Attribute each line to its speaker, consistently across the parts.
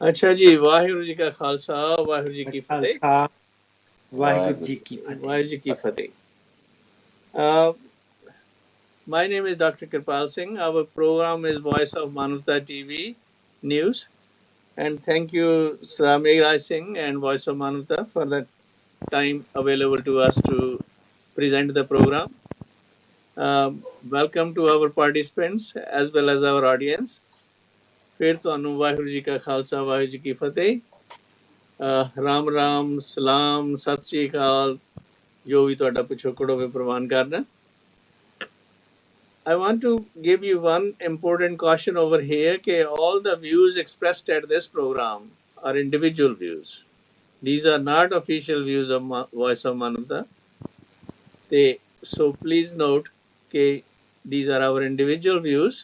Speaker 1: अच्छा जी, वाहिगुरु जी का खालसा, वाहिगुरु जी की फतेह।
Speaker 2: खालसा वाहिगुरु जी की फतेह।
Speaker 1: वाहिगुरु जी की फतेह. Uh, my name is Dr. Kirpal Singh. Our program is Voice of Manavta TV News. And thank you, Samir Singh and Voice of Manavta for the time available to us to present the program. Welcome to our participants as well as our audience. ਫਿਰ ਤੁਹਾਨੂੰ ਵਾਹਿਗੁਰੂ ਜੀ ਕਾ ਖਾਲਸਾ ਵਾਹਿਗੁਰੂ ਜੀ ਕੀ ਫਤਿਹ. ਰਾਮ ਰਾਮ ਸਲਾਮ ਸਤਿ ਸ੍ਰੀ ਅਕਾਲ ਜੋ ਵੀ ਤੁਹਾਡਾ ਪਿਛੋਕੜ ਹੋਵੇ ਪ੍ਰਵਾਨ ਕਰਨਾ. I want to give you one important caution over here that all the views expressed at this program are individual views. These are not official views of Voice of Manavta. So please note that these are our individual views.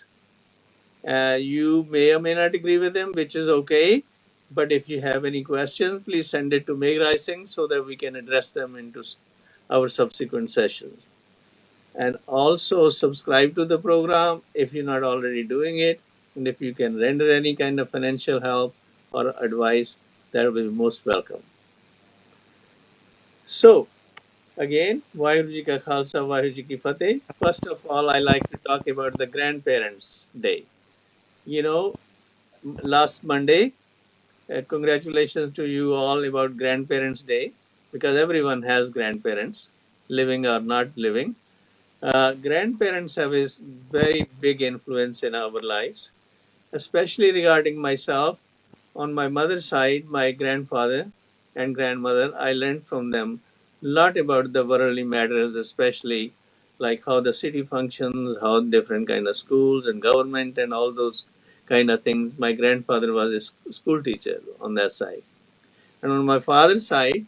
Speaker 1: You may or may not agree with them, which is okay. But if you have any questions, please send it to Meg Rising so that we can address them into our subsequent sessions. And also subscribe to the program if you're not already doing it. And if you can render any kind of financial help or advice, that will be most welcome. So, again, Vaheguru Ji Ka Khalsa, Vaheguru Ji Ki Fateh. First of all, I like to talk about the Grandparents' Day. You know, last Monday, congratulations to you all about Grandparents' Day, because everyone has grandparents, living or not living. Grandparents have a very big influence in our lives, especially regarding myself. On my mother's side, my grandfather and grandmother, I learned from them a lot about the worldly matters, especially like how the city functions, how different kind of schools and government and all those kind of things. My grandfather was a school teacher on that side. And on my father's side,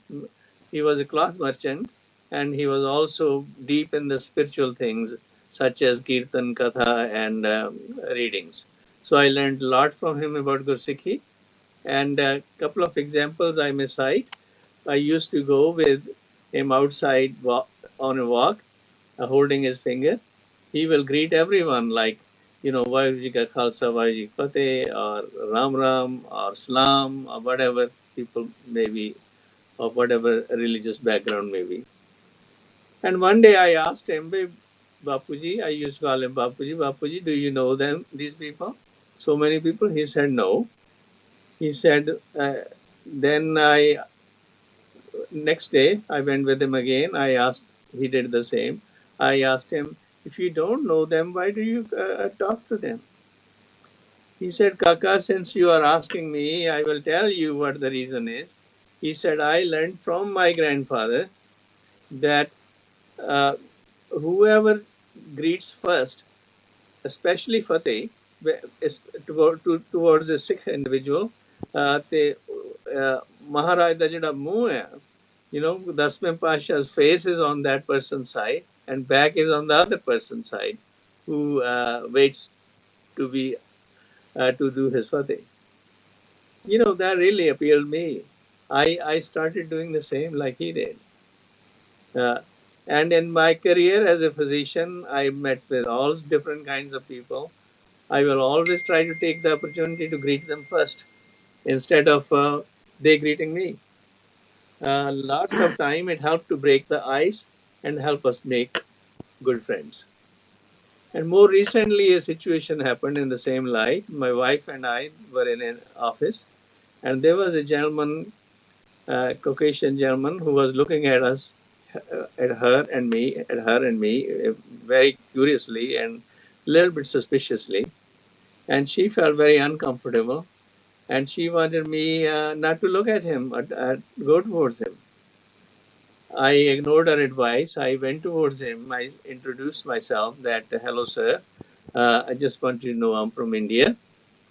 Speaker 1: he was a cloth merchant and he was also deep in the spiritual things such as Kirtan, Katha, and readings. So I learned a lot from him about Gursikhi. And a couple of examples I may cite. I used to go with him outside on a walk, holding his finger. He will greet everyone like, Vaheguru Ji Ka Khalsa, Vaheguru Ji Ki Fateh, or Ram Ram, or Salam, or whatever people may be, of whatever religious background may be. And one day I asked him, Bapuji, I used to call him Bapuji, Bapuji, do you know them, these people? So many people? He said, no. He said, then next day I went with him again. I asked, he did the same. I asked him, if you don't know them, why do you talk to them? He said, Kaka, since you are asking me, I will tell you what the reason is. He said, I learned from my grandfather that uh, whoever greets first, especially Fateh, is towards a Sikh individual, the Maharaj da jada muh hai, Dasme Pasha's face is on that person's side and back is on the other person's side who waits to be to do his Fateh. That really appealed me. I started doing the same like he did. And in my career as a physician, I met with all different kinds of people. I will always try to take the opportunity to greet them first instead of they greeting me. Lots of time it helped to break the ice and help us make good friends. And more recently, a situation happened in the same light. My wife and I were in an office, and there was a gentleman, Caucasian gentleman, who was looking at us, at her and me, very curiously and a little bit suspiciously. And she felt very uncomfortable, and she wanted me not to look at him, go towards him. I ignored her advice. I went towards him. I introduced myself that, hello, sir. I just want you to know I'm from India.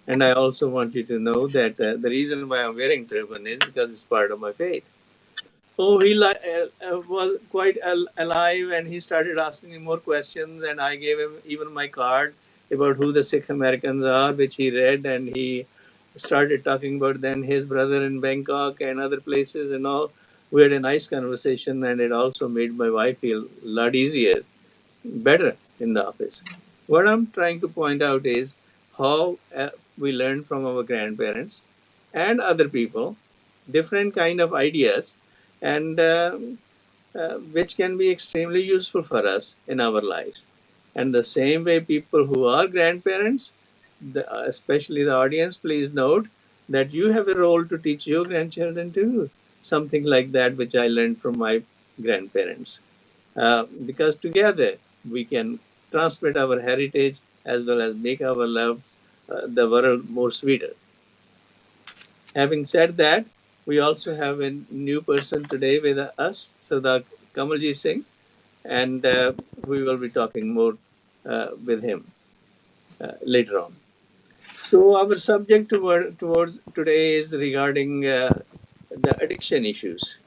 Speaker 1: And I also want you to know that the reason why I'm wearing turban is because it's part of my faith. Oh, he was quite alive and he started asking me more questions. And I gave him even my card about who the Sikh Americans are, which he read. And he started talking about then his brother in Bangkok and other places and all. We had a nice conversation and it also made my wife feel a lot easier, better in the office. What I'm trying to point out is how we learn from our grandparents. and other people different kind of ideas, and which can be extremely useful for us in our lives. And the same way, people who are grandparents, especially the audience, please note that you have a role to teach your grandchildren too, something like that which I learned from my grandparents. Because together we can transmit our heritage as well as make our lives, the world more sweeter. Having said that, we also have a new person today with us, Sardar Kamalji Singh, and we will be talking more with him later on. So our subject towards today is regarding the addiction issues,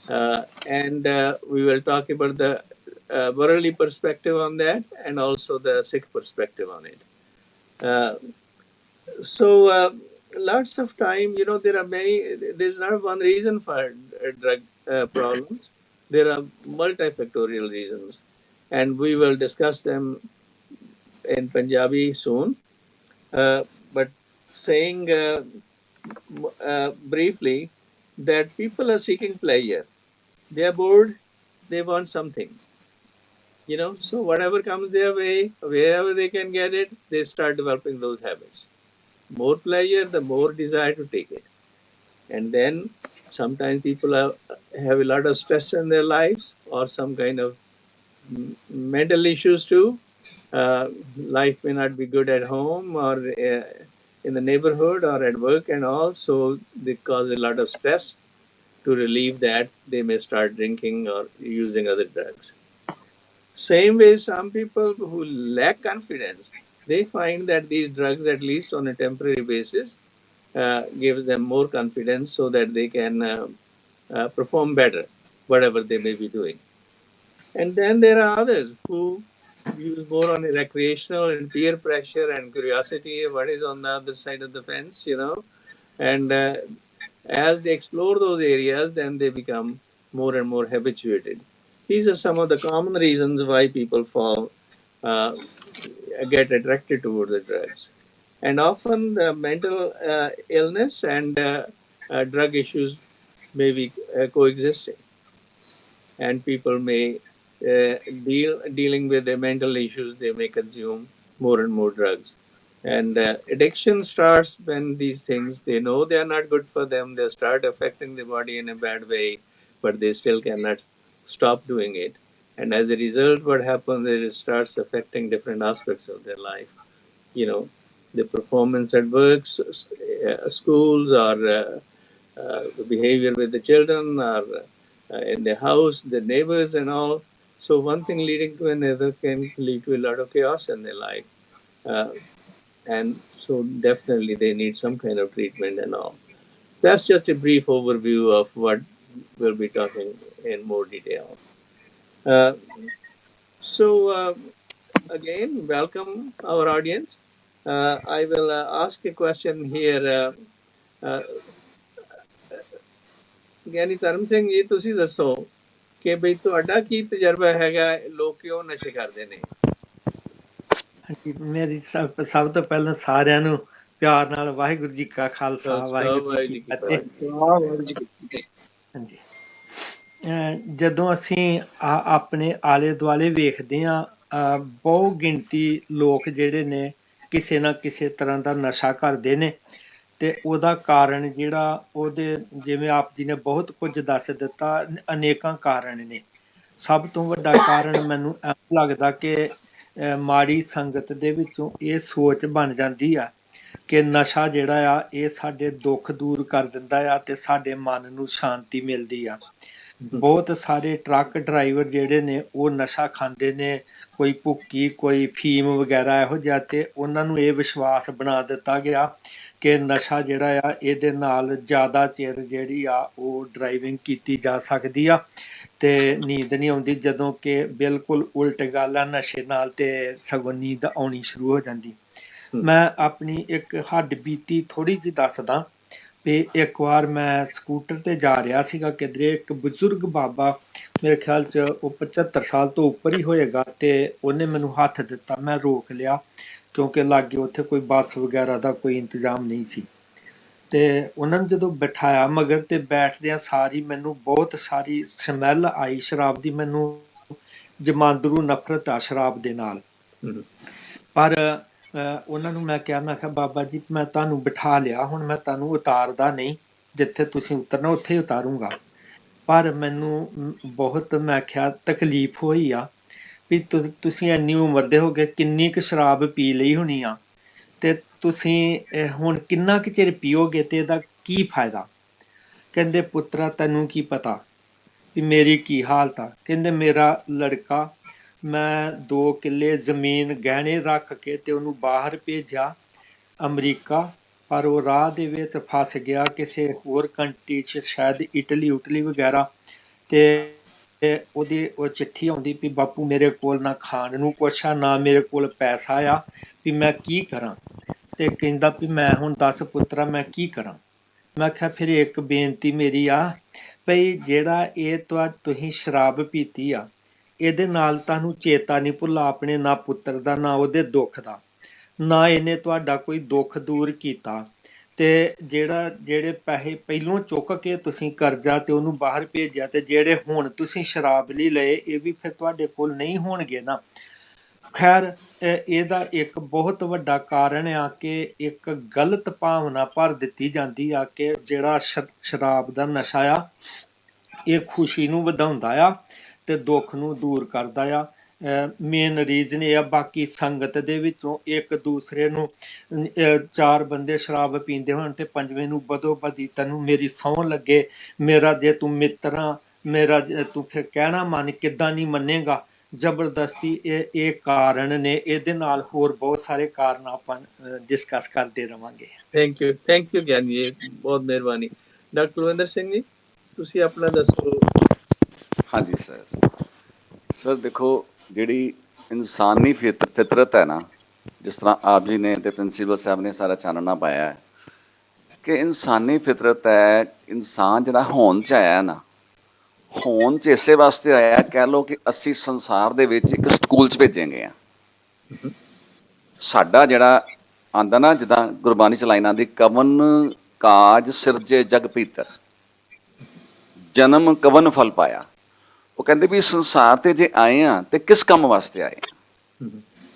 Speaker 1: and we will talk about the worldly perspective on that, and also the Sikh perspective on it. Uh, so lots of time, there are many. There's not one reason for drug problems. There are multifactorial reasons, and we will discuss them in Punjabi soon. But saying briefly that people are seeking pleasure. They are bored. They want something. So whatever comes their way, wherever they can get it, they start developing those habits. More pleasure, the more desire to take it. And then sometimes people have a lot of stress in their lives or some kind of mental issues too. Life may not be good at home or in the neighborhood or at work and all, so they cause a lot of stress. To relieve that, they may start drinking or using other drugs. Same way, some people who lack confidence, they find that these drugs, at least on a temporary basis, gives them more confidence so that they can perform better, whatever they may be doing. And then there are others who use more on a recreational and peer pressure and curiosity, what is on the other side of the fence. And as they explore those areas, then they become more and more habituated. These are some of the common reasons why people uh, get attracted toward the drugs. And often the mental illness and drug issues may be coexisting, and people may dealing with their mental issues, they may consume more and more drugs. And addiction starts when these things, they know they are not good for them, they start affecting the body in a bad way, but they still cannot stop doing it. And as a result, what happens is it starts affecting different aspects of their life. The performance at work, schools, or the behavior with the children, or in the house, the neighbors, and all. So one thing leading to another can lead to a lot of chaos in their life. Uh, and so definitely they need some kind of treatment and all. That's just a brief overview of what we'll be talking in more detail. Uh, so again, welcome our audience. I will ask a question here. Uh, ਗਿਆਨੀ ਧਰਮ ਸਿੰਘ ਜੀ, ਤੁਸੀਂ ਦੱਸੋ ਕਿ ਬਈ ਤੁਹਾਡਾ ਕੀ ਤਜਰਬਾ ਹੈਗਾ, ਲੋਕ ਕਿਉਂ ਨਸ਼ੇ ਕਰਦੇ ਨੇ?
Speaker 2: ਹਾਂਜੀ, ਮੇਰੀ ਸਭ ਤੋਂ ਪਹਿਲਾਂ ਸਾਰਿਆਂ ਨੂੰ ਪਿਆਰ ਨਾਲ ਵਾਹਿਗੁਰੂ ਜੀ ਕਾ ਖਾਲਸਾ, ਵਾਹਿਗੁਰੂ ਜੀ ਕੀ ਫਤਿਹ। ਹਾਂਜੀ, ਜਦੋਂ ਅਸੀਂ ਆਪਣੇ ਆਲੇ ਦੁਆਲੇ ਵੇਖਦੇ ਹਾਂ, ਬਹੁ ਗਿਣਤੀ ਲੋਕ ਜਿਹੜੇ ਨੇ ਕਿਸੇ ਨਾ ਕਿਸੇ ਤਰ੍ਹਾਂ ਦਾ ਨਸ਼ਾ ਕਰਦੇ ਨੇ, ਤੇ ਉਹਦਾ ਕਾਰਨ ਜਿਹੜਾ ਉਹਦੇ, ਜਿਵੇਂ ਆਪ ਜੀ ਨੇ ਬਹੁਤ ਕੁਝ ਦੱਸ ਦਿੱਤਾ, ਅਨੇਕਾਂ ਕਾਰਨ ਨੇ। ਸਭ ਤੋਂ ਵੱਡਾ ਕਾਰਨ ਮੈਨੂੰ ਐਂ ਲੱਗਦਾ ਕਿ ਮਾੜੀ ਸੰਗਤ ਦੇ ਵਿੱਚੋਂ ਇਹ ਸੋਚ ਬਣ ਜਾਂਦੀ ਆ ਕਿ ਨਸ਼ਾ ਜਿਹੜਾ ਆ ਇਹ ਸਾਡੇ ਦੁੱਖ ਦੂਰ ਕਰ ਦਿੰਦਾ ਆ ਤੇ ਸਾਡੇ ਮਨ ਨੂੰ ਸ਼ਾਂਤੀ ਮਿਲਦੀ ਆ। ਬਹੁਤ ਸਾਰੇ ਟਰੱਕ ਡਰਾਈਵਰ ਜਿਹੜੇ ਨੇ ਉਹ ਨਸ਼ਾ ਖਾਂਦੇ ਨੇ, ਕੋਈ ਭੁੱਕੀ, ਕੋਈ ਫੀਮ ਵਗੈਰਾ ਇਹੋ ਜਿਹਾ, ਤੇ ਉਹਨਾਂ ਨੂੰ ਇਹ ਵਿਸ਼ਵਾਸ ਬਣਾ ਦਿੱਤਾ ਗਿਆ ਕਿ ਨਸ਼ਾ ਜਿਹੜਾ ਆ ਇਹਦੇ ਨਾਲ ਜ਼ਿਆਦਾ ਚਿਰ ਜਿਹੜੀ ਆ ਉਹ ਡਰਾਈਵਿੰਗ ਕੀਤੀ ਜਾ ਸਕਦੀ ਆ ਤੇ ਨੀਂਦ ਨਹੀਂ ਆਉਂਦੀ, ਜਦੋਂ ਕਿ ਬਿਲਕੁਲ ਉਲਟ ਗੱਲ ਆ, ਨਸ਼ੇ ਨਾਲ ਤੇ ਸਗੋਂ ਨੀਂਦ ਆਉਣੀ ਸ਼ੁਰੂ ਹੋ ਜਾਂਦੀ। ਮੈਂ ਆਪਣੀ ਇੱਕ ਹੱਡ ਬੀਤੀ ਥੋੜ੍ਹੀ ਜਿਹੀ ਦੱਸਦਾ ਵੀ ਇੱਕ ਵਾਰ ਮੈਂ ਸਕੂਟਰ ਤੇ ਜਾ ਰਿਹਾ ਸੀਗਾ ਕਿਧਰੇ, ਇੱਕ ਬਜ਼ੁਰਗ ਬਾਬਾ, ਮੇਰੇ ਖਿਆਲ 'ਚ ਉਹ 75 ਸਾਲ ਤੋਂ ਉੱਪਰ ਹੀ ਹੋਏਗਾ, ਤੇ ਉਹਨੇ ਮੈਨੂੰ ਹੱਥ ਦਿੱਤਾ। ਮੈਂ ਰੋਕ ਲਿਆ ਕਿਉਂਕਿ ਲਾਗੇ ਉੱਥੇ ਕੋਈ ਬੱਸ ਵਗੈਰਾ ਦਾ ਕੋਈ ਇੰਤਜ਼ਾਮ ਨਹੀਂ ਸੀ। ਤੇ ਉਹਨਾਂ ਨੂੰ ਜਦੋਂ ਬਿਠਾਇਆ ਮਗਰ ਤੇ ਬੈਠਦਿਆਂ ਸਾਰੀ ਮੈਨੂੰ ਬਹੁਤ ਸਾਰੀ ਸਮੈਲ ਆਈ ਸ਼ਰਾਬ ਦੀ। ਮੈਨੂੰ ਜਮਾਂਦਰੂ ਨਫ਼ਰਤ ਆ ਸ਼ਰਾਬ ਦੇ ਨਾਲ।
Speaker 1: ਹਮ,
Speaker 2: ਪਰ ਉਹਨਾਂ ਨੂੰ ਮੈਂ ਕਿਹਾ ਬਾਬਾ ਜੀ ਮੈਂ ਤੁਹਾਨੂੰ ਬਿਠਾ ਲਿਆ, ਹੁਣ ਮੈਂ ਤੁਹਾਨੂੰ ਉਤਾਰਦਾ ਨਹੀਂ, ਜਿੱਥੇ ਤੁਸੀਂ ਉਤਰਨਾ ਉੱਥੇ ਹੀ ਉਤਾਰੂੰਗਾ। ਪਰ ਮੈਨੂੰ ਬਹੁਤ ਮੈਂ ਕਿਹਾ ਤਕਲੀਫ ਹੋਈ ਆ ਵੀ ਤੁਸੀਂ ਇੰਨੀ ਉਮਰ ਦੇ ਹੋ ਗਏ, ਕਿੰਨੀ ਕੁ ਸ਼ਰਾਬ ਪੀ ਲਈ ਹੋਣੀ ਆ, ਤੇ ਤੁਸੀਂ ਹੁਣ ਕਿੰਨਾ ਕੁ ਚਿਰ ਪੀਓਗੇ ਤੇ ਇਹਦਾ ਕੀ ਫਾਇਦਾ। ਕਹਿੰਦੇ ਪੁੱਤਰਾ ਤੈਨੂੰ ਕੀ ਪਤਾ ਵੀ ਮੇਰੀ ਕੀ ਹਾਲਤ ਆ। ਕਹਿੰਦੇ ਮੇਰਾ ਲੜਕਾ, ਮੈਂ 2 ਕਿੱਲੇ ਜ਼ਮੀਨ ਗਹਿਣੇ ਰੱਖ ਕੇ ਤੇ ਉਹਨੂੰ ਬਾਹਰ ਭੇਜਿਆ ਅਮਰੀਕਾ, ਪਰ ਉਹ ਰਾਹ ਦੇ ਵਿੱਚ ਫਸ ਗਿਆ ਕਿਸੇ ਹੋਰ ਕੰਟਰੀ 'ਚ, ਸ਼ਾਇਦ ਇਟਲੀ ਵਗੈਰਾ। ਤੇ ਉਹਦੀ ਉਹ ਚਿੱਠੀ ਆਉਂਦੀ ਵੀ ਬਾਪੂ ਮੇਰੇ ਕੋਲ ਨਾ ਖਾਣ ਨੂੰ ਕੁਛ ਆ, ਨਾ ਮੇਰੇ ਕੋਲ ਪੈਸਾ ਆ, ਵੀ ਮੈਂ ਕੀ ਕਰਾਂ। ਤੇ ਕਹਿੰਦਾ ਵੀ ਮੈਂ ਹੁਣ ਦੱਸ ਪੁੱਤਰਾ ਮੈਂ ਕੀ ਕਰਾਂ। ਮੈਂ ਕਿਹਾ ਫਿਰ ਇੱਕ ਬੇਨਤੀ ਮੇਰੀ ਆ ਭਈ ਜਿਹੜਾ ਇਹ ਤੁਸੀਂ ਸ਼ਰਾਬ ਪੀਤੀ ਆ, ਇਹਦੇ ਨਾਲ ਤੁਹਾਨੂੰ ਚੇਤਾ ਨਹੀਂ ਭੁੱਲਾ ਆਪਣੇ ਨਾ ਪੁੱਤਰ ਦਾ, ਨਾ ਉਹਦੇ ਦੁੱਖ ਦਾ, ਨਾ ਇਹਨੇ ਤੁਹਾਡਾ ਕੋਈ ਦੁੱਖ ਦੂਰ ਕੀਤਾ। ਤੇ ਜਿਹੜੇ ਪੈਸੇ ਪਹਿਲੋਂ ਚੁੱਕ ਕੇ ਤੁਸੀਂ ਕਰਜ਼ਾ ਤੇ ਉਹਨੂੰ ਬਾਹਰ ਭੇਜਿਆ, ਤੇ ਜਿਹੜੇ ਹੁਣ ਤੁਸੀਂ ਸ਼ਰਾਬ ਲਈ ਲਏ ਇਹ ਵੀ ਫਿਰ ਤੁਹਾਡੇ ਕੋਲ ਨਹੀਂ ਹੋਣਗੇ ਨਾ। ਖੈਰ ਇਹਦਾ ਇੱਕ ਬਹੁਤ ਵੱਡਾ ਕਾਰਨ ਆ ਕਿ ਇੱਕ ਗਲਤ ਭਾਵਨਾ ਭਰ ਦਿੱਤੀ ਜਾਂਦੀ ਆ ਕਿ ਜਿਹੜਾ ਸ਼ਰਾਬ ਦਾ ਨਸ਼ਾ ਆ ਇਹ ਖੁਸ਼ੀ ਨੂੰ ਵਧਾਉਂਦਾ ਆ ਤੇ ਦੁੱਖ ਨੂੰ ਦੂਰ ਕਰਦਾ ਆ। ਮੇਨ ਰੀਜ਼ਨ ਇਹ ਆ। ਬਾਕੀ ਸੰਗਤ ਦੇ ਵਿੱਚੋਂ ਇੱਕ ਦੂਸਰੇ ਨੂੰ 4 ਬੰਦੇ ਸ਼ਰਾਬ ਪੀਂਦੇ ਹੋਣ ਤੇ 5ਵੇਂ ਨੂੰ ਬਦੋ ਬਦੀ ਤੈਨੂੰ ਮੇਰੀ ਸਹੁੰ ਲੱਗੇ, ਮੇਰਾ ਜੇ ਤੂੰ ਮਿੱਤਰ ਆ, ਮੇਰਾ ਤੂੰ ਫਿਰ ਕਹਿਣਾ ਮੰਨ, ਕਿੱਦਾਂ ਨਹੀਂ ਮੰਨੇਗਾ। ਜ਼ਬਰਦਸਤੀ ਇਹ ਕਾਰਨ ਨੇ। ਇਹਦੇ ਨਾਲ ਹੋਰ ਬਹੁਤ ਸਾਰੇ ਕਾਰਨ ਆਪਾਂ ਡਿਸਕਸ ਕਰਦੇ ਰਵਾਂਗੇ।
Speaker 1: ਥੈਂਕ ਯੂ ਗਿਆਨੀ ਜੀ, ਬਹੁਤ ਮਿਹਰਬਾਨੀ। ਡਾਕਟਰ ਕੁਲਵਿੰਦਰ ਸਿੰਘ ਜੀ ਤੁਸੀਂ ਆਪਣਾ ਦੱਸੋ।
Speaker 3: ਹਾਂਜੀ ਸਰ ਦੇਖੋ ਜਿਹੜੀ ਇਨਸਾਨੀ ਫਿਤਰਤ ਹੈ ਨਾ, ਜਿਸ ਤਰ੍ਹਾਂ ਆਪ ਜੀ ਨੇ ਤੇ ਪ੍ਰਿੰਸੀਪਲ ਸਾਹਿਬ ਨੇ ਸਾਰਾ ਚਾਨਣਾ ਪਾਇਆ ਹੈ ਕਿ ਇਨਸਾਨੀ ਫਿਤਰਤ ਹੈ। ਇਨਸਾਨ ਜਿਹੜਾ ਹੋਂਦ 'ਚ ਆਇਆ ਨਾ, ਹੋਂਦ 'ਚ ਇਸੇ ਵਾਸਤੇ ਆਇਆ, ਕਹਿ ਲਓ ਕਿ ਅਸੀਂ ਸੰਸਾਰ ਦੇ ਵਿੱਚ ਇੱਕ ਸਕੂਲ 'ਚ ਭੇਜੇ ਗਏ ਹਾਂ। ਸਾਡਾ ਜਿਹੜਾ ਆਂਦਾ ਨਾ, ਜਿੱਦਾਂ ਗੁਰਬਾਣੀ 'ਚ ਲਾਈਨ ਆਉਂਦੀ, ਕਵਨ ਕਾਜ ਸਿਰਜੇ ਜਗ ਭੀਤਰ, ਜਨਮ ਕਵਨ ਫਲ ਪਾਇਆ। ਉਹ ਕਹਿੰਦੇ ਵੀ ਸੰਸਾਰ ਤੇ ਜੇ ਆਏ ਆ ਤੇ ਕਿਸ ਕੰਮ ਵਾਸਤੇ ਆਏ ਆ,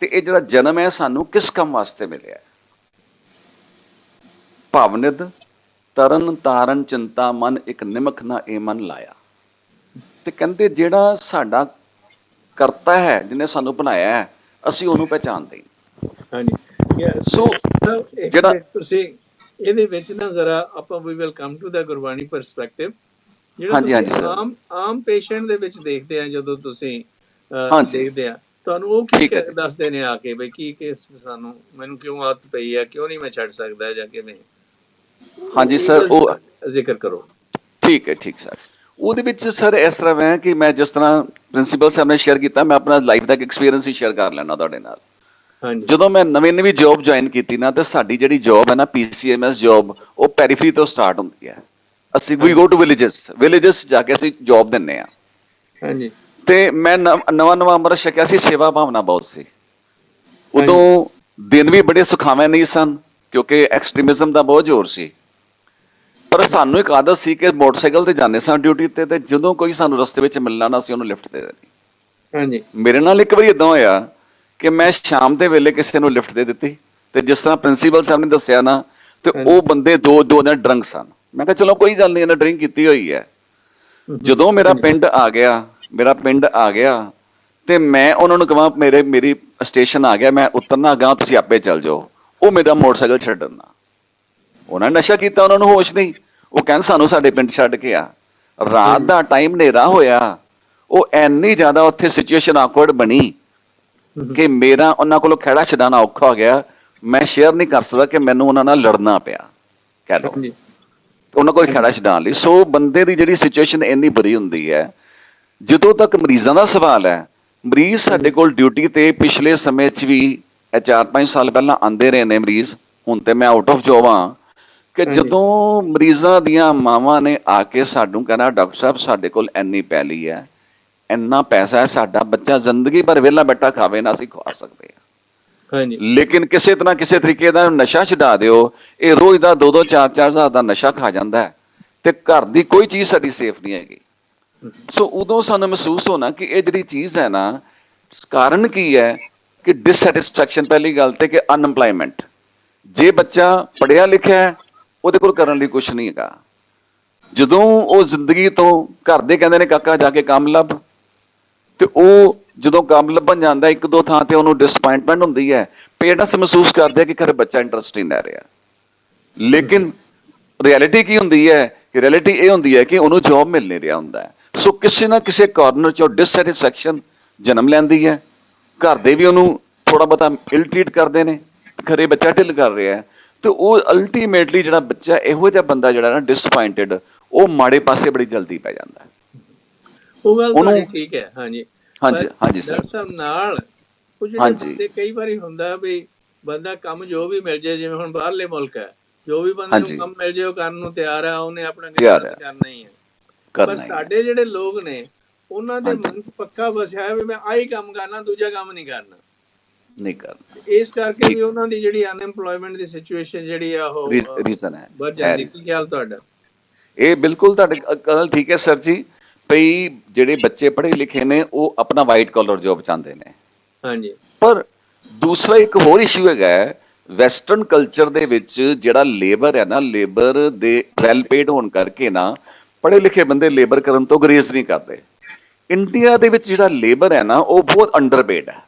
Speaker 3: ਤੇ ਇਹ ਜਿਹੜਾ ਜਨਮ ਹੈ ਸਾਨੂੰ ਕਿਸ ਕੰਮ ਵਾਸਤੇ ਮਿਲਿਆ। ਭਵਨਿਧ ਤਰਨ ਤਾਰਨ ਚਿੰਤਾ ਮਨ, ਇੱਕ ਨਿਮਖ ਨਾ ਇਹ ਮਨ ਲਾਇਆ। ਤੇ ਕਹਿੰਦੇ ਜਿਹੜਾ ਸਾਡਾ ਕਰਤਾ ਹੈ, ਜਿਹਨੇ ਸਾਨੂੰ ਬਣਾਇਆ ਹੈ, ਅਸੀਂ ਉਹਨੂੰ ਪਹਿਚਾਣਦੇ ਹਾਂ।
Speaker 1: ਹਾਂਜੀ
Speaker 3: ਸੋ ਜਿਹੜਾ
Speaker 1: ਤੁਸੀਂ ਇਹਦੇ ਵਿੱਚ ਨਾ ਜ਼ਰਾ ਆਪਾਂ ਵੀ will come to the Gurbani perspective, ਜਿਹੜਾ ਤੁਸੀਂ ਆਮ ਪੇਸ਼ੈਂਟ ਦੇ ਵਿੱਚ ਦੇਖਦੇ ਆ, ਜਦੋਂ ਤੁਸੀਂ ਦੇਖਦੇ ਆ ਤੁਹਾਨੂੰ ਉਹ ਕੀ ਦੱਸਦੇ ਨੇ ਆ ਕੇ, ਬਈ ਕੀ ਸਾਨੂੰ, ਮੈਨੂੰ ਕਿਉਂ ਆਦਤ ਪਈ ਆ, ਕਿਉਂ ਨਹੀਂ ਮੈਂ ਛੱਡ ਸਕਦਾ, ਜਾਂ ਕਿਵੇਂ।
Speaker 3: ਹਾਂਜੀ ਸਰ, ਉਹ
Speaker 1: ਜ਼ਿਕਰ ਕਰੋ।
Speaker 3: ਠੀਕ ਹੈ ਸਰ। ਉਹਦੇ ਵਿੱਚ ਸਰ ਇਸ ਤਰ੍ਹਾਂ ਹੈ ਕਿ ਮੈਂ ਜਿਸ ਤਰ੍ਹਾਂ ਪ੍ਰਿੰਸੀਪਲ ਸਾਹਿਬ ਨੇ ਸ਼ੇਅਰ ਕੀਤਾ, ਮੈਂ ਆਪਣਾ ਲਾਈਫ ਦਾ ਇੱਕ ਐਕਸਪੀਰੀਅੰਸ ਹੀ ਸ਼ੇਅਰ ਕਰ ਲੈਣਾ ਤੁਹਾਡੇ ਨਾਲ। ਜਦੋਂ ਮੈਂ ਨਵੀਂ ਜੋਬ ਜੁਆਇਨ ਕੀਤੀ ਨਾ, ਤੇ ਸਾਡੀ ਜਿਹੜੀ ਜੋਬ ਹੈ ਨਾ PCMS ਜੋਬ, ਉਹ ਪੈਰੀਫਰੀ ਤੋਂ ਸਟਾਰਟ ਹੁੰਦੀ ਹੈ। ਅਸੀਂ ਵੀ ਗੋ ਟੂ ਵਿਲੇਜਸ ਜਾ ਕੇ ਅਸੀਂ ਜੋਬ ਦਿੰਦੇ ਆ।
Speaker 1: ਹਾਂਜੀ।
Speaker 3: ਤੇ ਮੈਂ ਨਵਾਂ ਅੰਮ੍ਰਿਤ ਛਕਿਆ ਸੀ, ਸੇਵਾ ਭਾਵਨਾ ਬਹੁਤ ਸੀ ਉਦੋਂ। ਦਿਨ ਵੀ ਬੜੇ ਸੁਖਾਵੇਂ ਨਹੀਂ ਸਨ ਕਿਉਂਕਿ ਐਕਸਟ੍ਰੀਮਿਜ਼ਮ ਦਾ ਬਹੁਤ ਜ਼ੋਰ ਸੀ। ਪਰ ਸਾਨੂੰ ਇੱਕ ਆਦਤ ਸੀ ਕਿ ਮੋਟਰਸਾਈਕਲ ਤੇ ਜਾਂਦੇ ਸਾਂ ਡਿਊਟੀ ਤੇ ਜਦੋਂ ਕੋਈ ਸਾਨੂੰ ਰਸਤੇ ਵਿੱਚ ਮਿਲਣਾ ਨਾ, ਅਸੀਂ ਉਹਨੂੰ ਲਿਫਟ ਦੇ ਦੇਣੀ।
Speaker 1: ਹਾਂਜੀ।
Speaker 3: ਮੇਰੇ ਨਾਲ ਇੱਕ ਵਾਰੀ ਏਦਾਂ ਹੋਇਆ ਕਿ ਮੈਂ ਸ਼ਾਮ ਦੇ ਵੇਲੇ ਕਿਸੇ ਨੂੰ ਲਿਫਟ ਦੇ ਦਿੱਤੀ, ਤੇ ਜਿਸ ਤਰ੍ਹਾਂ ਪ੍ਰਿੰਸੀਪਲ ਸਾਹਿਬ ਨੇ ਦੱਸਿਆ ਨਾ, ਤੇ ਉਹ ਬੰਦੇ ਦੋ ਦਿਨ ਡਰੰਕ ਸਨ। ਮੈਂ ਕਿਹਾ ਚਲੋ ਕੋਈ ਗੱਲ ਨਹੀਂ, ਇਹਨੇ ਡਰਿੰਕ ਕੀਤੀ ਹੋਈ ਹੈ। ਜਦੋਂ ਮੇਰਾ ਪਿੰਡ ਆ ਗਿਆ ਤੇ ਮੈਂ ਉਹਨਾਂ ਨੂੰ ਕਹਾਂ ਮੇਰੀ ਸਟੇਸ਼ਨ ਆ ਗਿਆ, ਮੈਂ ਉਤਰਨਾ ਗਾ, ਤੁਸੀਂ ਆਪੇ ਚੱਲ ਜਾਓ। ਉਹ ਮੇਰਾ ਮੋਟਰਸਾਈਕਲ ਛੱਡਣਾ, ਉਹਨਾਂ ਨੇ ਨਸ਼ਾ ਕੀਤਾ, ਉਹਨਾਂ ਨੂੰ ਹੋਸ਼ ਨਹੀਂ। ਉਹ ਕਹਿੰਦੇ ਸਾਨੂੰ ਸਾਡੇ ਪਿੰਡ ਛੱਡ ਕੇ ਆ। ਰਾਤ ਦਾ ਟਾਈਮ ਹਨੇਰਾ ਹੋਇਆ, ਉਹ ਇੰਨੀ ਜ਼ਿਆਦਾ ਉੱਥੇ ਸਿਚੁਏਸ਼ਨ ਆਕਵਰਡ ਬਣੀ ਕਿ ਮੇਰਾ ਉਹਨਾਂ ਕੋਲੋਂ ਖਹਿੜਾ ਛਡਾਉਣਾ ਔਖਾ ਹੋ ਗਿਆ। ਮੈਂ ਸ਼ੇਅਰ ਨਹੀਂ ਕਰ ਸਕਦਾ ਕਿ ਮੈਨੂੰ ਉਹਨਾਂ ਨਾਲ ਲੜਨਾ ਪਿਆ, ਕਹਿ ਲਓ, ਉਹਨਾਂ ਕੋਲ ਖਹਿੜਾ ਛਡਾਉਣ ਲਈ। ਸੋ ਬੰਦੇ ਦੀ ਜਿਹੜੀ ਸਿਚੁਏਸ਼ਨ ਇੰਨੀ ਬੁਰੀ ਹੁੰਦੀ ਹੈ। ਜਦੋਂ ਤੱਕ ਮਰੀਜ਼ਾਂ ਦਾ ਸਵਾਲ ਹੈ, ਮਰੀਜ਼ ਸਾਡੇ ਕੋਲ ਡਿਊਟੀ ਤੇ ਪਿਛਲੇ ਸਮੇਂ 'ਚ ਵੀ 4-5 ਸਾਲ ਪਹਿਲਾਂ ਆਉਂਦੇ ਰਹੇ ਨੇ ਮਰੀਜ਼। ਹੁਣ ਤੇ ਮੈਂ ਆਊਟ ਆਫ ਜੋਬ ਹਾਂ। ਕਿ ਜਦੋਂ ਮਰੀਜ਼ਾਂ ਦੀਆਂ ਮਾਵਾਂ ਨੇ ਆ ਕੇ ਸਾਨੂੰ ਕਹਿਣਾ, ਡਾਕਟਰ ਸਾਹਿਬ ਸਾਡੇ ਕੋਲ ਇੰਨੀ ਪੈਲੀ ਹੈ, ਇੰਨਾ ਪੈਸਾ ਹੈ, ਸਾਡਾ ਬੱਚਾ ਜ਼ਿੰਦਗੀ ਭਰ ਵਿਹਲਾ ਬੈਠਾ ਖਾਵੇ ਨਾ, ਅਸੀਂ ਖਵਾ ਸਕਦੇ ਹਾਂ।
Speaker 1: ਹਾਂਜੀ
Speaker 3: ਲੇਕਿਨ ਕਿਸੇ ਤਰ੍ਹਾਂ ਕਿਸੇ ਤਰੀਕੇ ਦਾ ਨਸ਼ਾ ਛਡਾ ਦਿਓ, ਇਹ ਰੋਜ਼ ਦਾ 2-2 4-4 ਹਜ਼ਾਰ ਦਾ ਨਸ਼ਾ ਖਾ ਜਾਂਦਾ ਹੈ, ਤੇ ਘਰ ਦੀ ਕੋਈ ਚੀਜ਼ ਸਾਡੀ ਸੇਫ ਨਹੀਂ ਹੈਗੀ। ਸੋ ਉਦੋਂ ਸਾਨੂੰ ਮਹਿਸੂਸ ਹੋਣਾ ਕਿ ਇਹ ਜਿਹੜੀ ਚੀਜ਼ ਹੈ ਨਾ, ਕਾਰਨ ਕੀ ਹੈ ਕਿ ਡਿਸਸੈਟਿਸਫੈਕਸ਼ਨ, ਪਹਿਲੀ ਗੱਲ ਤੇ ਕਿ ਅਨਐਮਪਲਾਇਮੈਂਟ। ਜੇ ਬੱਚਾ ਪੜ੍ਹਿਆ ਲਿਖਿਆ ਹੈ, ਉਹਦੇ ਕੋਲ ਕਰਨ ਲਈ ਕੁਝ ਨਹੀਂ ਹੈਗਾ। ਜਦੋਂ ਉਹ ਜ਼ਿੰਦਗੀ ਤੋਂ, ਘਰ ਦੇ ਕਹਿੰਦੇ ਨੇ ਕਾਕਾ ਜਾ ਕੇ ਕੰਮ ਲੱਭ, ਤੇ ਉਹ ਜਦੋਂ ਕੰਮ ਲੱਭਣ ਜਾਂਦਾ ਇੱਕ ਦੋ ਥਾਂ ਤੇ ਉਹਨੂੰ ਡਿਸਪਾਇੰਟਮੈਂਟ ਹੁੰਦੀ ਹੈ, ਪੇਰੈਂਟਸ ਮਹਿਸੂਸ ਕਰਦੇ ਆ ਕਿ ਖਰੇ ਬੱਚਾ ਇੰਟਰਸਟ ਨਹੀਂ ਲੈ ਰਿਹਾ। ਲੇਕਿਨ ਰਿਐਲਿਟੀ ਕੀ ਹੁੰਦੀ ਹੈ ਕਿ ਰਿਐਲਿਟੀ ਇਹ ਹੁੰਦੀ ਹੈ ਕਿ ਉਹਨੂੰ ਜੌਬ ਮਿਲ ਨਹੀਂ ਰਿਹਾ ਹੁੰਦਾ ਹੈ। ਸੋ ਕਿਸੇ ਨਾ ਕਿਸੇ ਕਾਰਨਰ ਚੋਂ ਡਿਸਸੈਟਿਸਫੈਕਸ਼ਨ ਜਨਮ ਲੈਂਦੀ ਹੈ, ਘਰ ਦੇ ਵੀ ਉਹਨੂੰ ਥੋੜਾ ਬਹੁਤਾ ਇਲ ਟ੍ਰੀਟ ਕਰਦੇ ਨੇ, ਖਰੇ ਬੱਚਾ ਢਿੱਲ ਕਰ ਰਿਹਾ ਹੈ, ਤੇ ਉਹ ਅਲਟੀਮੇਟਲੀ ਜਿਹੜਾ ਬੱਚਾ, ਇਹੋ ਜਿਹਾ ਬੰਦਾ ਜਿਹੜਾ ਨਾ ਡਿਸਪਾਇੰਟਡ, ਉਹ ਮਾੜੇ ਪਾਸੇ ਬੜੀ ਜਲਦੀ ਪੈ ਜਾਂਦਾ ਹੈ।
Speaker 1: ਉਹ ਗੱਲ
Speaker 3: ਉਹਨੂੰ
Speaker 1: ਤੁਹਾਡੀ ਠੀਕ ਹੈ। ਹਾਂਜੀ
Speaker 3: ਹਾਂਜੀ
Speaker 1: ਪਰ
Speaker 3: ਹਾਂਜੀ ਸਰ,
Speaker 1: ਡਾਕਟਰ ਸਾਹਿਬ ਨਾਲ ਉਹ ਜਿਹੜੇ
Speaker 3: ਹਾਂਜੀ
Speaker 1: ਬੰਦੇ, ਕਈ ਵਾਰੀ ਹੁੰਦਾ ਵੀ ਬੰਦਾ ਕੰਮ ਜੋ ਵੀ ਮਿਲ ਜਾਏ, ਜਿਵੇਂ ਹੁਣ ਬਾਹਰਲੇ ਮੁਲਕ ਹੈ, ਜੋ ਵੀ ਬੰਦੇ ਨੂੰ
Speaker 3: ਹਾਂਜੀ
Speaker 1: ਕੰਮ ਮਿਲ ਜਾਏ ਉਹ ਕਰਨ ਨੂੰ ਤਿਆਰ ਹੈ, ਉਹਨੇ ਆਪਣਾ
Speaker 3: ਤਿਆਰ
Speaker 1: ਗੁਜ਼ਾਰਾ
Speaker 3: ਹੈ,
Speaker 1: ਤਾਂ ਕਰਨਾ ਹੀ ਹੈ। ਪਰ
Speaker 3: ਕਰਨਾ ਹੀ ਹੈ।
Speaker 1: ਸਾਡੇ ਜਿਹੜੇ ਲੋਕ ਨੇ, ਉਹਨਾਂ ਦੇ
Speaker 3: ਹਾਂਜੀ
Speaker 1: ਮਨ 'ਚ ਪੱਕਾ ਵਸਿਆ ਹੈ ਵੀ ਮੈਂ ਆਹੀ ਕੰਮ ਕਰਨਾ, ਦੂਜਾ ਕੰਮ ਨਹੀਂ ਕਰਨਾ।
Speaker 3: ਨਹੀਂ ਕਰਨਾ,
Speaker 1: ਇਸ ਕਰਕੇ ਵੀ
Speaker 3: ਠੀਕ
Speaker 1: ਉਹਨਾਂ ਦੀ ਜਿਹੜੀ ਅਨਐਮਪਲੋਇਮੈਂਟ ਦੀ ਸਿਚੁਏਸ਼ਨ ਜਿਹੜੀ ਆ ਉਹ
Speaker 3: ਰੀਜ਼ਨ ਹੈ,
Speaker 1: ਵੱਧ
Speaker 3: ਹੈ
Speaker 1: ਜਾਂਦੀ। ਕੀ ਖਿਆਲ ਤੁਹਾਡਾ?
Speaker 3: ਇਹ ਬਿਲਕੁਲ ਤੁਹਾਡੇ ਗੱਲ ਠੀਕ ਹੈ ਸਰ ਜੀ। ਭਈ ਜਿਹੜੇ ਬੱਚੇ ਪੜ੍ਹੇ ਲਿਖੇ ਨੇ ਉਹ ਆਪਣਾ ਵਾਈਟ ਕਾਲਰ ਜੋਬ ਚਾਹੁੰਦੇ ਨੇ,
Speaker 1: ਹਾਂਜੀ
Speaker 3: ਪਰ ਦੂਸਰਾ ਇੱਕ ਹੋਰ ਇਸ਼ੂ ਹੈਗਾ ਹੈ, ਵੈਸਟਰਨ ਕਲਚਰ ਦੇ ਵਿੱਚ ਜਿਹੜਾ ਲੇਬਰ ਹੈ ਨਾ, ਲੇਬਰ ਦੇ ਵੈਲ ਪੇਡ ਹੋਣ ਕਰਕੇ ਨਾ ਪੜ੍ਹੇ ਲਿਖੇ ਬੰਦੇ ਲੇਬਰ ਕਰਨ ਤੋਂ ਗੁਰੇਜ਼ ਨਹੀਂ ਕਰਦੇ। ਇੰਡੀਆ ਦੇ ਵਿੱਚ ਜਿਹੜਾ ਲੇਬਰ ਹੈ ਨਾ, ਉਹ ਬਹੁਤ ਅੰਡਰਪੇਡ ਹੈ।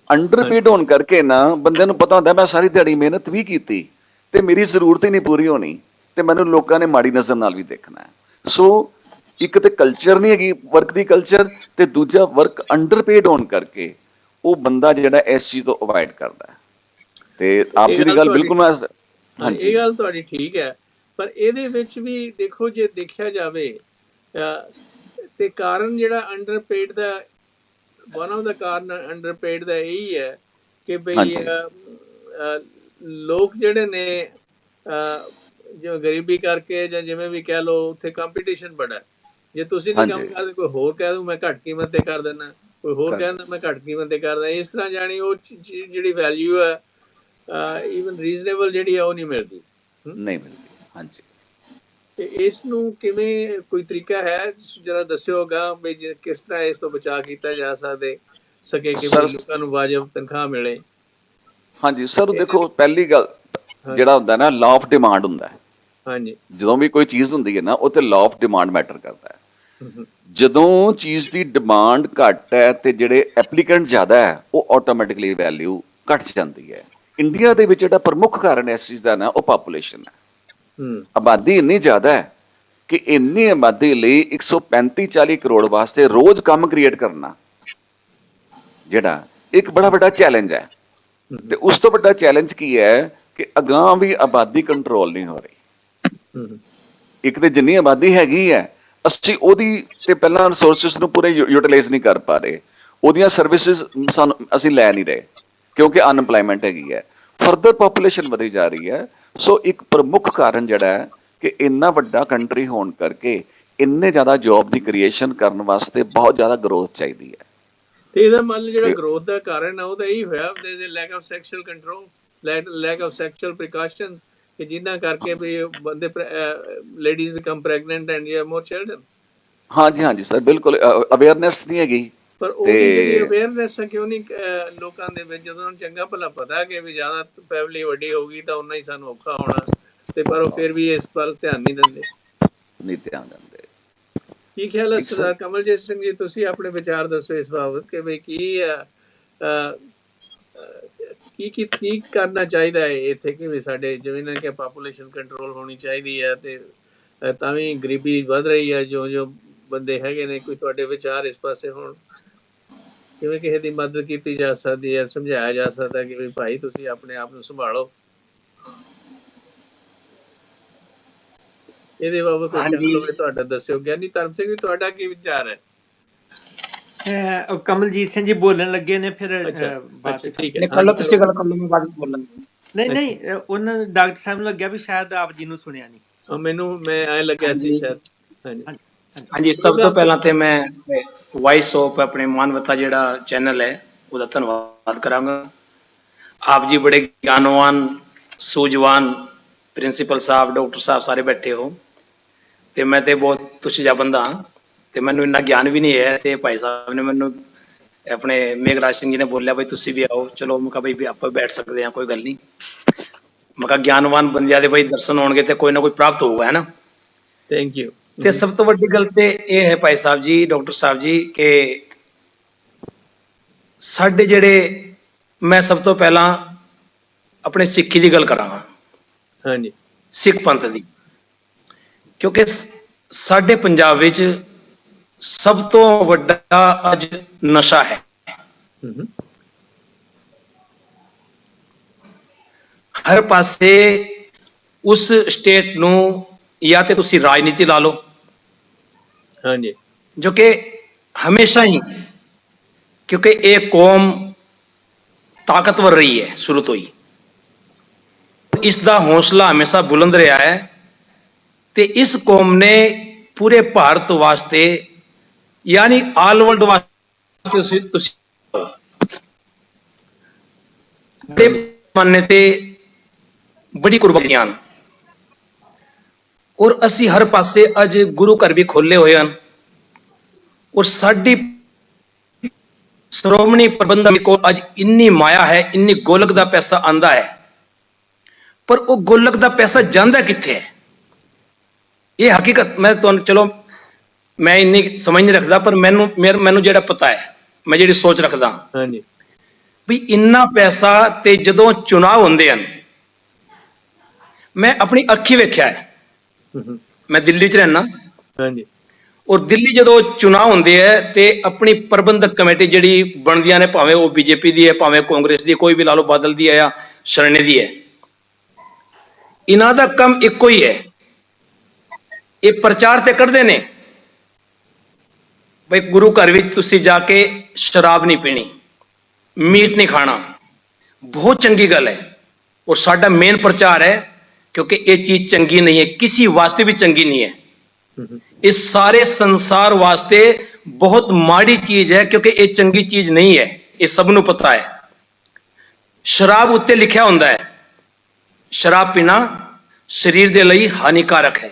Speaker 3: ਅੰਡਰਪੇਡ ਹੋਣ ਕਰਕੇ ਨਾ ਬੰਦੇ ਨੂੰ ਪਤਾ ਹੁੰਦਾ ਮੈਂ ਸਾਰੀ ਦਿਹਾੜੀ ਮਿਹਨਤ ਵੀ ਕੀਤੀ ਤੇ ਮੇਰੀ ਜ਼ਰੂਰਤ ਹੀ ਨਹੀਂ ਪੂਰੀ ਹੋਣੀ, ਤੇ ਮੈਨੂੰ ਲੋਕਾਂ ਨੇ ਮਾੜੀ ਨਜ਼ਰ ਨਾਲ ਵੀ ਦੇਖਣਾ ਹੈ। ਸੋ ਇੱਕ ਤੇ ਕਲਚਰ ਨਹੀਂ ਹੈਗੀ ਵਰਕ ਦੀ ਕਲਚਰ, ਤੇ ਦੂਜਾ ਵਰਕ ਅੰਡਰਪੇਡ ਹੋਣ ਕਰਕੇ ਉਹ ਬੰਦਾ ਜਿਹੜਾ ਇਸ ਚੀਜ਼ ਤੋਂ ਅਵੋਇਡ ਕਰਦਾ ਹੈ। ਤੇ ਆਪ
Speaker 1: ਇਹ
Speaker 3: ਜੀ ਦੀ
Speaker 1: ਗੱਲ
Speaker 3: ਗੱਲ
Speaker 1: ਤੁਹਾਡੀ,
Speaker 3: ਬਿਲਕੁਲ ਮੈਂ,
Speaker 1: ਇਹ
Speaker 3: ਹਾਂਜੀ
Speaker 1: ਗੱਲ ਤੁਹਾਡੀ ਠੀਕ ਹੈ। ਪਰ ਇਹਦੇ ਵਿੱਚ ਵੀ ਦੇਖੋ, ਜੇ ਦੇਖਿਆ ਜਾਵੇ ਤੇ ਕਾਰਨ ਜਿਹੜਾ ਅੰਡਰਪੇਡ ਦਾ, ਵਨ ਆਫ ਦਾ ਕਾਰਨ ਅੰਡਰਪੇਡ ਦਾ ਇਹੀ ਹੈ ਕਿ ਬਈ
Speaker 3: ਹਾਂਜੀ
Speaker 1: ਲੋਕ ਜਿਹੜੇ ਨੇ ਜੋ ਗਰੀਬੀ ਕਰਕੇ ਜਾਂ ਜਿਵੇਂ ਵੀ ਕਹਿ ਲਓ, ਉੱਥੇ ਕੰਪੀਟੀਸ਼ਨ ਬੜਾ। ਜੇ ਤੁਸੀਂ ਨਹੀਂ ਕੰਮ
Speaker 3: ਹਾਂਜੀ
Speaker 1: ਕਰਦੇ, ਕੋਈ ਹੋਰ ਕਹਿ ਦੂ ਮੈਂ ਘੱਟ ਕੀਮਤ ਤੇ ਕਰ ਦਿੰਦਾ, ਕੋਈ ਹੋਰ ਕਹਿੰਦਾ ਮੈਂ ਘੱਟ ਕੀਮਤ ਤੇ ਕਰਦਾ। ਇਸ ਤਰ੍ਹਾਂ ਜਾਣੀ ਉਹ ਜਿਹੜੀ ਵੈਲਿਊ ਹੈ ਈਵਨ ਰੀਜ਼ਨੇਬਲ ਜਿਹੜੀ ਆ ਉਹ ਨਹੀਂ ਮਿਲਦੀ।
Speaker 3: ਨਹੀਂ ਮਿਲਦੀ, ਹਾਂਜੀ।
Speaker 1: ਤੇ ਇਸ ਨੂੰ ਕਿਵੇਂ, ਕੋਈ ਤਰੀਕਾ ਹੈ ਜਰਾ ਦੱਸਿਓਗਾ ਵੀ ਕਿਸ ਤਰ੍ਹਾਂ ਇਸ ਤੋਂ ਬਚਾਅ ਕੀਤਾ ਜਾ ਸਕੇ ਕਿ
Speaker 3: ਸਰ
Speaker 1: ਲੋਕਾਂ ਨੂੰ ਵਾਜਬ ਤਨਖਾਹ ਮਿਲੇ?
Speaker 3: ਹਾਂਜੀ ਸਰ, ਦੇਖੋ ਪਹਿਲੀ ਗੱਲ ਜਿਹੜਾ ਹੁੰਦਾ ਨਾ, ਲਾਅ ਆਫ ਡਿਮਾਂਡ ਹੁੰਦਾ ਹੈ।
Speaker 1: ਹਾਂਜੀ
Speaker 3: ਜਦੋਂ ਵੀ ਕੋਈ ਚੀਜ਼ ਹੁੰਦੀ ਹੈ ਨਾ, ਉਹ ਤੇ ਲਾਅ ਆਫ ਡਿਮਾਂਡ ਮੈਟਰ ਕਰਦਾ ਹੈ। ਜਦੋਂ ਚੀਜ਼ ਦੀ ਡਿਮਾਂਡ ਘੱਟ ਹੈ ਤੇ ਜਿਹੜੇ ਐਪਲੀਕੈਂਟ ਜ਼ਿਆਦਾ ਹੈ, ਉਹ ਆਟੋਮੈਟਿਕਲੀ ਵੈਲਿਊ ਘਟ ਜਾਂਦੀ ਹੈ। ਇੰਡੀਆ ਦੇ ਵਿੱਚ ਜਿਹੜਾ ਪ੍ਰਮੁੱਖ ਕਾਰਨ ਇਸ ਚੀਜ਼ ਦਾ ਨਾ, ਉਹ ਪਾਪੂਲੇਸ਼ਨ ਹੈ। ਆਬਾਦੀ ਇੰਨੀ ਜ਼ਿਆਦਾ ਹੈ ਕਿ ਇੰਨੀ ਆਬਾਦੀ ਲਈ 135-40 ਕਰੋੜ ਵਾਸਤੇ ਰੋਜ਼ ਕੰਮ ਕ੍ਰੀਏਟ ਕਰਨਾ ਜਿਹੜਾ ਇੱਕ ਬੜਾ ਵੱਡਾ ਚੈਲੰਜ ਹੈ। ਤੇ ਉਸ ਤੋਂ ਵੱਡਾ ਚੈਲੰਜ ਕੀ ਹੈ ਕਿ ਅਗਾਂਹ ਵੀ ਆਬਾਦੀ ਕੰਟਰੋਲ ਨਹੀਂ ਹੋ ਰਹੀ। ਇੱਕ ਤੇ ਜਿੰਨੀ ਆਬਾਦੀ ਹੈਗੀ ਹੈ, ਅਸੀਂ ਉਹਦੀ ਤੇ ਪਹਿਲਾਂ ਰਿਸੋਰਸਿਸ ਨੂੰ ਪੂਰੇ ਯੂਟਿਲਾਈਜ਼ ਨਹੀਂ ਕਰ ਪਾ ਰਹੇ, ਉਹਦੀਆਂ ਸਰਵਿਸਿਜ਼ ਸਾਨੂੰ ਅਸੀਂ ਲੈ ਨਹੀਂ ਰਹੇ ਕਿਉਂਕਿ ਅਨਐਮਪਲਾਇਮੈਂਟ ਹੈਗੀ ਹੈ, ਫਰਦਰ ਪਾਪੂਲੇਸ਼ਨ ਵਧੀ ਜਾ ਰਹੀ ਹੈ। ਸੋ ਇੱਕ ਪ੍ਰਮੁੱਖ ਕਾਰਨ ਜਿਹੜਾ ਹੈ ਕਿ ਇੰਨਾ ਵੱਡਾ ਕੰਟਰੀ ਹੋਣ ਕਰਕੇ ਇੰਨੇ ਜ਼ਿਆਦਾ ਜੌਬ ਦੀ ਕ੍ਰੀਏਸ਼ਨ ਕਰਨ ਵਾਸਤੇ ਬਹੁਤ ਜ਼ਿਆਦਾ ਗਰੋਥ ਚਾਹੀਦੀ ਹੈ।
Speaker 1: ਤੇ ਇਹਦਾ ਮਤਲਬ ਜਿਹੜਾ ਗਰੋਥ ਦਾ ਕਾਰਨ ਆ ਉਹ ਤਾਂ ਇਹੀ ਹੋਇਆ, lack of sexual control, lack of sexual precaution, ਕਿ ਜਿਨ੍ਹਾਂ ਕਰਕੇ ਵੀ ਬੰਦੇ, ladies become pregnant and you have more children.
Speaker 3: ਹਾਂਜੀ ਹਾਂਜੀ ਸਰ, ਬਿਲਕੁਲ ਅਵੇਅਰਨੈਸ ਨਹੀਂ ਹੈਗੀ।
Speaker 1: ਪਰ ਉਹਦੀ ਜਿਹੜੀ ਅਵੇਅਰਨੈਸ ਹੈ ਕਿਉਂ ਨਹੀਂ ਲੋਕਾਂ ਦੇ ਵਿੱਚ? ਜਦੋਂ ਉਹਨੂੰ ਚੰਗਾ ਭਲਾ ਪਤਾ ਕਿ ਵੀ ਜ਼ਿਆਦਾ ਫੈਮਿਲੀ ਵੱਡੀ ਹੋਊਗੀ ਤਾਂ ਉਨਾ ਹੀ ਸਾਨੂੰ ਔਖਾ ਹੋਣਾ, ਤੇ ਪਰ ਉਹ ਫਿਰ ਵੀ ਇਸ ਵੱਲ ਧਿਆਨ ਨਹੀਂ ਦਿੰਦੇ।
Speaker 3: ਨਹੀਂ ਧਿਆਨ ਦਿੰਦੇ।
Speaker 1: ਕੀ ਖਿਆਲ ਹੈ ਸਰਦਾਰ ਕਮਲਜੀਤ ਸਿੰਘ ਜੀ, ਤੁਸੀਂ ਆਪਣੇ ਵਿਚਾਰ ਦੱਸੋ ਇਸ ਬਾਬਤ ਕਿ ਵੀ ਕੀ ਕਰਨਾ ਚਾਹੀਦਾ ਹੈ ਇੱਥੇ, ਕਿ ਵੀ ਸਾਡੇ ਜਿਵੇਂ ਨਾ ਕਿ ਪਾਪੂਲੇਸ਼ਨ ਕੰਟਰੋਲ ਹੋਣੀ ਚਾਹੀਦੀ ਹੈ, ਤੇ ਤਾਂ ਵੀ ਗਰੀਬੀ ਵੱਧ ਰਹੀ ਹੈ। ਜੋ ਬੰਦੇ ਹੈਗੇ ਨੇ, ਕੋਈ ਤੁਹਾਡੇ ਵਿਚਾਰ ਇਸ ਪਾਸੇ ਹੋਣ, ਕਿਵੇਂ ਕਿਸੇ ਦੀ ਮਦਦ ਕੀਤੀ ਜਾ ਸਕਦੀ ਹੈ, ਸਮਝਾਇਆ ਜਾ ਸਕਦਾ ਕਿ ਵੀ ਭਾਈ ਤੁਸੀਂ ਆਪਣੇ ਆਪ ਨੂੰ ਸੰਭਾਲੋ? ਇਹਦੇ ਬਾਬਤ ਕੋਈ ਖਿਆਲ ਹੋਵੇ ਤੁਹਾਡਾ ਦੱਸਿਓ। ਗਿਆਨੀ ਧਰਮ ਸਿੰਘ ਜੀ, ਤੁਹਾਡਾ ਕੀ ਵਿਚਾਰ ਹੈ?
Speaker 2: ਕਮਲਜੀਤ ਸਿੰਘ ਜੀ ਬੋਲਣ ਲੱਗੇ ਨੇ, ਫਿਰ ਬਾਅਦ ਚ
Speaker 1: ਠੀਕ ਹੈ।
Speaker 4: ਤੁਸੀਂ ਗੱਲ ਕਰ ਲਓ, ਮੈਂ ਬਾਅਦ ਵਿੱਚ ਬੋਲਾਂਗਾ।
Speaker 2: ਨਹੀਂ ਉਹਨਾਂ ਡਾਕਟਰ ਸਾਹਿਬ ਨੂੰ ਲੱਗਿਆ ਵੀ ਸ਼ਾਇਦ ਆਪ ਜੀ ਨੂੰ ਸੁਣਿਆ ਨਹੀਂ।
Speaker 1: ਮੈਂ ਐ ਲੱਗਿਆ ਸੀ ਸ਼ਾਇਦ।
Speaker 4: ਹਾਂਜੀ, ਸਭ ਤੋਂ ਪਹਿਲਾਂ ਤੇ ਮੈਂ ਵਾਇਸ ਆਫ ਆਪਣੇ ਮਾਨਵਤਾ ਜਿਹੜਾ ਚੈਨਲ ਹੈ ਉਹਦਾ ਧੰਨਵਾਦ ਕਰਾਂਗਾ आप जी बड़े ज्ञानवान सूझवान ਪ੍ਰਿੰਸੀਪਲ ਸਾਹਿਬ ਡਾਕਟਰ ਸਾਹਿਬ ਸਾਰੇ ਬੈਠੇ ਹੋ ਤੇ ਮੈਂ ਤੇ ਬਹੁਤ ਤੁੱਛ ਜਿਹਾ ਬੰਦਾ ਹਾਂ ਤੇ ਮੈਨੂੰ ਇੰਨਾ ਗਿਆਨ ਵੀ ਨਹੀਂ ਹੈ ਤੇ ਭਾਈ ਸਾਹਿਬ ਨੇ ਮੈਨੂੰ ਆਪਣੇ ਮੇਘਰਾਜ ਸਿੰਘ ਜੀ ਨੇ ਬੋਲਿਆ ਬਈ ਤੁਸੀਂ ਵੀ ਆਓ ਚਲੋ ਮੈਂ ਕਿਹਾ ਬਈ ਵੀ ਆਪਾਂ ਬੈਠ ਸਕਦੇ ਹਾਂ ਕੋਈ ਗੱਲ ਨਹੀਂ ਮੈਂ ਕਿਹਾ ਗਿਆਨਵਾਨ ਬੰਦਿਆਂ ਦੇ ਬਈ ਦਰਸ਼ਨ ਹੋਣਗੇ ਤੇ ਕੋਈ ਨਾ ਕੋਈ ਪ੍ਰਾਪਤ ਹੋਊਗਾ ਹੈ ਨਾ
Speaker 1: ਥੈਂਕ ਯੂ
Speaker 4: ਤੇ ਸਭ ਤੋਂ ਵੱਡੀ ਗੱਲ ਤੇ ਇਹ ਹੈ ਭਾਈ ਸਾਹਿਬ ਜੀ ਡਾਕਟਰ ਸਾਹਿਬ ਜੀ ਕਿ ਸਾਡੇ ਜਿਹੜੇ ਮੈਂ ਸਭ ਤੋਂ ਪਹਿਲਾਂ ਆਪਣੇ ਸਿੱਖੀ ਦੀ ਗੱਲ ਕਰਾਂਗਾ
Speaker 1: ਹਾਂਜੀ
Speaker 4: ਸਿੱਖ ਪੰਥ ਦੀ ਕਿਉਂਕਿ ਸਾਡੇ ਪੰਜਾਬ ਵਿੱਚ ਸਭ ਤੋਂ ਵੱਡਾ ਅੱਜ ਨਸ਼ਾ ਹੈ ਹਰ ਪਾਸੇ ਉਸ ਸਟੇਟ ਨੂੰ ਜਾਂ ਤੇ ਤੁਸੀਂ ਰਾਜਨੀਤੀ ਲਾ ਲਓ
Speaker 1: ਹਾਂਜੀ
Speaker 4: ਜੋ ਕਿ ਹਮੇਸ਼ਾ ਹੀ ਕਿਉਂਕਿ ਇਹ ਕੌਮ ਤਾਕਤਵਰ ਰਹੀ ਹੈ ਸ਼ੁਰੂ ਤੋਂ ਹੀ ਇਸ ਦਾ ਹੌਸਲਾ ਹਮੇਸ਼ਾ ਬੁਲੰਦ ਰਿਹਾ ਹੈ ਤੇ ਇਸ ਕੌਮ ਨੇ ਪੂਰੇ ਭਾਰਤ ਵਾਸਤੇ ਯਾਨੀ ਆਲ ਵਰਲਡ ਵਾਸਤੇ ਤੁਸੀਂ ਬੜੇ ਮੰਨੇ ਤੇ ਬੜੀ ਕੁਰਬਾਨੀਆਂ ਔਰ ਅਸੀਂ ਹਰ ਪਾਸੇ ਅੱਜ ਗੁਰੂ ਘਰ ਵੀ ਖੋਲੇ ਹੋਏ ਹਨ ਔਰ ਸਾਡੀ ਸ਼੍ਰੋਮਣੀ ਪ੍ਰਬੰਧਕ ਕੋਲ ਅੱਜ ਇੰਨੀ ਮਾਇਆ ਹੈ ਇੰਨੀ ਗੋਲਕ ਦਾ ਪੈਸਾ ਆਂਦਾ ਹੈ ਪਰ ਉਹ ਗੋਲਕ ਦਾ ਪੈਸਾ ਜਾਂਦਾ ਕਿੱਥੇ ਹੈ ਇਹ ਹਕੀਕਤ ਮੈਂ ਤੁਹਾਨੂੰ ਚਲੋ ਮੈਂ ਇੰਨੀ ਸਮਝ ਨਹੀਂ ਰੱਖਦਾ ਪਰ ਮੈਨੂੰ ਜਿਹੜਾ ਪਤਾ ਹੈ ਮੈਂ ਜਿਹੜੀ ਸੋਚ ਰੱਖਦਾ
Speaker 1: ਹਾਂਜੀ
Speaker 4: ਵੀ ਇੰਨਾ ਪੈਸਾ ਤੇ ਜਦੋਂ ਚੁਣਾਵ ਹੁੰਦੇ ਹਨ ਮੈਂ ਆਪਣੀ ਅੱਖੀ ਵੇਖਿਆ ਹੈ ਮੈਂ ਦਿੱਲੀ 'ਚ ਰਹਿਣਾ
Speaker 1: ਹਾਂਜੀ
Speaker 4: ਔਰ ਦਿੱਲੀ ਜਦੋਂ ਚੁਣਾਵ ਹੁੰਦੇ ਹੈ ਤੇ ਆਪਣੀ ਪ੍ਰਬੰਧਕ ਕਮੇਟੀ ਜਿਹੜੀ ਬਣਦੀਆਂ ਨੇ ਭਾਵੇਂ ਉਹ ਬੀਜੇਪੀ ਦੀ ਹੈ ਭਾਵੇਂ ਕਾਂਗਰਸ ਦੀ ਕੋਈ ਵੀ ਲਾ ਲਓ ਬਾਦਲ ਦੀ ਹੈ ਜਾਂ ਸ਼ਰਨੇ ਦੀ ਹੈ ਇਹਨਾਂ ਦਾ ਕੰਮ ਇੱਕੋ ਹੀ ਹੈ ਇਹ ਪ੍ਰਚਾਰ ਤੇ ਕਰਦੇ ਨੇ ਬਈ ਗੁਰੂ ਘਰ ਵਿੱਚ ਤੁਸੀਂ ਜਾ ਕੇ ਸ਼ਰਾਬ ਨਹੀਂ ਪੀਣੀ ਮੀਟ ਨਹੀਂ ਖਾਣਾ ਬਹੁਤ ਚੰਗੀ ਗੱਲ ਹੈ ਔਰ ਸਾਡਾ ਮੇਨ ਪ੍ਰਚਾਰ ਹੈ ਕਿਉਂਕਿ ਇਹ ਚੀਜ਼ ਚੰਗੀ ਨਹੀਂ ਹੈ ਕਿਸੇ ਵਾਸਤੇ ਵੀ ਚੰਗੀ ਨਹੀਂ ਹੈ ਇਸ ਸਾਰੇ ਸੰਸਾਰ ਵਾਸਤੇ ਬਹੁਤ ਮਾੜੀ ਚੀਜ਼ ਹੈ ਕਿਉਂਕਿ ਇਹ ਚੰਗੀ ਚੀਜ਼ ਨਹੀਂ ਹੈ ਇਹ ਸਭ ਨੂੰ ਪਤਾ ਹੈ ਸ਼ਰਾਬ ਉੱਤੇ ਲਿਖਿਆ ਹੁੰਦਾ ਹੈ ਸ਼ਰਾਬ ਪੀਣਾ ਸਰੀਰ ਦੇ ਲਈ ਹਾਨੀਕਾਰਕ ਹੈ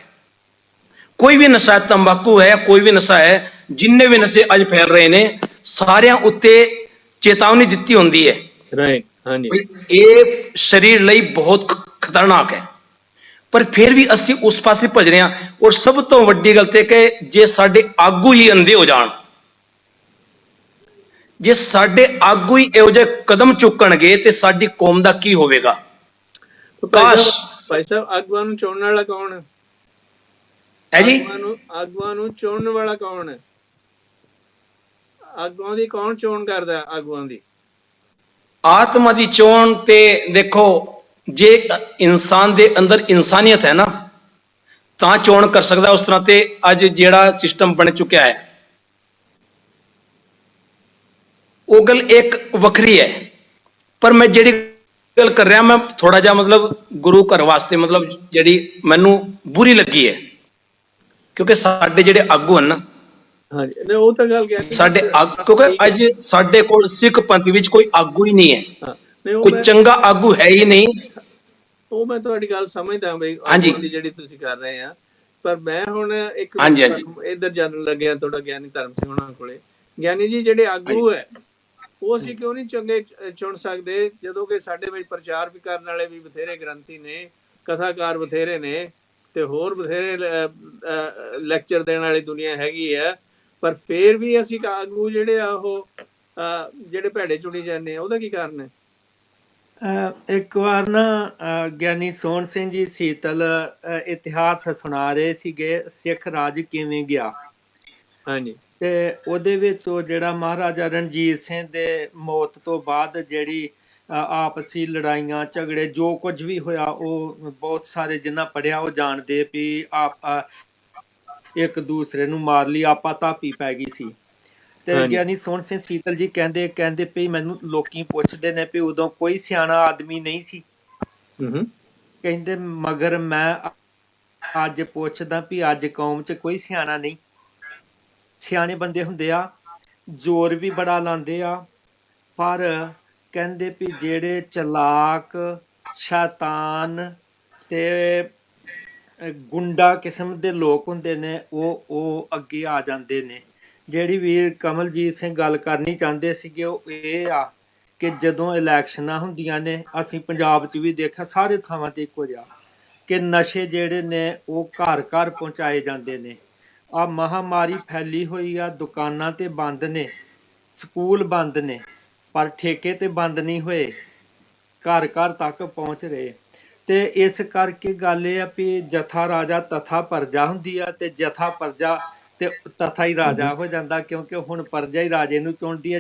Speaker 4: ਕੋਈ ਵੀ ਨਸ਼ਾ ਤੰਬਾਕੂ ਹੈ ਕੋਈ ਵੀ ਨਸ਼ਾ ਹੈ ਜਿੰਨੇ ਵੀ ਨਸ਼ੇ ਅੱਜ ਫੈਲ ਰਹੇ ਨੇ ਸਾਰਿਆਂ ਉੱਤੇ ਚੇਤਾਵਨੀ ਦਿੱਤੀ ਹੁੰਦੀ ਹੈ
Speaker 1: ਰਾਈਟ ਹਾਂਜੀ
Speaker 4: ਇਹ ਸਰੀਰ ਲਈ ਬਹੁਤ ਖਤਰਨਾਕ ਹੈ ਪਰ ਫਿਰ ਵੀ ਅਸੀਂ ਉਸ ਪਾਸੇ ਭੱਜ ਰਹੇ ਹਾਂ ਔਰ ਸਭ ਤੋਂ ਵੱਡੀ ਗੱਲ ਤੇ ਕਿ ਜੇ ਸਾਡੇ ਆਗੂ ਹੀ ਅੰਧੇ ਹੋ ਜਾਣ ਜੇ ਸਾਡੇ ਆਗੂ ਹੀ ਇਹੋ ਜਿਹੇ ਕਦਮ ਚੁੱਕਣਗੇ ਤੇ ਸਾਡੀ ਕੌਮ ਦਾ ਕੀ ਹੋਵੇਗਾ ਕਾਸ਼
Speaker 1: ਭਾਈ ਸਾਹਿਬ ਆਗੂਆਂ ਨੂੰ ਚੁਣਨ ਵਾਲਾ ਕੌਣ
Speaker 4: ਹੈ ਜੀ
Speaker 1: ਆਗੂਆਂ ਨੂੰ ਚੁਣਨ ਵਾਲਾ ਕੌਣ ਹੈ ਆਗੂਆਂ ਦੀ ਕੌਣ ਚੋਣ ਕਰਦਾ ਆਗੂਆਂ ਦੀ
Speaker 4: ਆਤਮਾ ਦੀ ਚੋਣ ਤੇ ਦੇਖੋ ਜੇ ਇਨਸਾਨ ਦੇ ਅੰਦਰ ਇਨਸਾਨੀਅਤ ਹੈ ਨਾ ਤਾਂ ਚੋਣ ਕਰ ਸਕਦਾ ਉਸ ਤਰ੍ਹਾਂ ਤੇ ਅੱਜ ਜਿਹੜਾ ਸਿਸਟਮ ਬਣ ਚੁੱਕਿਆ ਹੈ ਉਹ ਗੱਲ ਇੱਕ ਵੱਖਰੀ ਹੈ ਪਰ ਮੈਂ ਜਿਹੜੀ ਗੱਲ ਕਰ ਰਿਹਾ ਮੈਂ ਥੋੜਾ ਜਿਹਾ ਮਤਲਬ ਗੁਰੂ ਘਰ ਵਾਸਤੇ ਮਤਲਬ ਜਿਹੜੀ ਮੈਨੂੰ ਬੁਰੀ ਲੱਗੀ ਹੈ ਕਿਉਂਕਿ ਸਾਡੇ ਜਿਹੜੇ ਆਗੂ ਹਨ ਨਾ
Speaker 1: ਹਾਂਜੀ ਨਹੀਂ ਉਹ ਤਾਂ ਗੱਲ
Speaker 4: ਸਾਡੇ ਕਿਉਂਕਿ ਅੱਜ ਸਾਡੇ ਕੋਲ ਸਿੱਖ ਪੰਥ ਵਿੱਚ ਕੋਈ ਆਗੂ ਹੀ ਨਹੀਂ ਹੈ ਕੋਈ ਚੰਗਾ ਆਗੂ ਹੈ ਹੀ ਨਹੀਂ
Speaker 1: ਉਹ ਮੈਂ ਤੁਹਾਡੀ ਗੱਲ ਸਮਝਦਾ ਬਈ ਜਿਹੜੀ ਤੁਸੀਂ ਕਰ ਰਹੇ ਆ ਪਰ ਮੈਂ ਹੁਣ ਇੱਕ ਇੱਧਰ ਜਾਣ ਲੱਗਿਆ ਤੁਹਾਡਾ ਗਿਆਨੀ ਧਰਮ ਸਿੰਘ ਹੋਣਾ ਕੋਲੇ ਗਿਆਨੀ ਜੀ ਜਿਹੜੇ ਆਗੂ ਹੈ ਉਹ ਅਸੀਂ ਕਿਉਂ ਨਹੀਂ ਚੰਗੇ ਚੁਣ ਸਕਦੇ ਜਦੋਂ ਕਿ ਸਾਡੇ ਵਿੱਚ ਪ੍ਰਚਾਰ ਵੀ ਕਰਨ ਵਾਲੇ ਵੀ ਬਥੇਰੇ ਗ੍ਰੰਥੀ ਨੇ ਕਥਾਕਾਰ ਬਥੇਰੇ ਨੇ ਤੇ ਹੋਰ ਬਥੇਰੇ ਲੈਕਚਰ ਦੇਣ ਵਾਲੀ ਦੁਨੀਆ ਹੈਗੀ ਹੈ ਪਰ ਫੇਰ ਵੀ ਅਸੀਂ ਆਗੂ ਜਿਹੜੇ ਆ ਉਹ ਜਿਹੜੇ ਭੈੜੇ ਚੁਣੀ ਜਾਂਦੇ ਆ ਉਹਦਾ ਕੀ ਕਾਰਨ ਹੈ
Speaker 2: ਇੱਕ ਵਾਰ ਨਾ ਗਿਆਨੀ ਸੋਹਣ ਸਿੰਘ ਜੀ ਸੀਤਲ ਇਤਿਹਾਸ ਸੁਣਾ ਰਹੇ ਸੀਗੇ ਸਿੱਖ ਰਾਜ ਕਿਵੇਂ ਗਿਆ
Speaker 1: ਹਾਂਜੀ
Speaker 2: ਤੇ ਉਹਦੇ ਵਿੱਚ ਉਹ ਜਿਹੜਾ ਮਹਾਰਾਜਾ ਰਣਜੀਤ ਸਿੰਘ ਦੇ ਮੌਤ ਤੋਂ ਬਾਅਦ ਜਿਹੜੀ ਆਪਸੀ ਲੜਾਈਆਂ ਝਗੜੇ ਜੋ ਕੁਝ ਵੀ ਹੋਇਆ ਉਹ ਬਹੁਤ ਸਾਰੇ ਜਿਨ੍ਹਾਂ ਪੜ੍ਹਿਆ ਉਹ ਜਾਣਦੇ ਵੀ ਇੱਕ ਦੂਸਰੇ ਨੂੰ ਮਾਰ ਲਈ ਆਪਾ ਧਾਪੀ ਪੈ ਗਈ ਸੀ ਤੇ ਗਿਆਨੀ ਸੋਹਣ ਸਿੰਘ ਸੀਤਲ ਜੀ ਕਹਿੰਦੇ ਵੀ ਮੈਨੂੰ ਲੋਕੀ ਪੁੱਛਦੇ ਨੇ ਵੀ ਉਦੋਂ ਕੋਈ ਸਿਆਣਾ ਆਦਮੀ ਨਹੀਂ ਸੀ ਕਹਿੰਦੇ ਮਗਰ ਮੈਂ ਅੱਜ ਪੁੱਛਦਾ ਵੀ ਅੱਜ ਕੌਮ 'ਚ ਕੋਈ ਸਿਆਣਾ ਨਹੀਂ ਸਿਆਣੇ ਬੰਦੇ ਹੁੰਦੇ ਆ ਜ਼ੋਰ ਵੀ ਬੜਾ ਲਾਉਂਦੇ ਆ ਪਰ ਕਹਿੰਦੇ ਵੀ ਜਿਹੜੇ ਚਲਾਕ ਸ਼ੈਤਾਨ ਤੇ ਗੁੰਡਾ ਕਿਸਮ ਦੇ ਲੋਕ ਹੁੰਦੇ ਨੇ ਉਹ ਅੱਗੇ ਆ ਜਾਂਦੇ ਨੇ। ਜਿਹੜੀ ਵੀਰ ਕਮਲਜੀਤ ਸਿੰਘ ਗੱਲ ਕਰਨੀ ਚਾਹੁੰਦੇ ਸੀਗੇ ਉਹ ਇਹ ਆ ਕਿ ਜਦੋਂ ਇਲੈਕਸ਼ਨਾਂ ਹੁੰਦੀਆਂ ਨੇ, ਅਸੀਂ ਪੰਜਾਬ 'ਚ ਵੀ ਦੇਖਿਆ ਸਾਰੇ ਥਾਵਾਂ ਤੇ ਇੱਕੋ ਜਿਹਾ ਕਿ ਨਸ਼ੇ ਜਿਹੜੇ ਨੇ ਉਹ ਘਰ ਘਰ ਪਹੁੰਚਾਏ ਜਾਂਦੇ ਨੇ। ਆ ਮਹਾਮਾਰੀ ਫੈਲੀ ਹੋਈ ਆ, ਦੁਕਾਨਾਂ ਤੇ ਬੰਦ ਨੇ, ਸਕੂਲ ਬੰਦ ਨੇ, ਪਰ ਠੇਕੇ ਤੇ ਬੰਦ ਨਹੀਂ ਹੋਏ, ਘਰ ਘਰ ਤੱਕ ਪਹੁੰਚ ਰਹੇ। ਤੇ ਇਸ ਕਰਕੇ ਗੱਲ ਇਹ ਆ ਵੀ ਜਥਾ ਰਾਜਾ ਤਥਾ ਪਰਜਾ ਹੁੰਦੀ ਆ, ਤੇ ਜਥਾ ਪਰਜਾ ਤੇ ਤਥਾ ਹੀ ਰਾਜਾ ਹੋ ਜਾਂਦਾ, ਕਿਉਂਕਿ ਹੁਣ ਪਰਜਾ ਹੀ ਰਾਜੇ ਨੂੰ ਚੁਣਦੀ ਹੈ।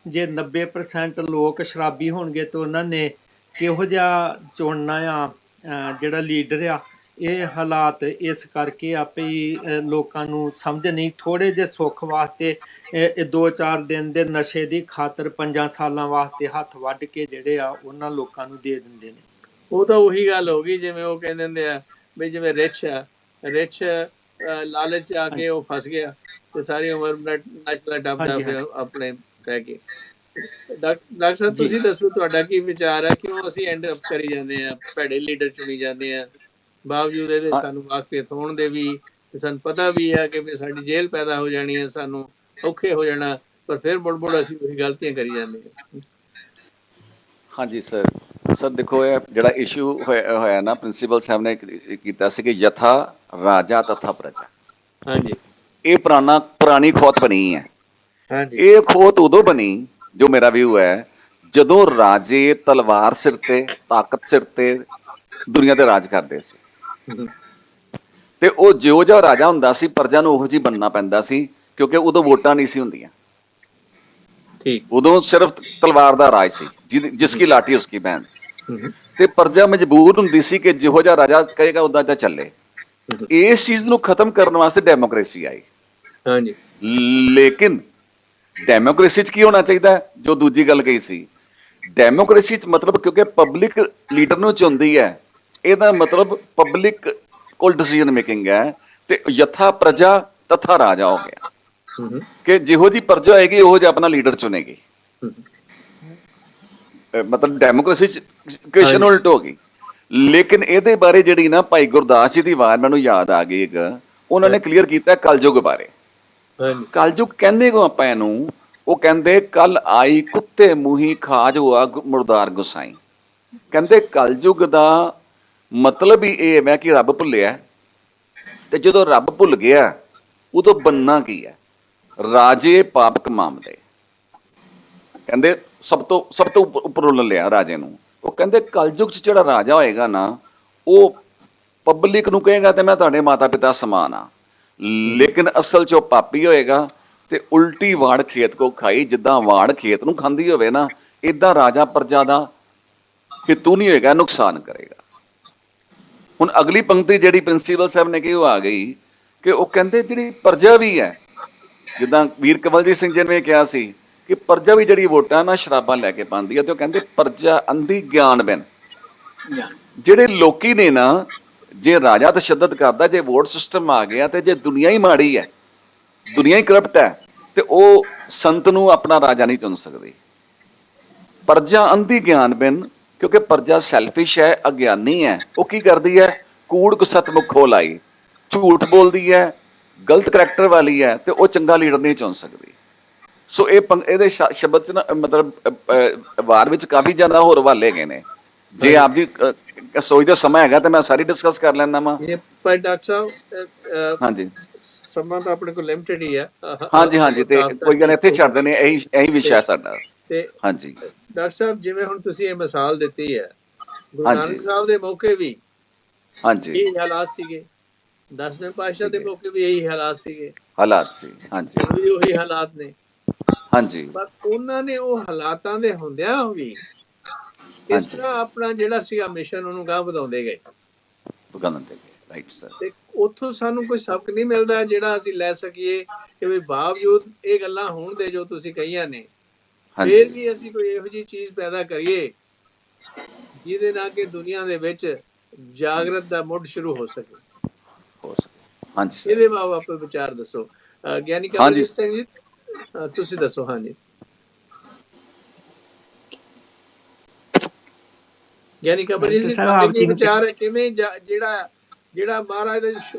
Speaker 2: ਜੇ 90% ਲੋਕ ਸ਼ਰਾਬੀ ਹੋਣਗੇ ਤਾਂ ਉਹਨਾਂ ਨੇ ਕਿਹੋ ਜਿਹਾ ਚੁਣਨਾ ਆ ਜਿਹੜਾ ਲੀਡਰ ਆ। ਇਹ ਹਾਲਾਤ ਇਸ ਕਰਕੇ ਆਪੇ ਹੀ ਲੋਕਾਂ ਨੂੰ ਸਮਝ ਨਹੀਂ, ਥੋੜ੍ਹੇ ਜਿਹੇ ਸੁੱਖ ਵਾਸਤੇ 2-4 ਦਿਨ ਦੇ ਨਸ਼ੇ ਦੀ ਖਾਤਰ 5 ਸਾਲਾਂ ਵਾਸਤੇ ਹੱਥ ਵੱਢ ਕੇ ਜਿਹੜੇ ਆ ਉਹਨਾਂ ਲੋਕਾਂ ਨੂੰ ਦੇ ਦਿੰਦੇ ਨੇ।
Speaker 1: ਉਹ ਤਾਂ ਉਹੀ ਗੱਲ ਹੋ ਗਈ ਜਿਵੇਂ ਉਹ ਕਹਿੰਦੇ ਹੁੰਦੇ ਆ ਵੀ ਜਿਵੇਂ ਰਿਛ ਲਾਲਚ ਆ ਕੇ ਉਹ ਫਸ ਗਿਆ ਤੇ ਸਾਰੀ ਉਮਰ ਨੱਚਦਾ ਟੱਪਦਾ ਫਿਰ ਆਪਣੇ ਕਹਿ ਕੇ। ਡਾਕਟਰ ਸਾਹਿਬ ਤੁਸੀਂ ਦੱਸੋ ਤੁਹਾਡਾ ਕੀ ਵਿਚਾਰ ਹੈ? ਕਿਉਂ ਅਸੀਂ ਐਂਡ ਅਪ ਕਰੀ ਜਾਂਦੇ ਆ, ਭੈੜੇ ਲੀਡਰ ਚੁਣੀ ਜਾਂਦੇ ਆ, ਬਾਵਜੂਦ ਇਹਦੇ ਸਾਨੂੰ ਵਾਕਫੀਅਤ ਹੋਣ ਦੇ ਵੀ, ਸਾਨੂੰ ਪਤਾ ਵੀ ਹੈ ਕਿ ਸਾਡੀ ਜੇਲ੍ਹ ਪੈਦਾ ਹੋ ਜਾਣੀ ਹੈ, ਸਾਨੂੰ ਔਖੇ ਹੋ ਜਾਣਾ, ਪਰ ਫਿਰ ਮੁੜ ਅਸੀਂ ਉਹੀ ਗਲਤੀਆਂ ਕਰੀ ਜਾਂਦੇ ਹਾਂ।
Speaker 3: ਹਾਂਜੀ ਸਰ ਦੇਖੋ ਇਹ ਜਿਹੜਾ ਇਸ਼ੂ ਹੋਇਆ ਨਾ, ਪ੍ਰਿੰਸੀਪਲ ਸਾਹਿਬ ਨੇ ਕੀਤਾ ਸੀ ਕਿ ਯਥਾ ਰਾਜਾ ਤਥਾ ਪ੍ਰਜਾ।
Speaker 1: ਹਾਂਜੀ,
Speaker 3: ਇਹ ਪੁਰਾਣੀ ਖੋਤ ਬਣੀ ਹੈ।
Speaker 1: ਹਾਂਜੀ,
Speaker 3: ਇਹ ਖੋਤ ਉਦੋਂ ਬਣੀ, ਜੋ ਮੇਰਾ ਵਿਊ ਹੈ, ਜਦੋਂ ਰਾਜੇ ਤਲਵਾਰ ਸਿਰ ਤੇ, ਤਾਕਤ ਸਿਰ ਤੇ ਦੁਨੀਆ ਤੇ ਰਾਜ ਕਰਦੇ ਸੀ। ਤੇ ਉਹ ਜਿਉਂ ਜਿਹਾ ਰਾਜਾ ਹੁੰਦਾ ਸੀ ਪ੍ਰਜਾ ਨੂੰ ਉਹੋ ਜਿਹੀ ਬਣਨਾ ਪੈਂਦਾ ਸੀ, ਕਿਉਂਕਿ ਉਦੋਂ ਵੋਟਾਂ ਨਹੀਂ ਸੀ ਹੁੰਦੀਆਂ। ਉਦੋਂ ਸਿਰਫ ਤਲਵਾਰ ਦਾ ਰਾਜ ਸੀ, ਜਿਸ ਕੀ ਲਾਠੀ ਉਸਕੀ ਬੈਨ। ਤੇ ਪ੍ਰਜਾ ਮਜਬੂਰ ਹੁੰਦੀ ਸੀ ਕਿ ਜਿਹੋ ਜਿਹਾ ਰਾਜਾ ਕਹੇਗਾ ਉਦਾਂ ਦਾ ਚੱਲੇ। ਇਸ ਚੀਜ਼ ਨੂੰ ਖਤਮ ਕਰਨ ਵਾਸਤੇ ਡੈਮੋਕ੍ਰੇਸੀ ਆਈ।
Speaker 1: ਹਾਂਜੀ,
Speaker 3: ਲੇਕਿਨ ਡੈਮੋਕ੍ਰੇਸੀ 'ਚ ਕੀ ਹੋਣਾ ਚਾਹੀਦਾ, ਜੋ ਦੂਜੀ ਗੱਲ ਕਹੀ ਸੀ, ਡੈਮੋਕ੍ਰੇਸੀ 'ਚ ਮਤਲਬ ਕਿਉਂਕਿ ਪਬਲਿਕ ਲੀਡਰ ਨੂੰ ਚੁਣਦੀ ਹੈ, ਇਹਦਾ ਮਤਲਬ ਪਬਲਿਕ ਕੋਲ ਡਿਸੀਜਨ ਮੇਕਿੰਗ ਹੈ। ਤੇ ਯਥਾ ਪ੍ਰਜਾ ਤਥਾ ਰਾਜਾ ਹੋ ਗਿਆ ਕਿ ਜਿਹੋ ਜੀ ਪ੍ਰਜਾ ਹੋਏਗੀ ਉਹੋ ਜਿਹਾ ਆਪਣਾ ਲੀਡਰ ਚੁਣੇਗੀ। ਮਤਲਬ ਡੈਮੋਕ੍ਰੇਸੀ 'ਚ ਕੁਐਸਚਨ ਉਲਟ ਹੋ ਗਈ। ਲੇਕਿਨ ਇਹਦੇ ਬਾਰੇ ਜਿਹੜੀ ਨਾ ਭਾਈ ਗੁਰਦਾਸ ਜੀ ਦੀ ਵਾਰ ਮੈਨੂੰ ਯਾਦ ਆ ਗਈ ਇੱਕ, ਉਹਨਾਂ ਨੇ ਕਲੀਅਰ ਕੀਤਾ ਕਲਯੁਗ ਬਾਰੇ। ਕਲਯੁਗ ਕਹਿੰਦੇ ਕੋ ਆਪਾਂ ਇਹਨੂੰ, ਉਹ ਕਹਿੰਦੇ ਕੱਲ ਆਈ ਕੁੱਤੇ ਮੂੰਹੀ ਖਾਜ ਹੋਆ ਮੁਰਦਾਰ ਗੁਸਾਈ। ਕਹਿੰਦੇ ਕਲਯੁਗ ਦਾ ਮਤਲਬ ਹੀ ਇਹ ਹੈ ਕਿ ਰੱਬ ਭੁੱਲਿਆ, ਤੇ ਜਦੋਂ ਰੱਬ ਭੁੱਲ ਗਿਆ ਉਦੋਂ ਬੰਨਾ ਕੀ ਹੈ, ਰਾਜੇ ਪਾਪ ਕਮਾਉਂਦੇ। ਕਹਿੰਦੇ ਸਭ ਤੋਂ ਉੱਪਰੋਂ ਲਿਆ ਰਾਜੇ ਨੂੰ। ਉਹ ਕਹਿੰਦੇ ਕਲਯੁਗ 'ਚ ਜਿਹੜਾ ਰਾਜਾ ਹੋਏਗਾ ਨਾ, ਉਹ ਪਬਲਿਕ ਨੂੰ ਕਹੇਗਾ ਤੇ ਮੈਂ ਤੁਹਾਡੇ ਮਾਤਾ ਪਿਤਾ ਸਮਾਨ ਆ, ਲੇਕਿਨ ਅਸਲ 'ਚ ਉਹ ਪਾਪੀ ਹੋਏਗਾ ਤੇ ਉਲਟੀ ਵਾੜ ਖੇਤ ਕੋ ਖਾਈ। ਜਿੱਦਾਂ ਵਾੜ ਖੇਤ ਨੂੰ ਖਾਂਦੀ ਹੋਵੇ ਨਾ, ਏਦਾਂ ਰਾਜਾ ਪ੍ਰਜਾ ਦਾ ਹਿੱਤੂ ਨਹੀਂ ਹੋਏਗਾ, ਨੁਕਸਾਨ ਕਰੇਗਾ। ਹੁਣ ਅਗਲੀ ਪੰਕਤੀ ਜਿਹੜੀ ਪ੍ਰਿੰਸੀਪਲ ਸਾਹਿਬ ਨੇ ਕਿ ਉਹ ਆ ਗਈ ਕਿ ਉਹ ਕਹਿੰਦੇ ਜਿਹੜੀ ਪ੍ਰਜਾ ਵੀ ਹੈ, ਜਿੱਦਾਂ ਵੀਰ ਕਮਲਜੀਤ ਸਿੰਘ ਜੀ ਨੇ ਕਿਹਾ ਸੀ ਕਿ ਪ੍ਰਜਾ ਵੀ ਜਿਹੜੀ ਵੋਟਾਂ ਨਾ ਸ਼ਰਾਬਾਂ ਲੈ ਕੇ ਪਾਉਂਦੀ ਹੈ। ਤੇ ਉਹ ਕਹਿੰਦੇ ਪ੍ਰਜਾ ਅੰਧੀ ਗਿਆਨ ਬਿਨ। ਜਿਹੜੇ ਲੋਕੀ ਨੇ ਨਾ, ਜੇ ਰਾਜਾ ਤਸ਼ੱਦਦ ਕਰਦਾ, ਜੇ ਵੋਟ ਸਿਸਟਮ ਆ ਗਿਆ, ਤੇ ਜੇ ਦੁਨੀਆ ਹੀ ਮਾੜੀ ਹੈ, ਦੁਨੀਆ ਹੀ ਕਰਪਟ ਹੈ, ਤੇ ਉਹ ਸੰਤ ਨੂੰ ਆਪਣਾ ਰਾਜਾ ਨਹੀਂ ਚੁਣ ਸਕਦੀ। ਪ੍ਰਜਾ ਅੰਧੀ ਗਿਆਨ ਬਿਨ, ਕਿਉਂਕਿ ਪ੍ਰਜਾ ਸੈਲਫਿਸ਼ ਹੈ, ਅਗਿਆਨੀ ਹੈ। ਉਹ ਕੀ ਕਰਦੀ ਹੈ, ਕੂੜ ਕੁਸਤ ਮੁਖੋ ਲਾਈ, ਝੂਠ ਬੋਲਦੀ ਹੈ, ਗਲਤ ਕਰੈਕਟਰ ਵਾਲੀ ਹੈ, ਤੇ ਉਹ ਚੰਗਾ ਲੀਡਰ ਨਹੀਂ ਚੁਣ ਸਕਦੀ। ਸੋ ਇਹਦੇ ਸ਼ਬਦ 'ਚ ਨਾ ਮਤਲਬ ਵਾਰ ਵਿੱਚ ਕਾਫੀ ਜ਼ਿਆਦਾ ਹੋਰ ਹਵਾਲੇ ਹੈਗੇ ਨੇ। ਜੇ ਆਪ ਜੀ ਸੋਚ ਦਾ ਸਮਾਂ ਹੈਗਾ ਤਾਂ ਮੈਂ ਸਾਰੀ ਡਿਸਕਸ ਕਰ ਲੈਣਾ ਵਾ।
Speaker 1: ਪਰ ਡਾਕਟਰ ਸਾਹਿਬ
Speaker 3: ਹਾਂਜੀ,
Speaker 1: ਸਮਾਂ ਤਾਂ ਆਪਣੇ ਕੋਲ ਲਿਮਟਿਡ ਹੀ ਆ।
Speaker 3: ਹਾਂਜੀ, ਤੇ ਕੋਈ ਗੱਲ ਇੱਥੇ ਛੱਡ ਦਿੰਦੇ, ਇਹੀ ਵਿਸ਼ਾ ਸਾਡਾ।
Speaker 1: ਤੇ
Speaker 3: ਹਾਂਜੀ
Speaker 1: ਡਾਕਟਰ ਸਾਹਿਬ, ਜਿਵੇਂ ਹੁਣ ਤੁਸੀਂ ਇਹ ਮਿਸਾਲ ਦਿੱਤੀ ਹੈ, ਗੁਰੂ ਨਾਨਕ ਸਾਹਿਬ ਦੇ ਮੌਕੇ ਵੀ ਇਹ ਹਾਲਾਤ ਸੀਗੇ, 10ਵੇਂ ਪਾਤਸ਼ਾਹ ਦੇ ਮੌਕੇ ਵੀ ਇਹੀ ਹਾਲਾਤ ਸੀਗੇ,
Speaker 3: ਹਾਲਾਤ ਸੀ। ਹਾਂਜੀ,
Speaker 1: ਹੁਣ ਵੀ ਉਹੀ ਹਾਲਾਤ ਨੇ।
Speaker 3: ਹਾਂਜੀ,
Speaker 1: ਪਰ ਉਹਨਾਂ ਨੇ ਉਹ ਹਾਲਾਤਾਂ ਦੇ ਹੁੰਦਿਆਂ ਵੀ ਇਸ ਤਰ੍ਹਾਂ ਆਪਣਾ ਜਿਹੜਾ ਸੀਗਾ ਮਿਸ਼ਨ ਉਹਨੂੰ ਗਾਂਹ ਵਧਾਉਂਦੇ ਗਏ।
Speaker 3: Right sir.
Speaker 1: ਤੇ ਉੱਥੋਂ ਸਾਨੂੰ ਕੋਈ ਸਬਕ ਨਹੀਂ ਮਿਲਦਾ ਜਿਹੜਾ ਅਸੀਂ ਲੈ ਸਕੀਏ ਕਿ ਵੀ ਬਾਵਜੂਦ ਇਹ ਗੱਲਾਂ ਹੋਣ ਦੇ ਜੋ ਤੁਸੀਂ ਕਹੀਆਂ ਨੇ, ਫਿਰ ਵੀ ਅਸੀਂ ਕੋਈ ਇਹੋ ਜਿਹੀ ਚੀਜ਼ ਪੈਦਾ ਕਰੀਏ ਜਿਹਦੇ ਨਾਲ ਕਿ ਦੁਨੀਆ ਦੇ ਵਿੱਚ ਜਾਗਰਤ ਦਾ ਮੁੱਢ ਸ਼ੁਰੂ ਹੋ ਸਕੇ।
Speaker 3: ਹਾਂਜੀ,
Speaker 1: ਇਹਦੇ ਬਾਰੇ ਆਪੇ ਵਿਚਾਰ ਦੱਸੋ। ਗਿਆਨੀ ਕਮਲਜੀਤ ਸਿੰਘ ਜੀ, ਤੁਸੀਂ ਦੱਸੋ। ਹਾਂਜੀ ਗਿਆਨੀ ਕਬੀਰ
Speaker 2: ਡਾਕਟਰ
Speaker 1: ਜੀ
Speaker 2: ਸਾਹਿਬ
Speaker 1: ਤੁਹਾਡੇ
Speaker 2: ਆਪ
Speaker 1: ਕੀ
Speaker 2: ਜੀ ਨੂੰ
Speaker 1: ਵਿਚਾਰ ਹੈ, ਕਿਵੇਂ ਜਿਹੜਾ ਜਿਹੜਾ ਮਹਾਰਾਜ ਦੇ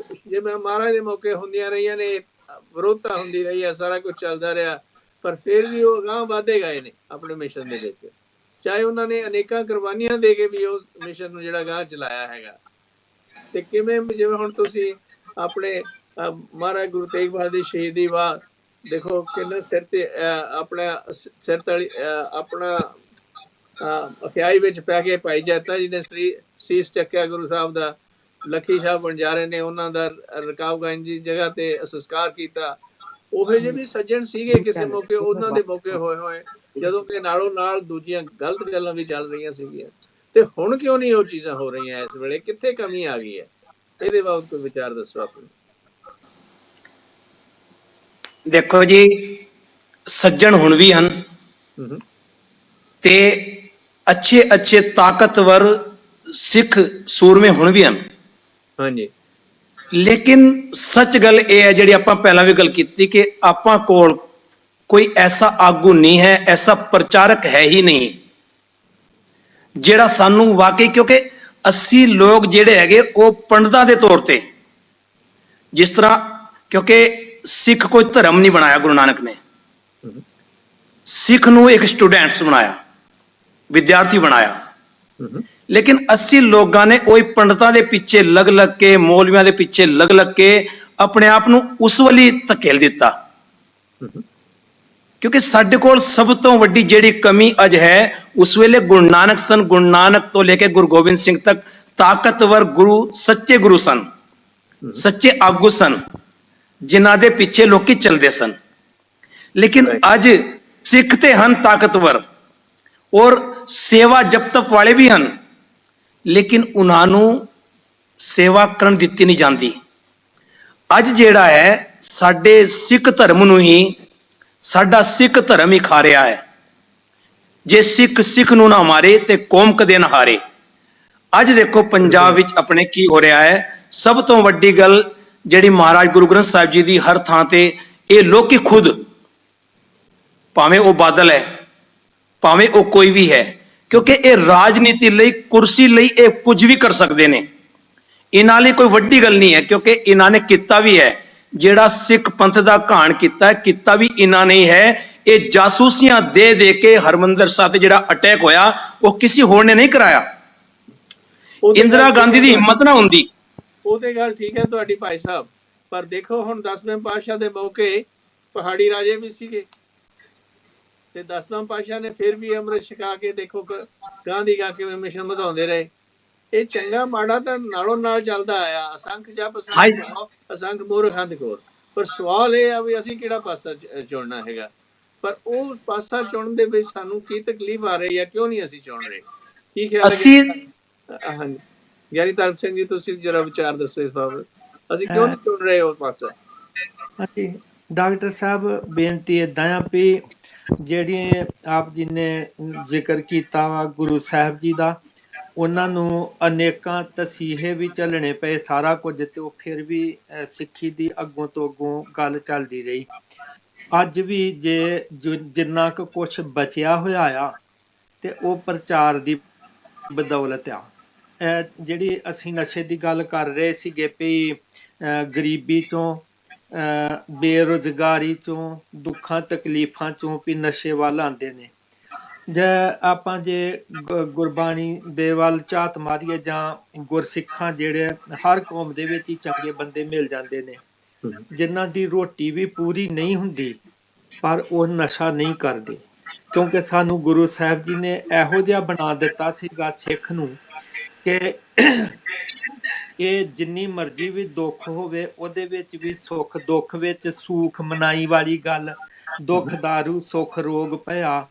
Speaker 1: ਜਿਵੇਂ ਮਹਾਰਾਜ ਦੇ ਮੌਕੇ ਹੁੰਦੀਆਂ ਰਹੀਆਂ ਨੇ, ਵਿਰੋਧਤਾ ਹੁੰਦੀ ਰਹੀ ਹੈ, ਸਾਰਾ ਕੁਝ ਚੱਲਦਾ ਰਿਹਾ, ਪਰ ਫਿਰ ਵੀ ਉਹ ਅਗਾਂਹ ਵਧੇ ਗਏ ਨੇ ਆਪਣੇ ਮਿਸ਼ਨ ਦੇ ਵਿੱਚ, ਚਾਹੇ ਉਹਨਾਂ ਨੇ ਅਨੇਕਾਂ ਕੁਰਬਾਨੀਆਂ ਦੇ ਕੇ ਵੀ ਉਸ ਮਿਸ਼ਨ ਨੂੰ ਜਿਹੜਾ ਅਗਾਂਹ ਚਲਾਇਆ ਹੈਗਾ। ਤੇ ਕਿਵੇਂ ਜਿਵੇਂ ਹੁਣ ਤੁਸੀਂ ਆਪਣੇ ਮਹਾਰਾਜ ਗੁਰੂ ਤੇਗ ਬਹਾਦਰ ਦੀ ਸ਼ਹੀਦੀ ਵਾਹ ਦੇਖੋ, ਕਿੰਨਾ ਸਿਰ ਤੇ ਆਪਣਾ ਸਿਰ ਤਲੀ ਆਪਣਾ ਅਖਿਆਈ ਵਿੱਚ ਪੈ ਕੇ ਭਾਈ ਜੈਤਾ ਜੀ ਨੇ ਸੀਸ ਚੱਕਿਆ ਗੁਰੂ ਸਾਹਿਬ ਦਾ, ਲੱਖੀ ਸ਼ਾਹ ਬੰਜਾਰੇ ਨੇ ਉਹਨਾਂ ਦਾ ਰਕਾਬਗੰਜ ਦੀ ਜਗ੍ਹਾ ਤੇ ਸੰਸਕਾਰ ਕੀਤਾ। ਉਹੋ ਜਿਹੇ ਵੀ ਸੱਜਣ ਸੀਗੇ ਕਿਸੇ ਮੌਕੇ, ਉਹਨਾਂ ਦੇ ਮੌਕੇ ਹੋਏ ਜਦੋਂ ਕਿ ਨਾਲੋਂ ਨਾਲ ਦੂਜੀਆਂ ਗਲਤ ਗੱਲਾਂ ਵੀ ਚੱਲ ਰਹੀਆਂ ਸੀਗੀਆਂ। ਤੇ ਹੁਣ ਕਿਉਂ ਨਹੀਂ ਉਹ ਚੀਜ਼ਾਂ ਹੋ ਰਹੀਆਂ ਇਸ ਵੇਲੇ, ਕਿੱਥੇ ਕਮੀ ਆ ਗਈ ਹੈ? ਇਹਦੇ ਬਾਬਤ ਕੋਈ ਵਿਚਾਰ ਦੱਸੋ ਆਪਣੇ।
Speaker 4: ਦੇਖੋ ਜੀ, ਸੱਜਣ ਹੁਣ ਵੀ ਹਨ ਤੇ ਅੱਛੇ ਤਾਕਤਵਰ ਸਿੱਖ ਸੂਰਮੇ ਹੁਣ ਵੀ ਹਨ।
Speaker 1: ਹਾਂਜੀ,
Speaker 4: ਲੇਕਿਨ ਸੱਚ ਗੱਲ ਇਹ ਹੈ, ਜਿਹੜੀ ਆਪਾਂ ਪਹਿਲਾਂ ਵੀ ਗੱਲ ਕੀਤੀ, ਕਿ ਆਪਾਂ ਕੋਲ ਕੋਈ ਐਸਾ ਆਗੂ ਨਹੀਂ ਹੈ, ਐਸਾ ਪ੍ਰਚਾਰਕ ਹੈ ਹੀ ਨਹੀਂ ਜਿਹੜਾ ਸਾਨੂੰ ਵਾਕਈ, ਕਿਉਂਕਿ ਅਸੀਂ ਲੋਕ ਜਿਹੜੇ ਹੈਗੇ ਉਹ ਪੰਡਤਾਂ ਦੇ ਤੌਰ ਤੇ, ਜਿਸ ਤਰ੍ਹਾਂ, ਕਿਉਂਕਿ ਸਿੱਖ ਕੋਈ ਧਰਮ ਨਹੀਂ ਬਣਾਇਆ ਗੁਰੂ ਨਾਨਕ ਨੇ, ਸਿੱਖ ਨੂੰ ਇੱਕ ਸਟੂਡੈਂਟਸ ਬਣਾਇਆ, ਵਿਦਿਆਰਥੀ ਬਣਾਇਆ। ਲੇਕਿਨ ਅਸੀਂ ਲੋਕਾਂ ਨੇ ਉਹੀ ਪੰਡਤਾਂ ਦੇ ਪਿੱਛੇ ਲੱਗ ਕੇ, ਮੌਲਵੀਆਂ ਦੇ ਪਿੱਛੇ ਲੱਗ ਕੇ ਆਪਣੇ ਆਪ ਨੂੰ ਉਸ ਵੱਲ ਧਕੇਲ ਦਿੱਤਾ। ਕਿਉਂਕਿ ਸਾਡੇ ਕੋਲ ਸਭ ਤੋਂ ਵੱਡੀ ਜਿਹੜੀ ਕਮੀ ਅੱਜ ਹੈ, ਉਸ ਵੇਲੇ ਗੁਰੂ ਨਾਨਕ ਸਨ, ਗੁਰੂ ਨਾਨਕ ਤੋਂ ਲੈ ਕੇ ਗੁਰੂ ਗੋਬਿੰਦ ਸਿੰਘ ਤੱਕ ਤਾਕਤਵਰ ਗੁਰੂ, ਸੱਚੇ ਗੁਰੂ ਸਨ, ਸੱਚੇ ਆਗੂ ਸਨ, ਜਿਨ੍ਹਾਂ ਦੇ ਪਿੱਛੇ ਲੋਕੀ ਚੱਲਦੇ ਸਨ। ਲੇਕਿਨ ਅੱਜ ਸਿੱਖ ਤੇ ਹਨ ਤਾਕਤਵਰ, ਔਰ ਸੇਵਾ ਜਪ ਤਪ ਵਾਲੇ ਵੀ ਹਨ, ਲੇਕਿਨ ਉਹਨਾਂ ਨੂੰ ਸੇਵਾ ਕਰਨ ਦਿੱਤੀ ਨਹੀਂ ਜਾਂਦੀ। ਅੱਜ ਜਿਹੜਾ ਹੈ, ਸਾਡੇ ਸਿੱਖ ਧਰਮ ਨੂੰ ਹੀ, ਸਾਡਾ ਸਿੱਖ ਧਰਮ ਹੀ ਖਾ ਰਿਹਾ ਹੈ। ਜੇ ਸਿੱਖ ਨੂੰ ਨਾ ਮਾਰੇ ਤੇ ਕੌਮ ਕਦੇ ਨਾ ਹਾਰੇ। ਅੱਜ ਦੇਖੋ ਪੰਜਾਬ ਵਿੱਚ ਆਪਣੇ ਕੀ ਹੋ ਰਿਹਾ ਹੈ। ਸਭ ਤੋਂ ਵੱਡੀ ਗੱਲ ਜਿਹੜੀ ਮਹਾਰਾਜ ਗੁਰੂ ਗ੍ਰੰਥ ਸਾਹਿਬ ਜੀ ਦੀ ਹਰ ਥਾਂ ਤੇ, ਇਹ ਲੋਕੀ ਖੁਦ, ਭਾਵੇਂ ਉਹ ਬਾਦਲ ਹੈ, ਭਾਵੇਂ ਉਹ ਕੋਈ ਵੀ ਹੈ, ਕਿਉਂਕਿ ਇਹ ਰਾਜਨੀਤੀ ਲਈ, ਕੁਰਸੀ ਲਈ ਇਹ ਕੁਝ ਵੀ ਕਰ ਸਕਦੇ ਨੇ। ਇਹਨਾਂ ਲਈ ਕੋਈ ਵੱਡੀ ਗੱਲ ਨਹੀਂ ਹੈ, ਕਿਉਂਕਿ ਇਹਨਾਂ ਨੇ ਕੀਤਾ ਵੀ ਹੈ ਜਿਹੜਾ ਸਿੱਖ ਪੰਥ ਦਾ ਘਾਣ ਕੀਤਾ ਵੀ ਇਹਨਾਂ ਨੇ ਹੈ। ਇਹ ਜਾਸੂਸੀਆਂ ਦੇ ਕੇ ਹਰਮੰਦਰ ਸਾਹਿਬ ਤੇ ਜਿਹੜਾ ਅਟੈਕ ਹੋਇਆ, ਉਹ ਕਿਸੇ ਹੋਰ ਨੇ ਨਹੀਂ ਕਰਾਇਆ। ਇੰਦਰਾ ਗਾਂਧੀ ਦੀ ਹਿੰਮਤ ਨਾ ਹੁੰਦੀ।
Speaker 1: ਉਹ ਤੇ ਗੱਲ ਠੀਕ ਹੈ ਤੁਹਾਡੀ ਭਾਈ ਸਾਹਿਬ, ਪਰ ਦੇਖੋ ਹੁਣ 10ਵੇਂ ਪਾਤਸ਼ਾਹ ਦੇ ਮੌਕੇ ਪਹਾੜੀ ਰਾਜੇ ਵੀ ਸੀਗੇ, ਤੇ 10ਵਾਂ ਪਾਤਸ਼ਾਹ ਨੇ ਫਿਰ ਵੀ ਅੰਮ੍ਰਿਤ ਛਕਾ ਕੇ ਦੇਖੋ ਗਾਂਧੀ ਗਾ ਕਿਵੇਂ ਮਿਸ਼ਨ ਵਧਾਉਂਦੇ ਰਹੇ। ਇਹ ਚੰਗਾ ਮਾੜਾ ਤਾਂ ਨਾਲੋਂ ਨਾਲ ਚੱਲਦਾ ਆਇਆ, ਅਸੰਖ ਜਪ ਅਸੰਖ ਮੂਰਖ ਅੰਧ ਘੋਰ। ਪਰ ਸਵਾਲ ਇਹ ਆ ਵੀ ਅਸੀਂ ਕਿਹੜਾ ਪਾਸਾ ਚੁਣਨਾ ਹੈਗਾ, ਪਰ ਉਹ ਪਾਸਾ ਚੁਣਨ ਦੇ ਵਿੱਚ ਸਾਨੂੰ ਕੀ ਤਕਲੀਫ ਆ ਰਹੀ ਹੈ, ਕਿਉਂ ਨਹੀਂ ਅਸੀਂ ਚੁਣ ਰਹੇ? ਕੀ ਖਿਆਲ ਹੈ? ਹਾਂਜੀ, ਗਿਆਨੀ ਧਰਮ ਸਿੰਘ ਜੀ, ਤੁਸੀਂ ਜਰਾ ਵਿਚਾਰ ਦੱਸੋ ਇਸ ਬਾਬਤ, ਅਸੀਂ ਕਿਉਂ ਨਹੀਂ ਚੁਣ ਰਹੇ ਉਹ ਪਾਸਾ?
Speaker 2: ਹਾਂਜੀ ਡਾਕਟਰ ਸਾਹਿਬ, ਬੇਨਤੀ ਏਦਾਂ ਆ ਵੀ ਜਿਹੜੀ ਆਪ ਜੀ ਨੇ ਜ਼ਿਕਰ ਕੀਤਾ ਵਾ ਗੁਰੂ ਸਾਹਿਬ ਜੀ ਦਾ, ਉਹਨਾਂ ਨੂੰ ਅਨੇਕਾਂ ਤਸੀਹੇ ਵੀ ਝੱਲਣੇ ਪਏ, ਸਾਰਾ ਕੁਝ, ਤੇ ਉਹ ਫਿਰ ਵੀ ਸਿੱਖੀ ਦੀ ਅੱਗੋਂ ਤੋਂ ਅੱਗੋਂ ਗੱਲ ਚੱਲਦੀ ਰਹੀ। ਅੱਜ ਵੀ ਜੇ ਜਿੰਨਾ ਕੁ ਕੁਛ ਬਚਿਆ ਹੋਇਆ ਆ, ਤੇ ਉਹ ਪ੍ਰਚਾਰ ਦੀ ਬਦੌਲਤ ਆ। ਜਿਹੜੀ ਅਸੀਂ ਨਸ਼ੇ ਦੀ ਗੱਲ ਕਰ ਰਹੇ ਸੀਗੇ ਵੀ ਗਰੀਬੀ ਚੋਂ, ਬੇਰੁਜ਼ਗਾਰੀ ਚੋਂ, ਦੁੱਖਾਂ ਤਕਲੀਫਾਂ ਚੋਂ ਵੀ ਨਸ਼ੇ ਵੱਲ ਆਉਂਦੇ ਨੇ। ਜੇ ਗੁਰਬਾਣੀ ਦੇ ਵੱਲ ਝਾਤ ਮਾਰੀਏ, ਜਾਂ ਗੁਰਸਿੱਖਾਂ ਜਿਹੜੇ ਹਰ ਕੌਮ ਦੇ ਵਿੱਚ ਹੀ ਚੰਗੇ ਬੰਦੇ ਮਿਲ ਜਾਂਦੇ ਨੇ, ਜਿਨ੍ਹਾਂ ਦੀ ਰੋਟੀ ਵੀ ਪੂਰੀ ਨਹੀਂ ਹੁੰਦੀ, ਪਰ ਉਹ ਨਸ਼ਾ ਨਹੀਂ ਕਰਦੇ, ਕਿਉਂਕਿ ਸਾਨੂੰ ਗੁਰੂ ਸਾਹਿਬ ਜੀ ਨੇ ਇਹੋ ਜਿਹਾ ਬਣਾ ਦਿੱਤਾ ਸੀਗਾ ਸਿੱਖ ਨੂੰ ਕਿ ਇਹ ਜਿੰਨੀ ਮਰਜ਼ੀ ਵੀ ਦੁੱਖ ਹੋਵੇ, ਉਹਦੇ ਵਿੱਚ ਵੀ ਸੁੱਖ, ਦੁੱਖ ਵਿੱਚ ਸੂਖ ਮਨਾਈ ਵਾਲੀ ਗੱਲ, ਦੁੱਖ ਦਾਰੂ ਸੁੱਖ ਰੋਗ ਭਇਆ।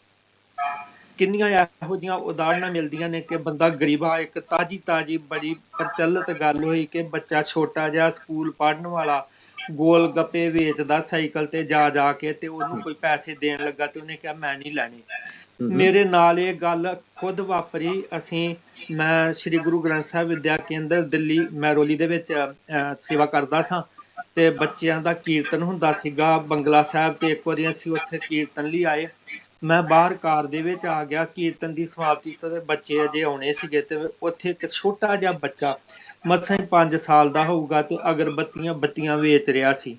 Speaker 2: ਕਿੰਨੀਆਂ ਇਹੋ ਜਿਹੀਆਂ ਉਦਾਹਰਨਾਂ ਮਿਲਦੀਆਂ ਨੇ ਕਿ ਬੰਦਾ ਗਰੀਬਾ, ਇੱਕ ਤਾਜੀ ਬੜੀ ਪ੍ਰਚਲਿਤ ਗੱਲ ਹੋਈ ਕਿ ਬੱਚਾ ਛੋਟਾ ਜਿਹਾ ਸਕੂਲ ਪੜ੍ਹਨ ਵਾਲਾ ਗੋਲ ਗੱਪੇ ਵੇਚਦਾ ਸਾਈਕਲ ਤੇ ਜਾ ਕੇ, ਤੇ ਉਹਨੂੰ ਕੋਈ ਪੈਸੇ ਦੇਣ ਲੱਗਾ ਤੇ ਉਹਨੇ ਕਿਹਾ ਮੈਂ ਨਹੀਂ ਲੈਣੇ। ਮੇਰੇ ਨਾਲ ਇਹ ਗੱਲ ਖੁਦ ਵਾਪਰੀ। ਮੈਂ ਸ੍ਰੀ ਗੁਰੂ ਗ੍ਰੰਥ ਸਾਹਿਬ ਵਿਦਿਆ ਕੇਂਦਰ ਦਿੱਲੀ ਮੈਰੋਲੀ ਦੇ ਵਿੱਚ ਸੇਵਾ ਕਰਦਾ ਸਾਂ, ਤੇ ਬੱਚਿਆਂ ਦਾ ਕੀਰਤਨ ਹੁੰਦਾ ਸੀਗਾ ਬੰਗਲਾ ਸਾਹਿਬ, ਤੇ ਇੱਕ ਵਾਰੀ ਅਸੀਂ ਉੱਥੇ ਕੀਰਤਨ ਲਈ ਆਏ, ਮੈਂ ਬਾਹਰ ਕਾਰ ਦੇ ਵਿੱਚ ਆ ਗਿਆ, ਕੀਰਤਨ ਦੀ ਸਮਾਪਤੀ ਤੋਂ ਤੇ ਬੱਚੇ ਅਜੇ ਆਉਣੇ ਸੀਗੇ, ਤੇ ਉੱਥੇ ਇੱਕ ਛੋਟਾ ਜਿਹਾ ਬੱਚਾ ਮਸਾਂ ਹੀ 5 ਸਾਲ ਦਾ ਹੋਊਗਾ ਤੇ ਅਗਰਬੱਤੀਆਂ ਬੱਤੀਆਂ ਵੇਚ ਰਿਹਾ ਸੀ।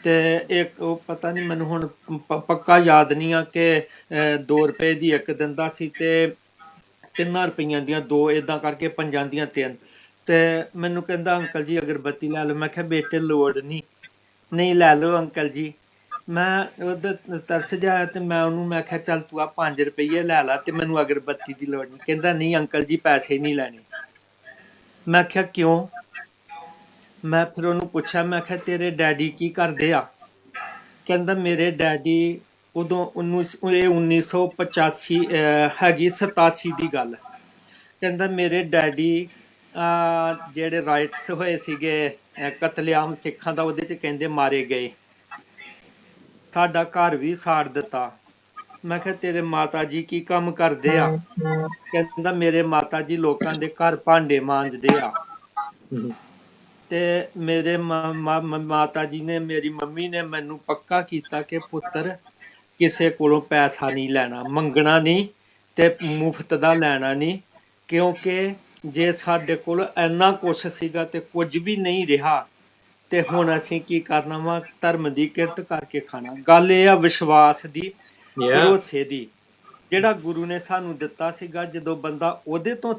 Speaker 2: ਤੇ ਇੱਕ ਉਹ ਪਤਾ ਨਹੀਂ ਮੈਨੂੰ ਹੁਣ ਪੱਕਾ ਯਾਦ ਨਹੀਂ ਆ ਕਿ 2 ਰੁਪਏ ਦੀ ਇੱਕ ਦਿੰਦਾ ਸੀ ਤੇ 3 ਰੁਪਈਆਂ ਦੀਆਂ 2, ਇਦਾਂ ਕਰਕੇ 5 ਦੀਆਂ 3। ਤੇ ਮੈਨੂੰ ਕਹਿੰਦਾ ਅੰਕਲ ਜੀ ਅਗਰਬੱਤੀ ਲੈ ਲਓ। ਮੈਂ ਕਿਹਾ ਬੇਟੇ ਲੋੜ ਨਹੀਂ, ਨਹੀਂ ਲੈ ਲਓ ਅੰਕਲ ਜੀ। ਮੈਂ ਉਹਦਾ ਤਰਸ ਜਾਇਆ ਤੇ ਮੈਂ ਉਹਨੂੰ ਮੈਂ ਕਿਹਾ ਚੱਲ ਤੂੰ ਆ 5 ਰੁਪਈਏ ਲੈ ਲਾ ਤੇ ਮੈਨੂੰ ਅਗਰਬੱਤੀ ਦੀ ਲੋੜ ਨਹੀਂ। ਕਹਿੰਦਾ ਨਹੀਂ ਅੰਕਲ ਜੀ ਪੈਸੇ ਨਹੀਂ ਲੈਣੇ। ਮੈਂ ਕਿਹਾ ਕਿਉਂ? ਮੈਂ ਫਿਰ ਉਹਨੂੰ ਪੁੱਛਿਆ, ਮੈਂ ਕਿਹਾ ਤੇਰੇ ਡੈਡੀ ਕੀ ਕਰਦੇ ਆ? ਕਹਿੰਦਾ ਮੇਰੇ ਡੈਡੀ ਉਦੋਂ 1985 ਹੈਗੀ 87 ਦੀ ਗੱਲ। ਕਹਿੰਦਾ ਮੇਰੇ ਡੈਡੀ ਜਿਹੜੇ ਰਾਈਟਸ ਹੋਏ ਸੀਗੇ ਕਤਲੇਆਮ ਸਿੱਖਾਂ ਦਾ, ਉਹਦੇ 'ਚ ਕਹਿੰਦੇ ਮਾਰੇ ਗਏ, ਸਾਡਾ ਘਰ ਵੀ ਸਾੜ ਦਿੱਤਾ। ਮੈਂ ਕਿਹਾ ਤੇਰੇ ਮਾਤਾ ਜੀ ਕੀ ਕੰਮ ਕਰਦੇ ਆ? ਕਹਿੰਦਾ ਮੇਰੇ ਮਾਤਾ ਜੀ ਲੋਕਾਂ ਦੇ ਘਰ ਭਾਂਡੇ ਮਾਂਜਦੇ ਆ। ਤੇ ਮੇਰੇ ਮਾਤਾ ਜੀ ਨੇ, ਮੇਰੀ ਮੰਮੀ ਨੇ ਮੈਨੂੰ ਪੱਕਾ ਕੀਤਾ ਕਿ ਪੁੱਤਰ ਕਿਸੇ ਕੋਲੋਂ ਪੈਸਾ ਨਹੀਂ ਲੈਣਾ, ਮੰਗਣਾ ਨਹੀਂ ਤੇ ਮੁਫਤ ਦਾ ਲੈਣਾ ਨਹੀਂ, ਕਿਉਂਕਿ ਜੇ ਸਾਡੇ ਕੋਲ ਇੰਨਾ ਕੁਛ ਸੀਗਾ ਤੇ ਕੁਝ ਵੀ ਨਹੀਂ ਰਿਹਾ ਤੇ ਹੁਣ ਅਸੀਂ ਕੀ ਕਰਨਾ ਵਾ? ਧਰਮ ਦੀ ਕਿਰਤ ਕਰਕੇ ਖਾਣਾ। ਗੱਲ ਇਹ ਆ ਵਿਸ਼ਵਾਸ ਦੀ, ਭਰੋਸੇ ਦੀ, ਜਿਹੜਾ ਗੁਰੂ ਨੇ ਸਾਨੂੰ ਦਿੱਤਾ ਸੀਗਾ। ਜਦੋਂ ਬੰਦਾ ਉਹਦੇ ਤੋਂ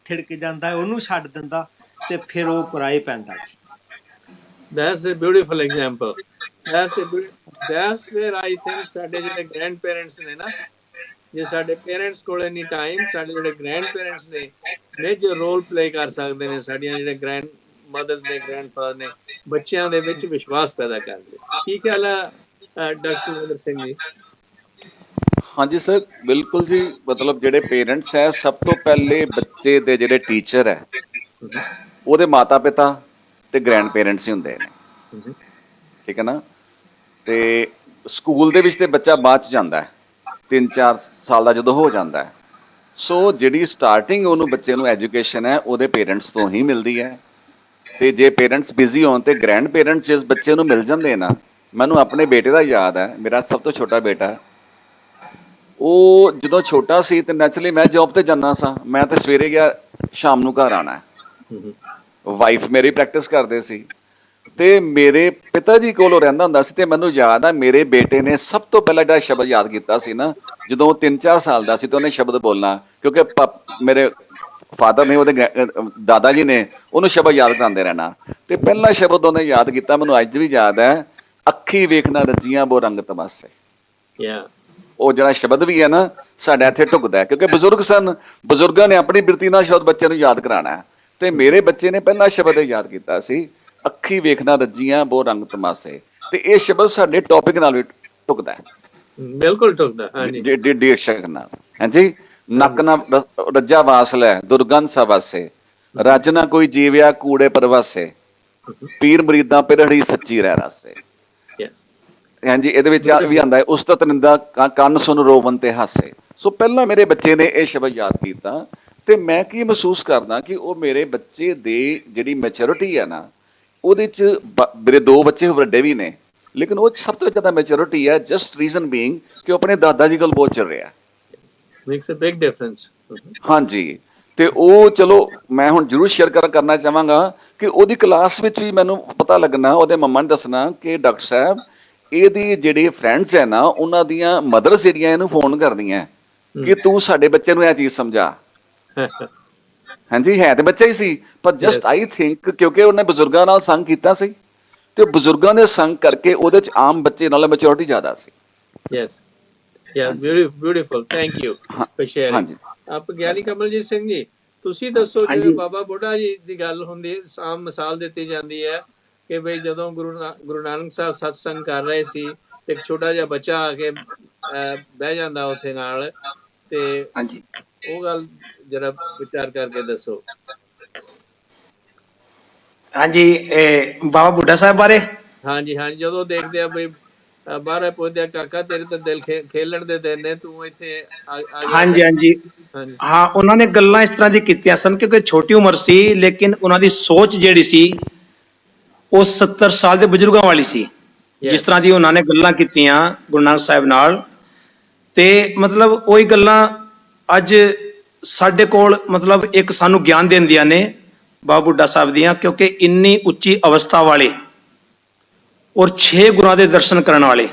Speaker 2: ਥਿੜਕ ਜਾਂਦਾ, ਉਹਨੂੰ ਛੱਡ ਦਿੰਦਾ ਤੇ ਫਿਰ ਉਹ ਪਰਾਏ ਪੈਂਦਾ ਜੀ।
Speaker 1: That's a beautiful example. That's where I think ਸਾਡੇ ਜਿਹੜੇ ਗ੍ਰੈਂਡ ਪੇਰੈਂਟਸ ਨੇ ਨਾ, ਜੇ ਸਾਡੇ ਪੇਰੈਂਟਸ ਕੋਲ ਨਹੀਂ ਟਾਈਮ, ਸਾਡੇ ਜਿਹੜੇ ਗ੍ਰੈਂਡ ਪੇਰੈਂਟਸ ਨੇ ਮੇਜਰ ਰੋਲ ਪਲੇ ਕਰ ਸਕਦੇ ਨੇ। ਸਾਡੀਆਂ ਜਿਹੜੇ ਗ੍ਰੈਂਡ ਮਦਰਸ ਨੇ, ਗ੍ਰੈਂਡ ਫਾਦਰ ਨੇ, ਬੱਚਿਆਂ ਦੇ ਵਿੱਚ ਵਿਸ਼ਵਾਸ ਪੈਦਾ ਕਰਦੇ। ਠੀਕ ਹੈ ਡਾਕਟਰ ਵਿੰਦਰ ਸਿੰਘ ਜੀ।
Speaker 3: ਹਾਂਜੀ ਸਰ, ਬਿਲਕੁਲ ਜੀ। ਮਤਲਬ ਜਿਹੜੇ ਪੇਰੈਂਟਸ ਹੈ, ਸਭ ਤੋਂ ਪਹਿਲੇ ਬੱਚੇ ਦੇ ਜਿਹੜੇ ਟੀਚਰ ਹੈ ਉਹਦੇ ਮਾਤਾ ਪਿਤਾ ਤੇ ਗ੍ਰੈਂਡ ਪੇਰੈਂਟਸ ਹੀ ਹੁੰਦੇ ਨੇ, ਠੀਕ ਹੈ ਨਾ। ਤੇ ਸਕੂਲ ਦੇ ਵਿੱਚ ਤੇ ਬੱਚਾ ਬਾਅਦ ਚ ਜਾਂਦਾ ਹੈ, 3-4 ਸਾਲ ਦਾ ਜਦੋਂ ਹੋ ਜਾਂਦਾ ਹੈ। ਸੋ ਜਿਹੜੀ ਸਟਾਰਟਿੰਗ ਉਹਨੂੰ ਬੱਚੇ ਨੂੰ ਐਜੂਕੇਸ਼ਨ ਹੈ ਉਹਦੇ ਪੇਰੈਂਟਸ ਤੋਂ ਹੀ ਮਿਲਦੀ ਹੈ। ਤੇ ਜੇ ਪੇਰੈਂਟਸ ਬਿਜ਼ੀ ਹੋਣ ਤੇ ਗ੍ਰੈਂਡ ਪੇਰੈਂਟਸ ਜਿਸ ਬੱਚੇ ਨੂੰ ਮਿਲ ਜਾਂਦੇ ਨਾ, ਮੈਨੂੰ ਆਪਣੇ ਬੇਟੇ ਦਾ ਯਾਦ ਹੈ, ਮੇਰਾ ਸਭ ਤੋਂ ਛੋਟਾ ਬੇਟਾ, ਉਹ ਜਦੋਂ ਛੋਟਾ ਸੀ ਤੇ ਨੈਚੁਰਲੀ ਮੈਂ ਜੌਬ ਤੇ ਜਾਂਦਾ ਸਾਂ। ਮੈਂ ਤਾਂ ਸਵੇਰੇ ਗਿਆ, ਸ਼ਾਮ ਨੂੰ ਘਰ ਆਉਣਾ। ਵਾਈਫ ਮੇਰੀ ਪ੍ਰੈਕਟਿਸ ਕਰਦੇ ਸੀ ਤੇ ਮੇਰੇ ਪਿਤਾ ਜੀ ਕੋਲੋਂ ਰਹਿੰਦਾ ਹੁੰਦਾ ਸੀ। ਤੇ ਮੈਨੂੰ ਯਾਦ ਆ ਮੇਰੇ ਬੇਟੇ ਨੇ ਸਭ ਤੋਂ ਪਹਿਲਾਂ ਜਿਹੜਾ ਸ਼ਬਦ ਯਾਦ ਕੀਤਾ ਸੀ ਨਾ, ਜਦੋਂ ਉਹ 3-4 ਸਾਲ ਦਾ ਸੀ ਤੇ ਉਹਨੇ ਸ਼ਬਦ ਬੋਲਣਾ, ਕਿਉਂਕਿ ਮੇਰੇ ਫਾਦਰ ਨੇ, ਉਹਦੇ ਦਾਦਾ ਜੀ ਨੇ ਉਹਨੂੰ ਸ਼ਬਦ ਯਾਦ ਕਰਾਉਂਦੇ ਰਹਿਣਾ। ਤੇ ਪਹਿਲਾ ਸ਼ਬਦ ਉਹਨੇ ਯਾਦ ਕੀਤਾ, ਮੈਨੂੰ ਅੱਜ ਵੀ ਯਾਦ ਹੈ, ਅੱਖੀ ਵੇਖਣਾ ਰੱਜੀਆਂ ਬੋ ਰੰਗ ਤਮਾਸੇ। ਉਹ ਜਿਹੜਾ ਸ਼ਬਦ ਵੀ ਹੈ ਨਾ ਸਾਡਾ ਇੱਥੇ ਢੁਕਦਾ ਹੈ, ਕਿਉਂਕਿ ਬਜ਼ੁਰਗ ਸਨ, ਬਜ਼ੁਰਗਾਂ ਨੇ ਆਪਣੀ ਬਿਰਤੀ ਨਾਲ ਸ਼ਬਦ ਬੱਚੇ ਨੂੰ ਯਾਦ ਕਰਾਉਣਾ। ਤੇ ਮੇਰੇ ਬੱਚੇ ਨੇ ਪਹਿਲਾ ਸ਼ਬਦ ਇਹ ਯਾਦ ਕੀਤਾ ਸੀ, ਅੱਖੀ ਵੇਖਣਾ ਰੱਜੀਆਂ ਬੋ ਰੰਗ ਤਮਾਸੇ। ਤੇ ਇਹ ਸ਼ਬਦ ਸਾਡੇ ਟੌਪਿਕ ਨਾਲ ਵੀ ਢੁਕਦਾ ਹੈ,
Speaker 1: ਬਿਲਕੁਲ ਢੁਕਦਾ।
Speaker 3: ਡੀ ਅਕਸ਼ਰ ਨਾਲ। ਹਾਂਜੀ, ਨੱਕ ਨਾ ਰੱਜਾ ਵਾਸ ਲੈ ਦੁਰਗੰਧ ਸਵਾਸੇ, ਰੱਜ ਨਾ ਕੋਈ ਜੀਵਿਆ ਕੂੜੇ ਪਰਵਾਸੇ, ਪੀਰ ਮਰੀਦਾਂ ਪਿਰੜੀ ਸੱਚੀ ਰਹਿ ਰਾਸੇ। ਹਾਂਜੀ, ਇਹਦੇ ਵਿੱਚ ਵੀ ਆਉਂਦਾ ਹੈ, ਉਸਤਤ ਨਿੰਦਾ ਕੰਨ ਸੁਣ ਰੋਵਨ ਤੇ ਹਾਸੇ। ਸੋ ਪਹਿਲਾਂ ਮੇਰੇ ਬੱਚੇ ਨੇ ਇਹ ਸ਼ਬਦ ਯਾਦ ਕੀਤਾ ਤੇ ਮੈਂ ਕੀ ਮਹਿਸੂਸ ਕਰਦਾ ਕਿ ਉਹ ਮੇਰੇ ਬੱਚੇ ਦੇ ਜਿਹੜੀ ਮੈਚੁਰਿਟੀ ਹੈ ਨਾ, ਉਹਦੇ ਚ ਮੇਰੇ 2 ਬੱਚੇ ਵੱਡੇ ਵੀ ਨੇ, ਲੇਕਿਨ ਉਹ ਸਭ ਤੋਂ ਜ਼ਿਆਦਾ ਮੈਚੁਰਿਟੀ ਹੈ, ਜਸਟ ਰੀਜ਼ਨ ਬੀਇੰਗ ਕਿ ਉਹ ਆਪਣੇ ਦਾਦਾ ਜੀ ਕੋਲ ਬਹੁਤ ਚੱਲ ਰਿਹਾ।
Speaker 1: Makes a big difference. ਹਾਂਜੀ,
Speaker 3: ਤੇ ਉਹ ਚਲੋ ਮੈਂ ਹੁਣ ਜ਼ਰੂਰ ਸ਼ੇਅਰ ਕਰਨਾ ਚਾਹਾਂਗਾ ਕਿ ਉਹਦੀ ਕਲਾਸ ਵਿੱਚ ਵੀ ਮੈਨੂੰ ਪਤਾ ਲੱਗਣਾ, ਉਹਦੇ ਮੰਮਾ ਨੇ ਦੱਸਣਾ ਕਿ ਡਾਕਟਰ ਸਾਹਿਬ ਇਹਦੀ ਜਿਹੜੇ ਫਰੈਂਡਸ ਹੈ ਨਾ, ਉਹਨਾਂ ਦੀਆਂ ਮਦਰਸ ਜਿਹੜੀਆਂ ਇਹਨੂੰ ਫੋਨ ਕਰਦੀਆਂ ਕਿ ਤੂੰ ਸਾਡੇ ਬੱਚੇ ਨੂੰ ਇਹ ਚੀਜ਼ ਸਮਝਾ। ਹਾਂਜੀ, ਹੈ ਤੇ ਬੱਚਾ ਹੀ ਸੀ, ਪਰ ਜਸਟ ਆਈ ਥਿੰਕ ਕਿਉਂਕਿ ਉਹਨੇ ਬਜ਼ੁਰਗਾਂ ਨਾਲ ਸੰਗ ਕੀਤਾ ਸੀ ਤੇ ਬਜ਼ੁਰਗਾਂ ਦੇ ਸੰਗ ਕਰਕੇ ਉਹਦੇ ਚ ਆਮ ਬੱਚੇ ਨਾਲੋਂ ਮੈਚੁਰਿਟੀ ਜ਼ਿਆਦਾ ਸੀ।
Speaker 1: Yes, beautiful, thank you for sharing. ਆਪ ਗਿਆਨੀ ਕਮਲਜੀਤ ਸਿੰਘ ਜੀ, ਤੁਸੀਂ ਦੱਸੋ, ਜਿਵੇਂ ਬਾਬਾ ਬੁੱਢਾ ਜੀ ਦੀ ਗੱਲ ਹੁੰਦੀ, ਆਮ ਮਿਸਾਲ ਦਿੱਤੀ ਜਾਂਦੀ ਹੈ ਕਿ ਬਈ ਜਦੋਂ ਗੁਰੂ ਨਾਨਕ ਸਾਹਿਬ ਸਤਸੰਗ ਕਰ ਰਹੇ ਸੀ ਤੇ ਇੱਕ ਛੋਟਾ ਜਿਹਾ ਬੱਚਾ ਆ ਕੇ ਬਹਿ ਜਾਂਦਾ ਉੱਥੇ ਨਾਲ, ਤੇ ਉਹ ਗੱਲ ਜਰਾ ਵਿਚਾਰ ਕਰਕੇ ਦੱਸੋ।
Speaker 4: ਹਾਂਜੀ, ਬਾਬਾ ਬੁੱਢਾ ਸਾਹਿਬ ਬਾਰੇ।
Speaker 1: ਹਾਂਜੀ, ਜਦੋਂ ਦੇਖਦੇ ਆ ਬਈ ਬਾਹਰ ਪੁੱਛਦੇ ਕਾਕਾ ਤੇਰੇ ਤਾਂ ਦਿਲ ਖੇਲਣ ਦੇ ਦਿਨ ਨੇ, ਤੂੰ ਇੱਥੇ
Speaker 4: ਹਾਂਜੀ, ਹਾਂ, ਉਹਨਾਂ ਨੇ ਗੱਲਾਂ ਇਸ ਤਰ੍ਹਾਂ ਦੀ ਕੀਤੀਆਂ ਸਨ ਕਿਉਂਕਿ ਛੋਟੀ ਉਮਰ ਸੀ, ਲੇਕਿਨ ਉਹਨਾਂ ਦੀ ਸੋਚ ਜਿਹੜੀ ਸੀ ਉਹ 70 ਸਾਲ ਦੇ ਬਜ਼ੁਰਗਾਂ ਵਾਲੀ ਸੀ। ਜਿਸ ਤਰ੍ਹਾਂ ਦੀ ਉਹਨਾਂ ਨੇ ਗੱਲਾਂ ਕੀਤੀਆਂ ਗੁਰੂ ਨਾਨਕ ਸਾਹਿਬ ਨਾਲ, ਤੇ ਮਤਲਬ ਉਹੀ ਗੱਲਾਂ ਅੱਜ ਸਾਡੇ ਕੋਲ ਮਤਲਬ ਇੱਕ ਸਾਨੂੰ ਗਿਆਨ ਦਿੰਦੀਆਂ ਨੇ ਬਾਬਾ ਬੁੱਢਾ ਸਾਹਿਬ ਦੀਆਂ, ਕਿਉਂਕਿ ਇੰਨੀ ਉੱਚੀ ਅਵਸਥਾ ਵਾਲੇ ਔਰ 6 ਗੁਰਾਂ ਦੇ ਦਰਸ਼ਨ ਕਰਨ ਵਾਲੇ,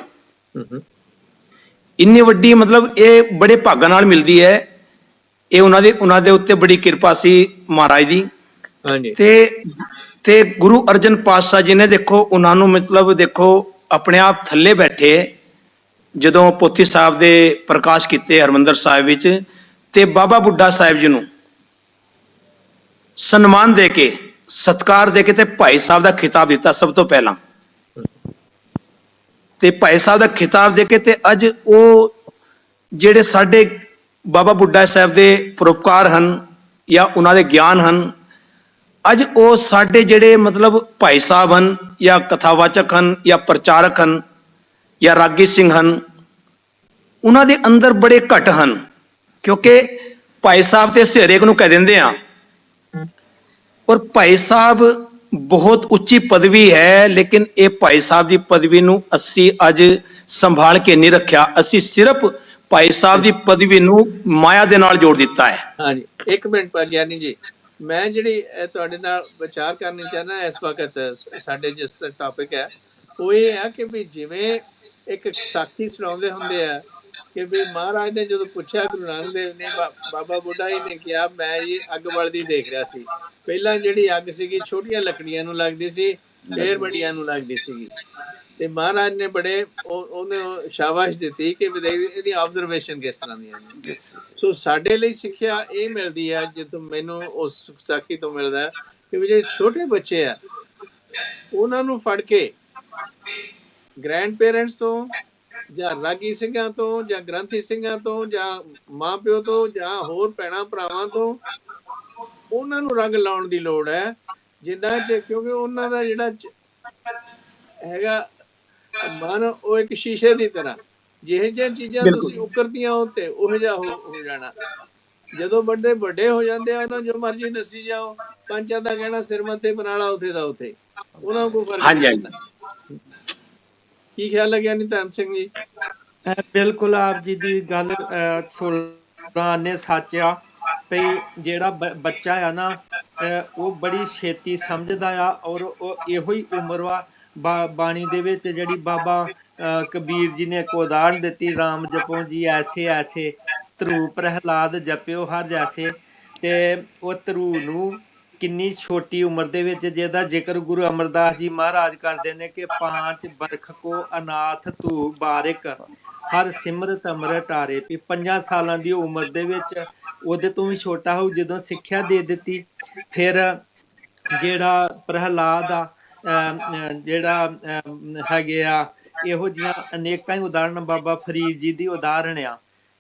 Speaker 4: ਇੰਨੀ ਵੱਡੀ ਮਤਲਬ ਇਹ ਬੜੇ ਭਾਗਾਂ ਨਾਲ ਮਿਲਦੀ ਹੈ। ਇਹ ਉਹਨਾਂ ਦੇ ਉੱਤੇ ਬੜੀ ਕਿਰਪਾ ਸੀ ਮਹਾਰਾਜ ਦੀ।
Speaker 1: ਹਾਂਜੀ
Speaker 4: ਤੇ ਗੁਰੂ ਅਰਜਨ ਪਾਤਸ਼ਾਹ ਜੀ ਨੇ ਦੇਖੋ ਉਹਨਾਂ ਨੂੰ ਮਤਲਬ ਦੇਖੋ ਆਪਣੇ ਆਪ ਥੱਲੇ ਬੈਠੇ ਜਦੋਂ ਪੋਥੀ ਸਾਹਿਬ ਦੇ ਪ੍ਰਕਾਸ਼ ਕੀਤੇ ਹਰਮੰਦਰ ਸਾਹਿਬ ਵਿੱਚ, ਤੇ ਬਾਬਾ ਬੁੱਢਾ ਸਾਹਿਬ ਜੀ ਨੂੰ ਸਨਮਾਨ ਦੇ ਕੇ ਸਤਿਕਾਰ ਦੇ ਕੇ ਤੇ ਭਾਈ ਸਾਹਿਬ ਦਾ ਖਿਤਾਬ ਦਿੱਤਾ ਸਭ ਤੋਂ ਪਹਿਲਾਂ। ਤੇ ਭਾਈ ਸਾਹਿਬ ਦਾ ਖਿਤਾਬ ਦੇ ਕੇ ਤੇ ਅੱਜ ਉਹ ਜਿਹੜੇ ਸਾਡੇ ਬਾਬਾ ਬੁੱਢਾ ਸਾਹਿਬ ਦੇ ਪਰਉਪਕਾਰ ਹਨ ਜਾਂ ਉਹਨਾਂ ਦੇ ਗਿਆਨ ਹਨ, ਅੱਜ ਉਹ ਸਾਡੇ ਜਿਹੜੇ ਮਤਲਬ ਭਾਈ ਸਾਹਿਬ ਹਨ ਜਾਂ ਕਥਾਵਾਚਕ ਹਨ ਜਾਂ ਪ੍ਰਚਾਰਕ ਹਨ ਜਾਂ ਰਾਗੀ ਸਿੰਘ ਹਨ, ਉਹਨਾਂ ਦੇ ਅੰਦਰ ਬੜੇ ਘਟ ਹਨ। ਕਿਉਂਕਿ ਭਾਈ ਸਾਹਿਬ ਤੇ ਅਸੀਂ ਹਰੇਕ ਨੂੰ ਕਹਿ ਦਿੰਦੇ ਆ, ਔਰ ਭਾਈ ਸਾਹਿਬ ਬਹੁਤ ਉੱਚੀ ਪਦਵੀ ਹੈ, ਲੇਕਿਨ ਇਹ ਭਾਈ ਸਾਹਿਬ ਦੀ ਪਦਵੀ ਨੂੰ ਅਸੀਂ ਅੱਜ ਸੰਭਾਲ ਕੇ ਨਹੀਂ ਰੱਖਿਆ। ਅਸੀਂ ਸਿਰਫ ਭਾਈ ਸਾਹਿਬ ਦੀ ਪਦਵੀ ਨੂੰ ਮਾਇਆ ਦੇ ਨਾਲ ਜੋੜ ਦਿੱਤਾ ਹੈ।
Speaker 1: ਹਾਂਜੀ, ਇੱਕ ਮਿੰਟ ਪਰ ਗਿਆਨੀ ਜੀ, ਮੈਂ ਜਿਹੜੀ ਤੁਹਾਡੇ ਨਾਲ ਵਿਚਾਰ ਕਰਨੀ ਚਾਹੁੰਦਾ ਇਸ ਵਕਤ ਸਾਡੇ ਜਿਸ ਟੌਪਿਕ ਹੈ ਉਹ ਇਹ ਹੈ ਕਿ ਵੀ ਜਿਵੇਂ ਇੱਕ ਸਾਖੀ ਸੁਣਾਉਂਦੇ ਹੁੰਦੇ ਆ ਕਿ ਵੀ ਮਹਾਰਾਜ ਨੇ ਜਦੋਂ ਪੁੱਛਿਆ ਗੁਰੂ ਨਾਨਕ ਦੇਵ ਨੇ, ਬਾਬਾ ਬੁੱਢਾ ਜੀ ਨੇ ਕਿਹਾ ਮੈਂ ਜੀ ਅੱਗ ਬਲਦੀ ਦੇਖ ਰਿਹਾ ਸੀ। ਪਹਿਲਾਂ ਜਿਹੜੀ ਅੱਗ ਸੀਗੀ ਛੋਟੀਆਂ ਲੱਕੜੀਆਂ ਨੂੰ ਲੱਗਦੀ ਸੀ, ਫੇਰ ਵੱਡੀਆਂ ਨੂੰ ਲੱਗਦੀ ਸੀਗੀ, ਤੇ ਮਹਾਰਾਜ ਨੇ ਬੜੇ ਉਹਨੂੰ ਸ਼ਾਬਾਸ਼ ਦਿੱਤੀ ਕਿ ਇਹਦੀ ਆਬਜ਼ਰਵੇਸ਼ਨ ਕਿਸ ਤਰ੍ਹਾਂ ਦੀਆਂ ਨੇ। ਸੋ ਸਾਡੇ ਲਈ ਸਿੱਖਿਆ ਇਹ ਮਿਲਦੀ ਹੈ ਜਦੋਂ ਮੈਨੂੰ ਉਸ ਸਾਖੀ ਤੋਂ ਮਿਲਦਾ ਕਿ ਵੀ ਜਿਹੜੇ ਛੋਟੇ ਬੱਚੇ ਆ ਉਹਨਾਂ ਨੂੰ ਫੜ ਕੇ ਗ੍ਰੈਂਡ ਪੇਰੈਂਟਸ ਤੋਂ ਜਾਂ ਰਾਗੀ ਸਿੰਘਾਂ ਤੋਂ ਜਾਂ ਗ੍ਰੰਥੀ ਸਿੰਘਾਂ ਤੋਂ ਜਾਂ ਮਾਂ ਪਿਓ ਤੋਂ ਜਾਂ ਹੋਰ ਭੈਣਾਂ ਭਰਾਵਾਂ ਤੋਂ ਉਹਨਾਂ ਨੂੰ ਰੰਗ ਲਾਉਣ ਦੀ ਲੋੜ ਹੈ ਜਿੰਨਾ ਚ, ਕਿਉਂਕਿ ਉਹਨਾਂ ਦਾ ਜਿਹੜਾ ਹੈਗਾ ਮਨ ਉਹ ਇੱਕ ਸ਼ੀਸ਼ੇ ਦੀ ਤਰ੍ਹਾਂ, ਜਿਹੇ ਜਿਹੀਆਂ ਚੀਜ਼ਾਂ ਤੁਸੀਂ ਉਕਰਦੀਆਂ ਹੋ ਤੇ ਉਹ ਜਿਹਾ ਹੋ ਜਾਣਾ। ਜਦੋਂ ਵੱਡੇ ਹੋ ਜਾਂਦੇ ਆ ਉਹਨਾਂ ਜੋ ਮਰਜ਼ੀ ਦੱਸੀ ਜਾਓ, ਪੰਚਾਂ ਦਾ ਕਹਿਣਾ ਸਿਰ ਮੱਥੇ ਬਣਾ ਲਾ ਉੱਥੇ ਦਾ ਉੱਥੇ, ਉਹਨਾਂ ਨੂੰ ਕੋਈ ਫਰਕ ਨਹੀਂ ਪੈਂਦਾ। ਕੀ ਖਿਆਲ ਲੱਗਿਆ ਨੀ ਧਰਮ ਸਿੰਘ ਜੀ?
Speaker 2: ਬਿਲਕੁਲ ਆਪ ਜੀ ਦੀ ਗੱਲ ਸੁਣਨਾ ਨੇ ਸੱਚ ਆ ਭਈ ਜਿਹੜਾ ਬੱਚਾ ਆ ਨਾ ਉਹ ਬੜੀ ਛੇਤੀ ਸਮਝਦਾ ਆ, ਔਰ ਉਹ ਇਹੋ ਹੀ ਉਮਰ ਵਾ। ਬਾਣੀ ਦੇ ਵਿੱਚ ਜਿਹੜੀ ਬਾਬਾ ਕਬੀਰ ਜੀ ਨੇ ਇੱਕ ਉਦਾਹਰਨ ਦਿੱਤੀ, ਰਾਮ ਜਪੋ ਜੀ ਐਸੇ ਐਸੇ, ਧਰੂ ਪ੍ਰਹਿਲਾਦ ਜਪਿਓ ਹਰ ਜੈਸੇ। ਤੇ ਉਹ ਧਰੂ ਨੂੰ ਕਿੰਨੀ ਛੋਟੀ ਉਮਰ ਦੇ ਵਿੱਚ ਜਿਹਦਾ ਜ਼ਿਕਰ ਗੁਰੂ ਅਮਰਦਾਸ ਜੀ ਮਹਾਰਾਜ ਕਰਦੇ ਨੇ ਕਿ 5 ਬਰਖ ਕੋ ਅਨਾਥ ਤੂ ਬਾਰਿਕ ਹਰ ਸਿਮਰਤ ਅੰਮ੍ਰਿਤ ਟਾਰੇ। ਵੀ 5 ਸਾਲਾਂ ਦੀ ਉਮਰ ਦੇ ਵਿੱਚ ਉਹਦੇ ਤੋਂ ਵੀ ਛੋਟਾ ਹੋ ਜਦੋਂ ਸਿੱਖਿਆ ਦੇ ਦਿੱਤੀ। ਫਿਰ ਜਿਹੜਾ ਪ੍ਰਹਿਲਾਦ ਆ ਜਿਹੜਾ ਹੈਗੇ ਆ, ਇਹੋ ਜਿਹੀਆਂ ਅਨੇਕਾਂ ਹੀ ਉਦਾਹਰਨ, ਬਾਬਾ ਫਰੀਦ ਜੀ ਦੀ ਉਦਾਹਰਨ ਆ।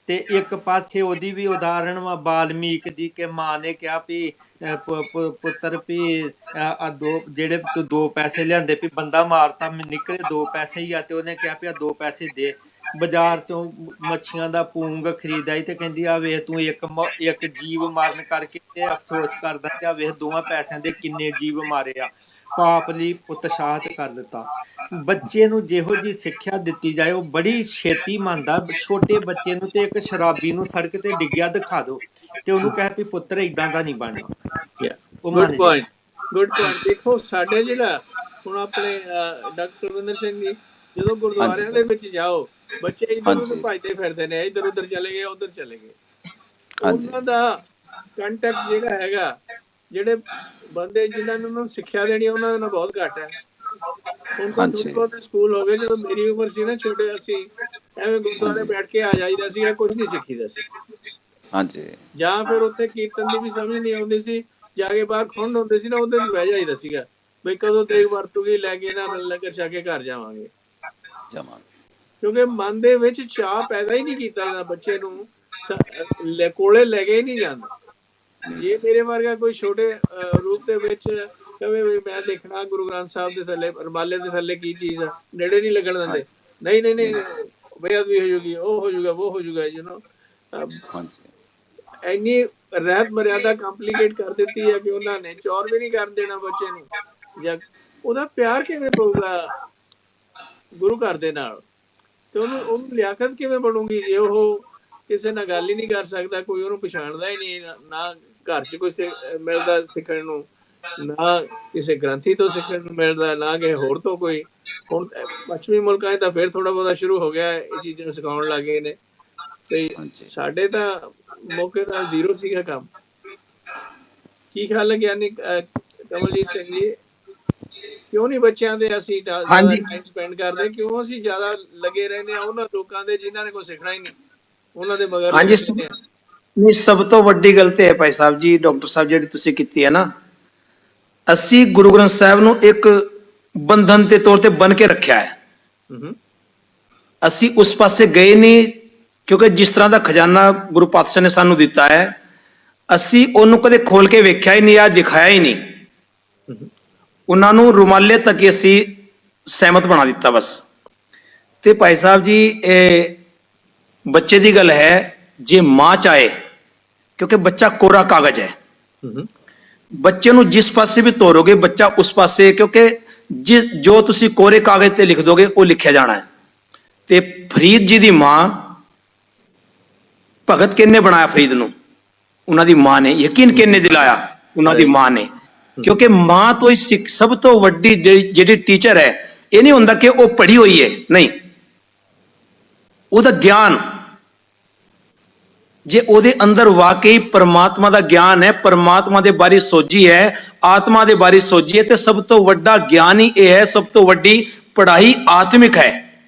Speaker 2: ਤੇ ਇੱਕ ਪਾਸੇ ਉਹਦੀ ਵੀ ਉਦਾਹਰਨ ਵਾ ਬਾਲਮੀਕ ਦੀ, ਕਿ ਮਾਂ ਨੇ ਕਿਹਾ ਵੀ ਪੁੱਤਰ ਵੀ ਜਿਹੜੇ ਤੂੰ 2 ਪੈਸੇ ਲਿਆਂਦੇ ਵੀ ਬੰਦਾ ਮਾਰਤਾ ਨਿਕਲੇ 2 ਪੈਸੇ ਹੀ ਆ, ਤੇ ਉਹਨੇ ਕਿਹਾ ਵੀ 2 ਪੈਸੇ ਦੇ। ਬਾਜ਼ਾਰ ਚੋਂ ਮੱਛੀਆਂ ਦਾ ਪੂੰਗ ਖਰੀਦਿਆ ਤੇ ਕਹਿੰਦੀ ਆ ਵੇਖ ਤੂੰ ਇੱਕ ਜੀਵ ਮਾਰਨ ਕਰਕੇ ਤੇ ਅਫਸੋਸ ਕਰਦਾ ਕਿ ਆ ਵੇਖ 2 ਪੈਸਿਆਂ ਦੇ ਕਿੰਨੇ ਜੀਵ ਮਾਰੇ ਆ। ਪਾਪ ਲਈ ਉਤਸ਼ਾਹਤ ਕਰ ਦਿੱਤਾ। ਬੱਚੇ ਨੂੰ ਜਿਹੋ ਜਿਹੀ ਸਿੱਖਿਆ ਦਿੱਤੀ ਜਾਏ ਉਹ ਬੜੀ ਛੇਤੀ ਮੰਨਦਾ। ਛੋਟੇ ਬੱਚੇ ਨੂੰ ਤੇ ਇੱਕ ਸ਼ਰਾਬੀ ਨੂੰ ਸੜਕ ਤੇ ਡਿੱਗਿਆ ਦਿਖਾ ਦਿਓ ਤੇ ਉਹਨੂੰ ਕਹੇ ਵੀ ਪੁੱਤਰ ਏਦਾਂ ਦਾ ਨਹੀਂ ਬਣਨਾ।
Speaker 1: Good point. ਦੇਖੋ ਸਾਡੇ ਜਿਹੜਾ ਹੁਣ ਆਪਣੇ ਡਾਕਟਰ ਰਵਿੰਦਰ ਸਿੰਘ ਜੀ ਜਦੋਂ ਗੁਰਦੁਆਰਿਆਂ ਦੇ ਵਿੱਚ ਜਾਓ, ਬੱਚੇ ਇੱਧਰ ਉੱਧਰ ਭੱਜਦੇ ਫਿਰਦੇ ਨੇ, ਇੱਧਰ ਉੱਧਰ ਚਲੇ ਗਏ ਉੱਧਰ ਚਲੇ ਗਏ। ਉਹਨਾਂ ਦਾ ਕੰਟੈਕਟ ਜਿਹੜਾ ਹੈਗਾ, ਜਿਹੜੇ ਬੰਦੇ ਜਿਨ੍ਹਾਂ ਨੂੰ ਸਿੱਖਿਆ ਦੇਣੀ ਉਹਨਾਂ ਦਾ ਬਹੁਤ ਘੱਟ ਹੈ। ਹੁਣ ਤਾਂ ਥੋੜ੍ਹੇ ਬਹੁਤ ਸਕੂਲ ਹੋ ਗਏ। ਜਦੋਂ ਮੇਰੀ ਉਮਰ ਸੀ ਨਾ ਛੋਟੇ, ਅਸੀਂ ਐਵੇਂ ਗੁਰਦੁਆਰੇ ਬੈਠ ਕੇ ਆ ਜਾਈਦਾ ਸੀਗਾ, ਕੁਝ ਨਹੀਂ ਸਿੱਖੀਦਾ ਸੀ। ਜਾਂ ਫਿਰ ਉੱਥੇ ਕੀਰਤਨ ਦੀ ਵੀ ਸਮਝ ਨਹੀਂ ਆਉਂਦੀ ਸੀ, ਜਾ ਕੇ ਬਾਹਰ ਖੁੰਡ ਹੁੰਦੇ ਸੀ ਨਾ, ਉਹਦੇ ਵੀ ਬਹਿ ਜਾਈਦਾ ਸੀਗਾ ਬਈ ਕਦੋਂ ਦੇਗ ਵਰਤੂਗੀ, ਲੈ ਕੇ ਨਾ ਲੰਗਰ ਛਕ ਕੇ ਘਰ ਜਾਵਾਂਗੇ। ਕਿਉਂਕਿ ਮਨ ਦੇ ਵਿੱਚ ਚਾਅ ਪੈਦਾ ਹੀ ਨਹੀਂ ਕੀਤਾ ਜਾਂਦਾ, ਬੱਚੇ ਨੂੰ ਕੋਲੇ ਲੈ ਕੇ ਹੀ ਨਹੀਂ ਜਾਂਦਾ। ਜੇ ਮੇਰੇ ਵਰਗਾ ਕੋਈ ਛੋਟੇ ਰੂਪ ਦੇ ਵਿੱਚ ਕਵੇ ਵੀ ਮੈਂ ਦੇਖਣਾ ਗੁਰੂ ਗ੍ਰੰਥ ਸਾਹਿਬ ਦੇ ਥੱਲੇ ਰਮਾਲੇ ਦੇ ਥੱਲੇ ਕੀ ਚੀਜ਼ ਆ, ਨੇੜੇ ਨਹੀਂ ਲੱਗਣ ਦਿੰਦੇ। ਨਹੀਂ ਬੇਅਦਬੀ ਹੋ ਜੂਗੀ, ਉਹ ਹੋ ਜੂਗਾ, ਉਹ ਹੋ ਜੂਗਾ। ਇੰਨੀ ਰਹਿਤ ਮਰਿਆਦਾ ਕੰਪਲੀਕੇਟ ਕਰ ਦਿੱਤੀ ਹੈ ਕਿ ਉਹਨਾਂ ਨੇ ਚੌਰ ਵੀ ਨਹੀਂ ਕਰਨ ਦੇਣਾ ਬੱਚੇ ਨੂੰ। ਜਾਂ ਉਹਦਾ ਪਿਆਰ ਕਿਵੇਂ ਪਊਗਾ ਗੁਰੂ ਘਰ ਦੇ ਨਾਲ? ਤੇ ਉਹਨੂੰ ਲਿਆਕਤ ਕਿਵੇਂ ਬਣੂਗੀ ਜੇ ਉਹ ਕਿਸੇ ਨਾਲ ਗੱਲ ਹੀ ਨਹੀਂ ਕਰ ਸਕਦਾ, ਕੋਈ ਉਹਨੂੰ ਪਛਾਣਦਾ ਹੀ ਨਹੀਂ, ਨਾ ਘਰ 'ਚ ਕੋਈ ਮਿਲਦਾ ਸਿੱਖਣ ਨੂੰ, ਨਾ ਕਿਸੇ ਗ੍ਰੰਥੀ ਤੋਂ ਸਿੱਖਣ ਨੂੰ ਮਿਲਦਾ, ਨਾ ਕਿਸੇ ਹੋਰ ਤੋਂ ਕੋਈ। ਹੁਣ ਪੱਛਮੀ ਮੁਲਕਾਂ 'ਚ ਤਾਂ ਫਿਰ ਥੋੜਾ ਬਹੁਤਾ ਸ਼ੁਰੂ ਹੋ ਗਿਆ, ਇਹ ਚੀਜ਼ਾਂ ਸਿਖਾਉਣ ਲੱਗ ਗਏ ਨੇ, ਤੇ
Speaker 3: ਹਾਂਜੀ
Speaker 1: ਸਾਡੇ ਤਾਂ ਮੌਕੇ ਤਾਂ ਜ਼ੀਰੋ ਸੀਗਾ ਕੰਮ। ਕੀ ਖਿਆਲ ਹੈ ਗਿਆਨੀ ਕਮਲਜੀਤ ਸਿੰਘ ਜੀ, ਕਿਉਂ ਨਹੀਂ ਬੱਚਿਆਂ ਦੇ ਅਸੀਂ ਜ਼ਿਆਦਾ
Speaker 4: ਹਾਂਜੀ
Speaker 1: ਟਾਈਮ ਸਪੈਂਡ ਕਰਦੇ, ਕਿਉਂ ਅਸੀਂ ਜ਼ਿਆਦਾ ਲੱਗੇ ਰਹਿੰਦੇ ਆ ਉਹਨਾਂ ਲੋਕਾਂ ਦੇ ਜਿਨ੍ਹਾਂ ਨੇ ਕੋਈ ਸਿੱਖਣਾ ਹੀ ਨਹੀਂ, ਉਹਨਾਂ ਦੇ ਮਗਰ
Speaker 4: ਹਾਂਜੀ
Speaker 1: ਲੱਗੇ ਰਹਿੰਦੇ ਆ।
Speaker 4: ਨਹੀਂ, ਸਭ ਤੋਂ ਵੱਡੀ ਗੱਲ ਤੇ ਹੈ ਭਾਈ ਸਾਹਿਬ ਜੀ, ਡਾਕਟਰ ਸਾਹਿਬ, ਜਿਹੜੀ ਤੁਸੀਂ ਕੀਤੀ ਹੈ ਨਾ, ਅਸੀਂ ਗੁਰੂ ਗ੍ਰੰਥ ਸਾਹਿਬ ਨੂੰ ਇੱਕ ਬੰਧਨ ਦੇ ਤੌਰ ਤੇ ਬਨ ਕੇ ਰੱਖਿਆ ਹੈ।
Speaker 1: ਹੂੰ
Speaker 4: ਅਸੀਂ ਉਸ ਪਾਸੇ ਗਏ ਨਹੀਂ, ਕਿਉਂਕਿ ਜਿਸ ਤਰ੍ਹਾਂ ਦਾ ਖਜ਼ਾਨਾ ਗੁਰੂ ਪਾਤਸ਼ਾਹ ਨੇ ਸਾਨੂੰ ਦਿੱਤਾ ਹੈ, ਅਸੀਂ ਉਹਨੂੰ ਕਦੇ ਖੋਲ ਕੇ ਵੇਖਿਆ ਹੀ ਨਹੀਂ, ਆ ਦਿਖਾਇਆ ਹੀ ਨਹੀਂ।
Speaker 1: ਹੂੰ
Speaker 4: ਉਹਨਾਂ ਨੂੰ ਰੁਮਾਲੇ ਤੱਕ ਹੀ ਅਸੀਂ ਸਹਿਮਤ ਬਣਾ ਦਿੱਤਾ ਬਸ। ਤੇ ਭਾਈ ਸਾਹਿਬ ਜੀ, ਇਹ ਬੱਚੇ ਦੀ ਗੱਲ ਹੈ, ਜੇ ਮਾਂ ਚਾਹੇ, ਕਿਉਂਕਿ ਬੱਚਾ ਕੋਰਾ ਕਾਗਜ਼ ਹੈ,
Speaker 1: ਹੂੰ
Speaker 4: ਬੱਚੇ ਨੂੰ ਜਿਸ ਪਾਸੇ ਵੀ ਤੋਰੋਗੇ ਬੱਚਾ ਉਸ ਪਾਸੇ, ਕਿਉਂਕਿ ਜੋ ਤੁਸੀਂ ਕੋਰੇ ਕਾਗਜ਼ ਤੇ ਲਿਖ ਦੋਗੇ ਉਹ ਲਿਖਿਆ ਜਾਣਾ ਹੈ। ਤੇ ਫਰੀਦ ਜੀ ਦੀ ਮਾਂ, ਭਗਤ ਕਿਹਨੇ ਬਣਾਇਆ ਫਰੀਦ ਨੂੰ? ਉਹਨਾਂ ਦੀ ਮਾਂ ਨੇ। ਯਕੀਨ ਕਿਹਨੇ ਦਿਲਾਇਆ? ਉਹਨਾਂ ਦੀ ਮਾਂ ਨੇ। ਕਿਉਂਕਿ ਮਾਂ ਤੋਂ ਹੀ ਸਭ ਤੋਂ ਵੱਡੀ ਜਿਹੜੀ ਟੀਚਰ ਹੈ, ਇਹ ਨਹੀਂ ਹੁੰਦਾ ਕਿ ਉਹ ਪੜ੍ਹੀ ਹੋਈ ਹੈ, ਨਹੀਂ, ਉਹਦਾ ਗਿਆਨ, ਜੇ ਉਹਦੇ ਅੰਦਰ ਵਾਕਈ ਪਰਮਾਤਮਾ ਦਾ ਗਿਆਨ ਹੈ, ਪਰਮਾਤਮਾ ਦੇ ਬਾਰੇ ਸੋਝੀ ਹੈ, ਆਤਮਾ ਦੇ ਬਾਰੇ ਸੋਝੀ ਹੈ, ਤੇ ਸਭ ਤੋਂ ਵੱਡਾ ਗਿਆਨ ਹੀ ਇਹ ਹੈ, ਸਭ ਤੋਂ ਵੱਡੀ ਪੜ੍ਹਾਈ ਆਤਮਿਕ ਹੈ।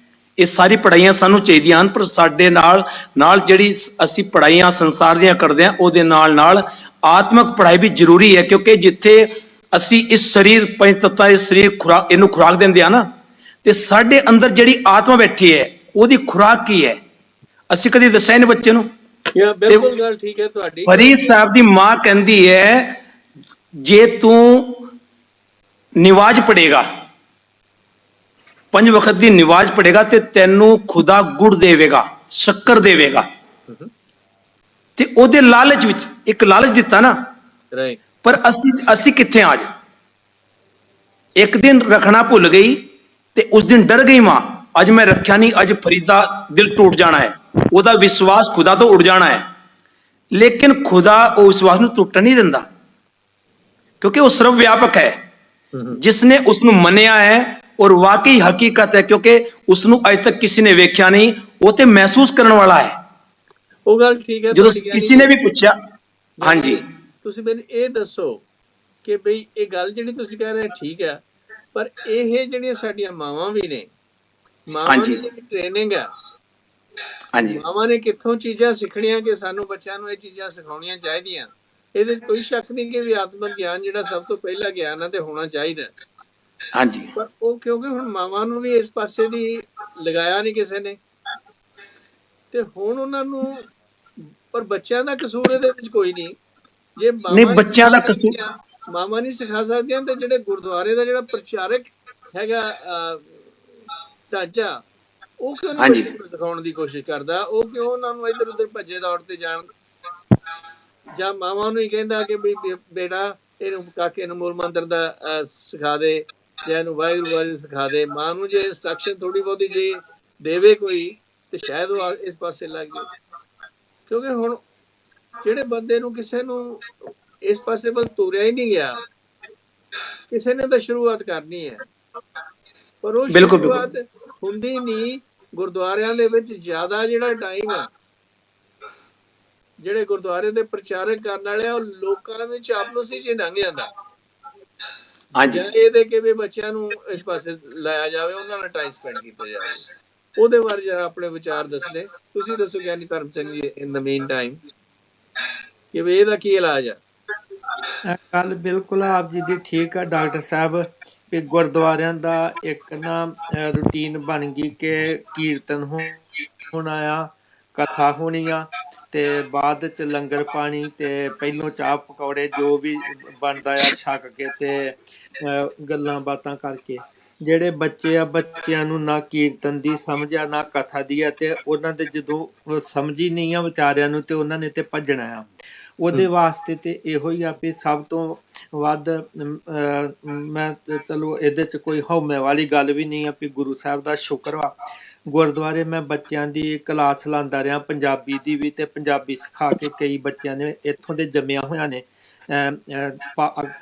Speaker 4: ਇਹ ਸਾਰੀ ਪੜ੍ਹਾਈਆਂ ਸਾਨੂੰ ਚਾਹੀਦੀਆਂ ਹਨ, ਪਰ ਸਾਡੇ ਨਾਲ ਜਿਹੜੀ ਅਸੀਂ ਪੜ੍ਹਾਈਆਂ ਸੰਸਾਰ ਦੀਆਂ ਕਰਦੇ ਹਾਂ, ਉਹਦੇ ਨਾਲ ਆਤਮਿਕ ਪੜ੍ਹਾਈ ਵੀ ਜ਼ਰੂਰੀ ਹੈ। ਕਿਉਂਕਿ ਜਿੱਥੇ ਅਸੀਂ ਇਸ ਸਰੀਰ, ਪੰਜ ਤੱਤਾਂ ਦੇ ਸਰੀਰ ਇਹਨੂੰ ਖੁਰਾਕ ਦਿੰਦੇ ਆ ਨਾ, ਤੇ ਸਾਡੇ ਅੰਦਰ ਜਿਹੜੀ ਆਤਮਾ ਬੈਠੀ ਹੈ, ਉਹਦੀ ਖੁਰਾਕ ਕੀ ਹੈ, ਅਸੀਂ ਕਦੀ ਦੱਸਿਆ ਨਹੀਂ ਬੱਚੇ ਨੂੰ।
Speaker 1: ਬਿਲਕੁਲ ਗੱਲ ਠੀਕ ਹੈ ਤੁਹਾਡੀ।
Speaker 4: ਫਰੀਦ ਸਾਹਿਬ ਦੀ ਮਾਂ ਕਹਿੰਦੀ ਹੈ, ਜੇ ਤੂੰ ਨਿਵਾਜ ਪੜੇਗਾ, 5 ਵਕਤ ਦੀ ਨਿਵਾਜ ਪੜੇਗਾ, ਤੇ ਤੈਨੂੰ ਖੁਦਾ ਗੁੜ ਦੇਵੇਗਾ, ਸ਼ੱਕਰ ਦੇਵੇਗਾ। ਤੇ ਉਹਦੇ ਲਾਲਚ ਵਿੱਚ ਇੱਕ ਲਾਲਚ ਦਿੱਤਾ ਨਾ।
Speaker 1: ਰਾਈਟ।
Speaker 4: ਪਰ ਅਸੀਂ ਕਿੱਥੇ ਆ? ਅੱਜ ਇੱਕ ਦਿਨ ਰੱਖਣਾ ਭੁੱਲ ਗਈ, ਤੇ ਉਸ ਦਿਨ ਡਰ ਗਈ ਮਾਂ, ਅੱਜ ਮੈਂ ਰੱਖਿਆ ਨਹੀਂ, ਅੱਜ ਫਰੀਦਾ ਦਿਲ ਟੁੱਟ ਜਾਣਾ ਹੈ, ਉਹਦਾ ਵਿਸ਼ਵਾਸ ਖੁਦਾ ਤੋਂ ਉੱਡ ਜਾਣਾ ਹੈ। ਲੇਕਿਨ ਖੁਦਾ ਉਹ ਵਿਸ਼ਵਾਸ ਨੂੰ ਟੁੱਟਣ ਨਹੀਂ ਦਿੰਦਾ, ਕਿਉਂਕਿ ਉਹ ਸਰਵ ਵਿਆਪਕ ਹੈ। ਜਿਸਨੇ ਉਸ ਨੂੰ ਮੰਨਿਆ ਹੈ, ਔਰ ਵਾਕਈ ਹਕੀਕਤ ਹੈ, ਕਿਉਂਕਿ ਉਸ ਨੂੰ ਅਜੇ ਤੱਕ ਕਿਸੇ ਨੇ ਵੇਖਿਆ ਨਹੀਂ, ਉਹ ਤੇ ਮਹਿਸੂਸ ਕਰਨ ਵਾਲਾ ਹੈ।
Speaker 1: ਉਹ ਗੱਲ ਠੀਕ ਹੈ।
Speaker 4: ਜਦੋਂ ਕਿਸੇ ਨੇ ਵੀ ਪੁੱਛਿਆ, ਹਾਂਜੀ,
Speaker 1: ਤੁਸੀਂ ਮੈਨੂੰ ਇਹ ਦੱਸੋ ਕਿ ਬਈ ਇਹ ਗੱਲ ਜਿਹੜੀ ਤੁਸੀਂ ਕਹਿ ਰਹੇ ਠੀਕ ਹੈ, ਪਰ ਇਹ ਜਿਹੜੀਆਂ ਸਾਡੀਆਂ ਮਾਵਾਂ ਵੀ ਨੇ, ਮਾਵਾਂ ਦੀ ਜਿਹੜੀ ਟ੍ਰੇਨਿੰਗ ਹੈ,
Speaker 4: ਹਾਂਜੀ,
Speaker 1: ਮਾਵਾਂ ਨੇ ਕਿੱਥੋਂ ਚੀਜ਼ਾਂ ਸਿੱਖਣੀਆਂ ਕਿ ਸਾਨੂੰ ਬੱਚਿਆਂ ਨੂੰ ਇਹ ਚੀਜ਼ਾਂ ਸਿਖਾਉਣੀਆਂ ਚਾਹੀਦੀਆਂ। ਇਹਦੇ 'ਚ ਕੋਈ ਸ਼ੱਕ ਨਹੀਂ ਕਿ ਵੀ ਆਤਮਿਕ ਗਿਆਨ ਜਿਹੜਾ ਸਭ ਤੋਂ ਪਹਿਲਾ ਗਿਆਨ ਹੈ ਤੇ ਹੋਣਾ ਚਾਹੀਦਾ,
Speaker 4: ਹਾਂਜੀ,
Speaker 1: ਪਰ ਉਹ ਕਿਉਂਕਿ ਹੁਣ ਮਾਵਾਂ ਨੂੰ ਵੀ ਇਸ ਪਾਸੇ ਦੀ ਲਗਾਇਆ ਨਹੀਂ ਕਿਸੇ ਨੇ, ਤੇ ਹੁਣ ਉਹਨਾਂ ਨੂੰ, ਪਰ ਬੱਚਿਆਂ ਦਾ ਕਸੂਰ ਇਹਦੇ ਵਿੱਚ ਕੋਈ ਨਹੀਂ। ਜੇ
Speaker 4: ਨਹੀਂ, ਬੱਚਿਆਂ ਦਾ ਕਸੂਰ,
Speaker 1: ਮਾਵਾਂ ਨਹੀਂ ਸਿਖਾ ਸਕਦੀਆਂ, ਤੇ ਜਿਹੜੇ ਗੁਰਦੁਆਰੇ ਦਾ ਜਿਹੜਾ ਪ੍ਰਚਾਰਕ ਹੈਗਾ ਢਾਂਚਾ, ਉਹ ਕਿਉਂ ਨਹੀਂ ਸਿਖਾਉਣ ਦੀ ਕੋਸ਼ਿਸ਼ ਕਰਦਾ? ਉਹ ਕਿਉਂ ਉਹਨਾਂ ਨੂੰ ਇੱਧਰ ਉੱਧਰ ਭੱਜੇ ਦੌੜ ਤੇ ਜਾਣ, ਜਾਂ ਮਾਵਾਂ ਨੂੰ ਹੀ ਕਹਿੰਦਾ ਕਿ ਵੀ ਬੇਟਾ ਇਹਨੂੰ ਕਾਕੇ ਨੂੰ ਮੂਲ ਮੰਤਰ ਦਾ ਸਿਖਾ ਦੇ, ਜਾਂ ਇਹਨੂੰ ਵਾਹਿਗੁਰੂ ਵਾਹਿਗੁਰੂ ਸਿਖਾ ਦੇ। ਮਾਂ ਨੂੰ ਜੇ ਇੰਸਟਰਕਸ਼ਨ ਥੋੜੀ ਬਹੁਤੀ ਜੇ ਦੇਵੇ ਕੋਈ, ਤੇ ਸ਼ਾਇਦ ਉਹ ਇਸ ਪਾਸੇ ਲੱਗ ਜਾਏ। ਕਿਉਂਕਿ ਹੁਣ ਜਿਹੜੇ ਬੰਦੇ ਨੂੰ ਕਿਸੇ ਨੂੰ ਇਸ ਪਾਸੇ ਵੱਲ ਤੋਰਿਆ ਹੀ ਨਹੀਂ ਗਿਆ, ਕਿਸੇ ਨੇ ਤਾਂ ਸ਼ੁਰੂਆਤ ਕਰਨੀ ਹੈ, ਪਰ ਉਹ ਸ਼ੁਰੂਆਤ ਹੁੰਦੀ ਨਹੀਂ। ਗੁਰਦੁਆਰਿਆਂ ਦੇ ਵਿੱਚ ਜ਼ਿਆਦਾ ਜਿਹੜਾ ਟਾਈਮ ਹੈ, ਜਿਹੜੇ ਗੁਰਦੁਆਰੇ ਦੇ ਪ੍ਰਚਾਰਕ ਕਰਨ ਵਾਲੇ ਆ, ਉਹ ਲੋਕਾਂ ਵਿੱਚ ਆਪਨੂਸੀ ਚ ਲੰਘ ਜਾਂਦਾ। ਇਹਦੇ ਕਿ ਵੀ ਬੱਚਿਆਂ ਨੂੰ ਇਸ ਪਾਸੇ ਲਾਇਆ ਜਾਵੇ, ਉਹਨਾਂ ਨਾਲ ਟਾਈਮ ਸਪੈਂਡ ਕੀਤਾ ਜਾਵੇ। ਉਹਦੇ ਬਾਰੇ ਜਰਾ ਆਪਣੇ ਵਿਚਾਰ ਦੱਸਣੇ। ਤੁਸੀਂ ਦੱਸੋ ਗਿਆਨੀ ਧਰਮ ਸਿੰਘ ਜੀ, ਇਨ ਦ ਮੀਨ ਟਾਈਮ, ਕਿ ਵੀ ਇਹਦਾ ਕੀ ਇਲਾਜ ਆ?
Speaker 2: ਗੱਲ ਬਿਲਕੁਲ ਆਪ ਜੀ ਦੀ ਠੀਕ ਆ ਡਾਕਟਰ ਸਾਹਿਬ, ਕਿ ਗੁਰਦੁਆਰਿਆਂ ਦਾ ਇੱਕ ਨਾ ਰੂਟੀਨ ਬਣ ਗਈ ਕਿ ਕੀਰਤਨ ਹੋਣਾ ਆ, ਕਥਾ ਹੋਣੀ ਆ, ਤੇ ਬਾਅਦ ਚ ਲੰਗਰ ਪਾਣੀ, ਤੇ ਪਹਿਲੋਂ ਚਾਹ ਪਕੌੜੇ ਜੋ ਵੀ ਬਣਦਾ ਆ ਛਕ ਕੇ, ਤੇ ਗੱਲਾਂ ਬਾਤਾਂ ਕਰਕੇ। ਜਿਹੜੇ ਬੱਚੇ ਆ, ਬੱਚਿਆਂ ਨੂੰ ਨਾ ਕੀਰਤਨ ਦੀ ਸਮਝ ਆ, ਨਾ ਕਥਾ ਦੀ ਆ, ਤੇ ਉਹਨਾਂ ਦੇ ਜਦੋਂ ਸਮਝ ਹੀ ਨਹੀਂ ਆ ਵਿਚਾਰਿਆਂ ਨੂੰ, ਤੇ ਉਹਨਾਂ ਨੇ ਤੇ ਭੱਜਣਾ ਆ। ਉਹਦੇ ਵਾਸਤੇ ਤੇ ਇਹੋ ਹੀ ਆ ਵੀ ਸਭ ਤੋਂ ਵੱਧ ਮੈਂ ਚਲੋ ਇਹਦੇ 'ਚ ਕੋਈ ਹਉਮੈ ਵਾਲੀ ਗੱਲ ਵੀ ਨਹੀਂ ਆ ਵੀ ਗੁਰੂ ਸਾਹਿਬ ਦਾ ਸ਼ੁਕਰ ਵਾ ਗੁਰਦੁਆਰੇ ਮੈਂ ਬੱਚਿਆਂ ਦੀ ਕਲਾਸ ਲਾਉਂਦਾ ਰਿਹਾ ਪੰਜਾਬੀ ਦੀ ਵੀ, ਤੇ ਪੰਜਾਬੀ ਸਿਖਾ ਕੇ ਕਈ ਬੱਚਿਆਂ ਨੇ ਇੱਥੋਂ ਦੇ ਜੰਮਿਆ ਹੋਇਆਂ ਨੇ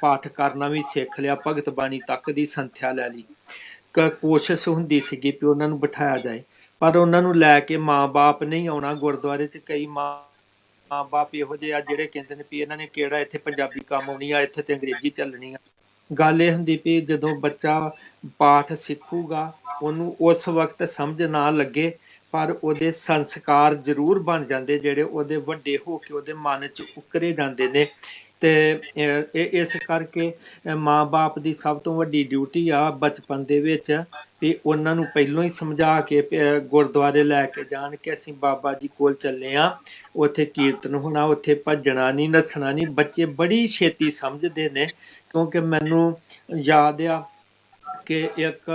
Speaker 2: ਪਾਠ ਕਰਨਾ ਵੀ ਸਿੱਖ ਲਿਆ, ਭਗਤ ਬਾਣੀ ਤੱਕ ਦੀ ਸੰਥਿਆ ਲੈ ਲਈ। ਕੋਸ਼ਿਸ਼ ਹੁੰਦੀ ਸੀਗੀ ਵੀ ਉਹਨਾਂ ਨੂੰ ਬਿਠਾਇਆ ਜਾਏ, ਪਰ ਉਹਨਾਂ ਨੂੰ ਲੈ ਕੇ ਮਾਂ-ਬਾਪ ਨਹੀਂ ਆਉਣਾ ਗੁਰਦੁਆਰੇ 'ਚ। ਕਈ ਮਾਂ-ਬਾਪ ਇਹੋ ਜਿਹੇ ਆ ਜਿਹੜੇ ਕਹਿੰਦੇ ਨੇ ਵੀ ਇਹਨਾਂ ਨੇ ਕਿਹੜਾ ਇੱਥੇ ਪੰਜਾਬੀ ਕੰਮ ਆਉਣੀ ਆ, ਇੱਥੇ ਤੇ ਅੰਗਰੇਜ਼ੀ ਚੱਲਣੀ ਆ। ਗੱਲ ਇਹ ਹੁੰਦੀ ਵੀ ਜਦੋਂ ਬੱਚਾ ਪਾਠ ਸਿੱਖੂਗਾ ਉਹਨੂੰ ਉਸ ਵਕਤ ਸਮਝ ਨਾ ਲੱਗੇ, ਪਰ ਉਹਦੇ ਸੰਸਕਾਰ ਜ਼ਰੂਰ ਬਣ ਜਾਂਦੇ ਜਿਹੜੇ ਉਹਦੇ ਵੱਡੇ ਹੋ ਕੇ ਉਹਦੇ ਮਨ 'ਚ ਉਕਰੇ ਜਾਂਦੇ ਨੇ। ਤੇ ਇਸ ਕਰਕੇ ਮਾਂ-ਬਾਪ ਦੀ ਸਭ ਤੋਂ ਵੱਡੀ ਡਿਊਟੀ ਆ ਬਚਪਨ ਦੇ ਵਿੱਚ ਵੀ ਉਹਨਾਂ ਨੂੰ ਪਹਿਲਾਂ ਹੀ ਸਮਝਾ ਕੇ ਗੁਰਦੁਆਰੇ ਲੈ ਕੇ ਜਾਣ ਕਿ ਅਸੀਂ ਬਾਬਾ ਜੀ ਕੋਲ ਚੱਲੇ ਆ, ਉੱਥੇ ਕੀਰਤਨ ਹੋਣਾ, ਉੱਥੇ ਭੱਜਣਾ ਨਹੀਂ, ਨੱਸਣਾ ਨਹੀਂ। ਬੱਚੇ ਬੜੀ ਛੇਤੀ ਸਮਝਦੇ ਨੇ, ਕਿਉਂਕਿ ਮੈਨੂੰ ਯਾਦ ਆ ਕਿ ਇੱਕ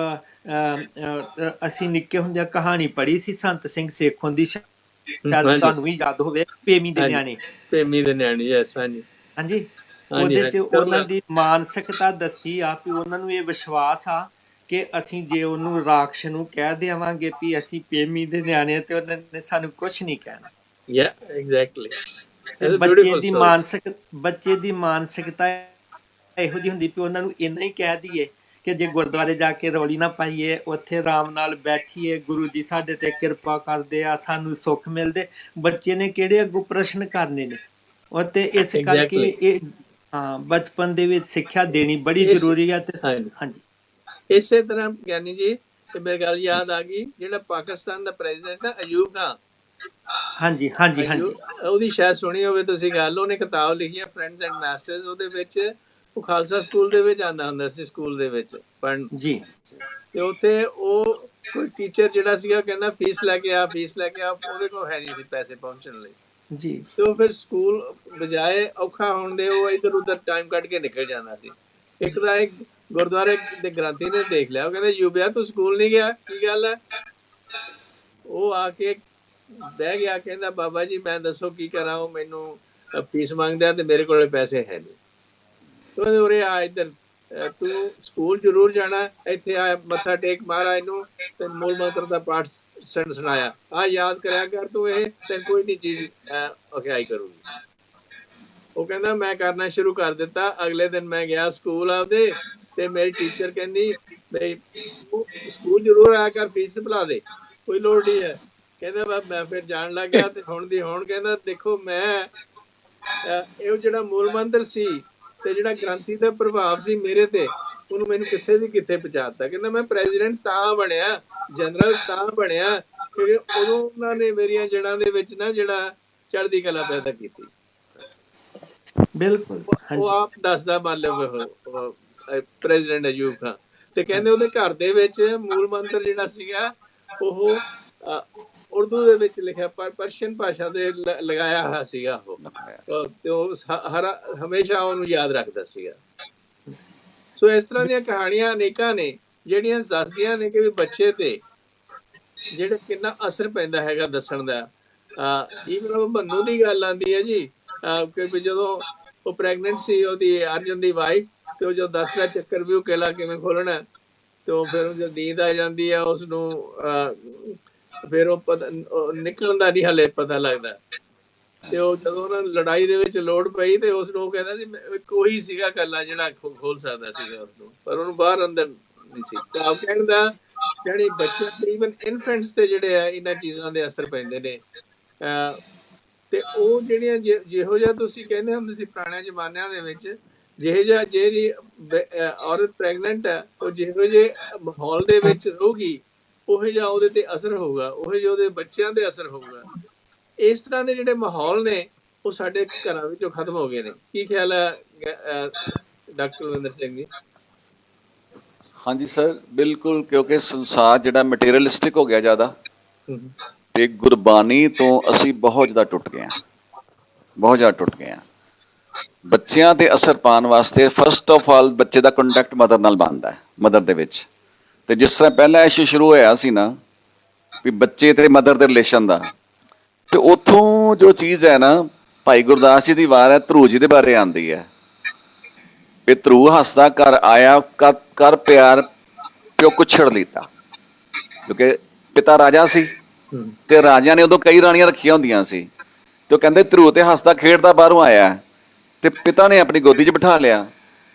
Speaker 2: ਅਸੀਂ ਨਿੱਕੇ ਹੁੰਦਿਆਂ ਕਹਾਣੀ ਪੜ੍ਹੀ ਸੀ ਸੰਤ ਸਿੰਘ ਸੇਖੋਂ ਦੀ, ਸ਼ਾਇਦ ਤੁਹਾਨੂੰ ਵੀ ਯਾਦ ਹੋਵੇ, ਪੇਮੀ ਦੇ ਨਿਆਣੇ।
Speaker 1: ਪੇਮੀ ਦੇ ਨਿਆਣੇ, ਯੈਸ, ਹਾਂਜੀ
Speaker 2: ਹਾਂਜੀ। ਉਹਦੇ 'ਚ ਉਹਨਾਂ ਦੀ ਮਾਨਸਿਕਤਾ ਦੱਸੀ ਆ ਵੀ ਉਹਨਾਂ ਨੂੰ ਇਹ ਵਿਸ਼ਵਾਸ ਆ ਕਿ ਅਸੀਂ ਜੇ ਉਹਨੂੰ ਰਾਖਸ਼ ਨੂੰ ਕਹਿ ਦੇਵਾਂਗੇ ਵੀ ਅਸੀਂ ਪੇਮੀ ਦੇ ਨਿਆਣੇ, ਤੇ ਉਹਨਾਂ ਨੇ ਸਾਨੂੰ ਕੁਛ ਨਹੀਂ ਕਹਿਣਾ।
Speaker 1: ਯਾ ਐਗਜ਼ੈਕਟਲੀ।
Speaker 2: ਬੱਚੇ ਦੀ ਮਾਨਸਿਕਤਾ ਇਹੋ ਜਿਹੀ ਹੁੰਦੀ ਵੀ ਉਹਨਾਂ ਨੂੰ ਇੰਨਾ ਹੀ ਕਹਿ ਦਈਏ ਕਿ ਜੇ ਗੁਰਦੁਆਰੇ ਜਾ ਕੇ ਰੌਲੀ ਨਾ ਪਾਈਏ, ਉੱਥੇ ਆਰਾਮ ਨਾਲ ਬੈਠੀਏ, ਗੁਰੂ ਜੀ ਸਾਡੇ ਤੇ ਕਿਰਪਾ ਕਰਦੇ ਆ, ਸਾਨੂੰ ਸੁੱਖ ਮਿਲਦੇ। ਬੱਚੇ ਨੇ ਕਿਹੜੇ ਅੱਗੋਂ ਪ੍ਰਸ਼ਨ ਕਰਨੇ ਨੇ? ਉਹ ਤੇ ਇਸ ਕਰਕੇ ਇਹ ਬਚਪਨ ਦੇ ਵਿੱਚ ਸਿੱਖਿਆ ਦੇਣੀ ਬੜੀ ਜ਼ਰੂਰੀ ਆ। ਤੇ ਹਾਂਜੀ,
Speaker 1: ਇਸੇ ਤਰ੍ਹਾਂ ਗਿਆਨੀ ਜੀ ਤੇ ਮੇਰੀ ਗੱਲ ਯਾਦ ਆ ਗਈ, ਜਿਹੜਾ ਪਾਕਿਸਤਾਨ ਦਾ ਪ੍ਰੈਜ਼ੀਡੈਂਟ ਆ ਅਯੂਬ ਖਾਨ,
Speaker 2: ਹਾਂਜੀ ਹਾਂਜੀ ਹਾਂਜੀ,
Speaker 1: ਉਹਦੀ ਸ਼ਾਇਦ ਸੁਣੀ ਹੋਵੇ ਤੁਸੀਂ ਗੱਲ। ਉਹਨੇ ਕਿਤਾਬ ਲਿਖੀ ਆ ਫਰੈਂਡਸ ਐਂਡ ਮਾਸਟਰਸ। ਉਹਦੇ ਵਿੱਚ ਉਹ ਖਾਲਸਾ ਸਕੂਲ ਦੇ ਵਿੱਚ ਆਉਂਦਾ ਹੁੰਦਾ ਸੀ, ਸਕੂਲ ਦੇ ਵਿੱਚ ਪੜ੍ਹਨ ਜੀ। ਤੇ ਉੱਥੇ ਉਹ ਕੋਈ ਟੀਚਰ ਜਿਹੜਾ ਸੀਗਾ ਕਹਿੰਦਾ ਫੀਸ ਲੈ ਕੇ ਆ, ਫੀਸ ਲੈ ਕੇ ਆ। ਉਹਦੇ ਕੋਲ ਹੈ ਨਹੀਂ ਸੀ ਪੈਸੇ ਪਹੁੰਚਣ ਲਈ ਜੀ। ਤੇ ਉਹ ਫਿਰ ਸਕੂਲ ਬਜਾਏ ਔਖਾ ਹੋਣ ਦੇ ਉਹ ਇੱਧਰ ਉੱਧਰ ਟਾਈਮ ਕੱਢ ਕੇ ਨਿਕਲ ਜਾਂਦਾ ਸੀ। ਇੱਕ ਤਾਂ ਇੱਕ ਗੁਰਦੁਆਰੇ ਦੇ ਗ੍ਰੰਥੀ ਨੇ ਦੇਖ ਲਿਆ, ਉਹ ਕਹਿੰਦੇ ਯੂਬਿਆ ਤੂੰ ਸਕੂਲ ਨਹੀਂ ਗਿਆ, ਕੀ ਗੱਲ ਹੈ? ਉਹ ਆ ਕੇ ਬਹਿ ਗਿਆ, ਕਹਿੰਦਾ ਬਾਬਾ ਜੀ ਮੈਂ ਦੱਸੋ ਕੀ ਕਰਾਂ, ਉਹ ਮੈਨੂੰ ਫੀਸ ਮੰਗਦਾ ਤੇ ਮੇਰੇ ਕੋਲ ਪੈਸੇ ਹੈ ਨਹੀਂ। ਕਹਿੰਦੇ ਉਰੇ ਆ ਇੱਧਰ, ਤੂੰ ਸਕੂਲ ਜ਼ਰੂਰ ਜਾਣਾ, ਇੱਥੇ ਆ ਮੱਥਾ ਟੇਕ ਮਹਾਰਾਜ ਨੂੰ ਤੇ ਮੂਲ ਮੰਤਰ ਦਾ ਪਾਠ ਸੁਣਾਇਆ, ਆ ਯਾਦ ਕਰਿਆ ਕਰ ਤੂੰ, ਇਹ ਤੇ ਕੋਈ ਨਹੀਂ ਚੀਜ਼ ਅਖਿਆਈ ਕਰੂਗੀ। ਉਹ ਕਹਿੰਦਾ ਮੈਂ ਕਰਨਾ ਸ਼ੁਰੂ ਕਰ ਦਿੱਤਾ। ਅਗਲੇ ਦਿਨ ਮੈਂ ਗਿਆ ਸਕੂਲ ਆਪਦੇ, ਤੇ ਮੇਰੀ ਟੀਚਰ ਕਹਿੰਦੀ ਬਈ ਸਕੂਲ ਜ਼ਰੂਰ ਆਇਆ ਕਰ, ਫੀਸ ਭੁਲਾ ਦੇ, ਕੋਈ ਲੋੜ ਨਹੀਂ ਹੈ। ਕਹਿੰਦਾ ਮੈਂ ਫਿਰ ਜਾਣ ਲੱਗ ਗਿਆ। ਤੇ ਹੁਣ ਦੀ ਹੁਣ ਕਹਿੰਦਾ ਦੇਖੋ ਮੈਂ ਇਹ ਜਿਹੜਾ ਮੂਲ ਮੰਤਰ ਸੀ ਤੇ ਜਿਹੜਾ ਗ੍ਰੰਥੀ ਦਾ ਪ੍ਰਭਾਵ ਸੀ ਮੇਰੇ ਤੇ, ਉਹਨੂੰ ਮੈਨੂੰ ਕਿੱਥੇ ਦੀ ਕਿੱਥੇ ਪਹੁੰਚਾਤਾ। ਕਹਿੰਦਾ ਮੈਂ ਪ੍ਰੈਜ਼ੀਡੈਂਟ ਤਾਂ ਬਣਿਆ, ਜਨਰਲ ਤਾਂ ਬਣਿਆ ਕਿਉਂਕਿ ਉਦੋਂ ਉਹਨਾਂ ਨੇ ਮੇਰੀਆਂ ਜੜ੍ਹਾਂ ਦੇ ਵਿੱਚ ਨਾ ਜਿਹੜਾ ਚੜ੍ਹਦੀ ਕਲਾ ਪੈਦਾ ਕੀਤੀ। ਬਿਲਕੁਲ, ਉਹ ਆਪ ਦੱਸਦਾ ਮੰਨ ਲਓ ਪ੍ਰੈਜ਼ੀਡੈਂਟ ਅਯੂਬ ਖਾਨ। ਤੇ ਕਹਿੰਦੇ ਉਹਦੇ ਘਰ ਦੇ ਵਿੱਚ ਮੂਲ ਮੰਤਰ ਜਿਹੜਾ ਸੀਗਾ ਉਹ ਉਰਦੂ ਦੇ ਵਿੱਚ ਲਿਖਿਆ, ਪਰਸ਼ੀਅਨ ਭਾਸ਼ਾ ਦੇ ਲਗਾਇਆ ਹੋਇਆ ਸੀਗਾ ਉਹ, ਤੇ ਉਹ ਹਮੇਸ਼ਾ ਉਹਨੂੰ ਯਾਦ ਰੱਖਦਾ ਸੀਗਾ। ਸੋ ਇਸ ਤਰ੍ਹਾਂ ਦੀਆਂ ਕਹਾਣੀਆਂ ਅਨੇਕਾਂ ਨੇ ਜਿਹੜੀਆਂ ਦੱਸਦੀਆਂ ਨੇ ਕਿ ਵੀ ਬੱਚੇ ਤੇ ਜਿਹੜਾ ਕਿੰਨਾ ਅਸਰ ਪੈਂਦਾ ਹੈਗਾ ਦੱਸਣ ਦਾ। ਈਵਨ ਉਹ ਮੰਨੂ ਦੀ ਗੱਲ ਆਉਂਦੀ ਹੈ ਜੀ, ਕਿ ਜਦੋਂ ਉਹ ਪ੍ਰੈਗਨੈਂਟ ਸੀ ਉਹਦੀ ਅਰਜਨ ਦੀ ਵਾਈਫ, ਤੇ ਉਹ ਜਦੋਂ ਦੱਸ ਰਿਹਾ ਚੱਕਰ ਵੀ ਉਹ ਕਿਲਾ ਕਿਵੇਂ ਖੋਲਣਾ, ਤੇ ਉਹ ਫਿਰ ਜਦ ਨੀਂਦ ਆ ਜਾਂਦੀ ਆ ਉਸਨੂੰ, ਫਿਰ ਉਹ ਨਿਕਲਣ ਦਾ ਨਹੀਂ ਹਾਲੇ ਪਤਾ ਲੱਗਦਾ। ਤੇ ਉਹ ਜਦੋਂ ਉਹਨਾਂ ਨੂੰ ਲੜਾਈ ਦੇ ਵਿੱਚ ਲੋੜ ਪਈ ਤੇ ਉਸਨੂੰ ਉਹ ਕਹਿੰਦਾ ਸੀ ਕੋਈ ਸੀਗਾ ਇਕੱਲਾ ਜਿਹੜਾ ਖੋਲ ਸਕਦਾ ਸੀਗਾ ਉਸਨੂੰ, ਪਰ ਉਹਨੂੰ ਬਾਹਰ ਅੰਦਰ ਨਹੀਂ ਸੀ। ਤਾਂ ਆਪ ਕਹਿੰਦਾ ਜਿਹੜੀ ਬੱਚੇ ਤੇ ਈਵਨ ਇਨਫੈਂਟਸ ਤੇ ਜਿਹੜੇ ਆ ਇਹਨਾਂ ਚੀਜ਼ਾਂ ਦੇ ਅਸਰ ਪੈਂਦੇ ਨੇ। ਤੇ ਉਹ ਜਿਹੜੀਆਂ ਜਿਹੋ ਜਿਹਾ ਤੁਸੀਂ ਕਹਿੰਦੇ ਹੁੰਦੇ ਸੀ ਪੁਰਾਣੇ ਜ਼ਮਾਨਿਆਂ ਦੇ ਵਿੱਚ, ਜਿਹੜੀ ਔਰਤ ਪ੍ਰੈਗਨੈਂਟ ਹੈ ਉਹ ਜਿਹੋ ਜਿਹੇ ਮਾਹੌਲ ਦੇ ਵਿੱਚ ਰਹੂਗੀ ਉਹੋ ਜਿਹਾ ਉਹਦੇ ਤੇ ਅਸਰ ਹੋਊਗਾ, ਉਹੋ ਜਿਹਾ ਉਹਦੇ ਬੱਚਿਆਂ ਤੇ ਅਸਰ ਹੋਊਗਾ। ਇਸ ਤਰ੍ਹਾਂ ਦੇ ਜਿਹੜੇ ਮਾਹੌਲ ਨੇ ਉਹ ਸਾਡੇ ਘਰਾਂ ਵਿੱਚੋਂ ਖਤਮ ਹੋ ਗਏ ਨੇ। ਕੀ ਖਿਆਲ ਹੈ ਡਾਕਟਰ ਰਵਿੰਦਰ ਸਿੰਘ ਜੀ?
Speaker 3: ਹਾਂਜੀ ਸਰ, ਬਿਲਕੁਲ, ਕਿਉਂਕਿ ਸੰਸਾਰ ਜਿਹੜਾ ਮਟੀਰੀਅਲਿਸਟਿਕ ਹੋ ਗਿਆ ਜ਼ਿਆਦਾ, ਤੇ ਗੁਰਬਾਣੀ ਤੋਂ ਅਸੀਂ ਬਹੁਤ ਜ਼ਿਆਦਾ ਟੁੱਟ ਗਏ ਹਾਂ, ਬਹੁਤ ਜ਼ਿਆਦਾ ਟੁੱਟ ਗਏ ਹਾਂ। ਬੱਚਿਆਂ ਤੇ ਅਸਰ ਪਾਉਣ ਵਾਸਤੇ ਫਸਟ ਆਫ ਆਲ ਬੱਚੇ ਦਾ ਕੰਟੈਕਟ ਮਦਰ ਨਾਲ ਬਣਦਾ ਹੈ, ਮਦਰ ਦੇ ਵਿੱਚ। ਤੇ ਜਿਸ ਤਰ੍ਹਾਂ ਪਹਿਲਾ ਇਸ਼ੂ ਸ਼ੁਰੂ ਹੋਇਆ ਸੀ ਨਾ ਵੀ ਬੱਚੇ ਤੇ ਮਦਰ ਦੇ ਰਿਲੇਸ਼ਨ ਦਾ, ਤੇ ਉੱਥੋਂ ਜੋ ਚੀਜ਼ ਹੈ ਨਾ ਭਾਈ ਗੁਰਦਾਸ ਜੀ ਦੀ ਵਾਰ ਹੈ, ਧਰੂ ਜੀ ਦੇ ਬਾਰੇ ਆਉਂਦੀ ਹੈ ਵੀ ਧਰੂ ਹੱਸਦਾ ਘਰ ਆਇਆ, ਕਰ ਪਿਆਰ ਪਿਓ ਕੁਛੜ ਲੀਤਾ। ਕਿਉਂਕਿ ਪਿਤਾ ਰਾਜਾ ਸੀ ਤੇ ਰਾਜਿਆਂ ਨੇ ਉਦੋਂ ਕਈ ਰਾਣੀਆਂ ਰੱਖੀਆਂ ਹੁੰਦੀਆਂ ਸੀ, ਤੇ ਉਹ ਕਹਿੰਦੇ ਧਰੂ ਤੇ ਹੱਸਦਾ ਖੇਡਦਾ ਬਾਹਰੋਂ ਆਇਆ, ਤੇ ਪਿਤਾ ਨੇ ਆਪਣੀ ਗੋਦੀ 'ਚ ਬਿਠਾ ਲਿਆ,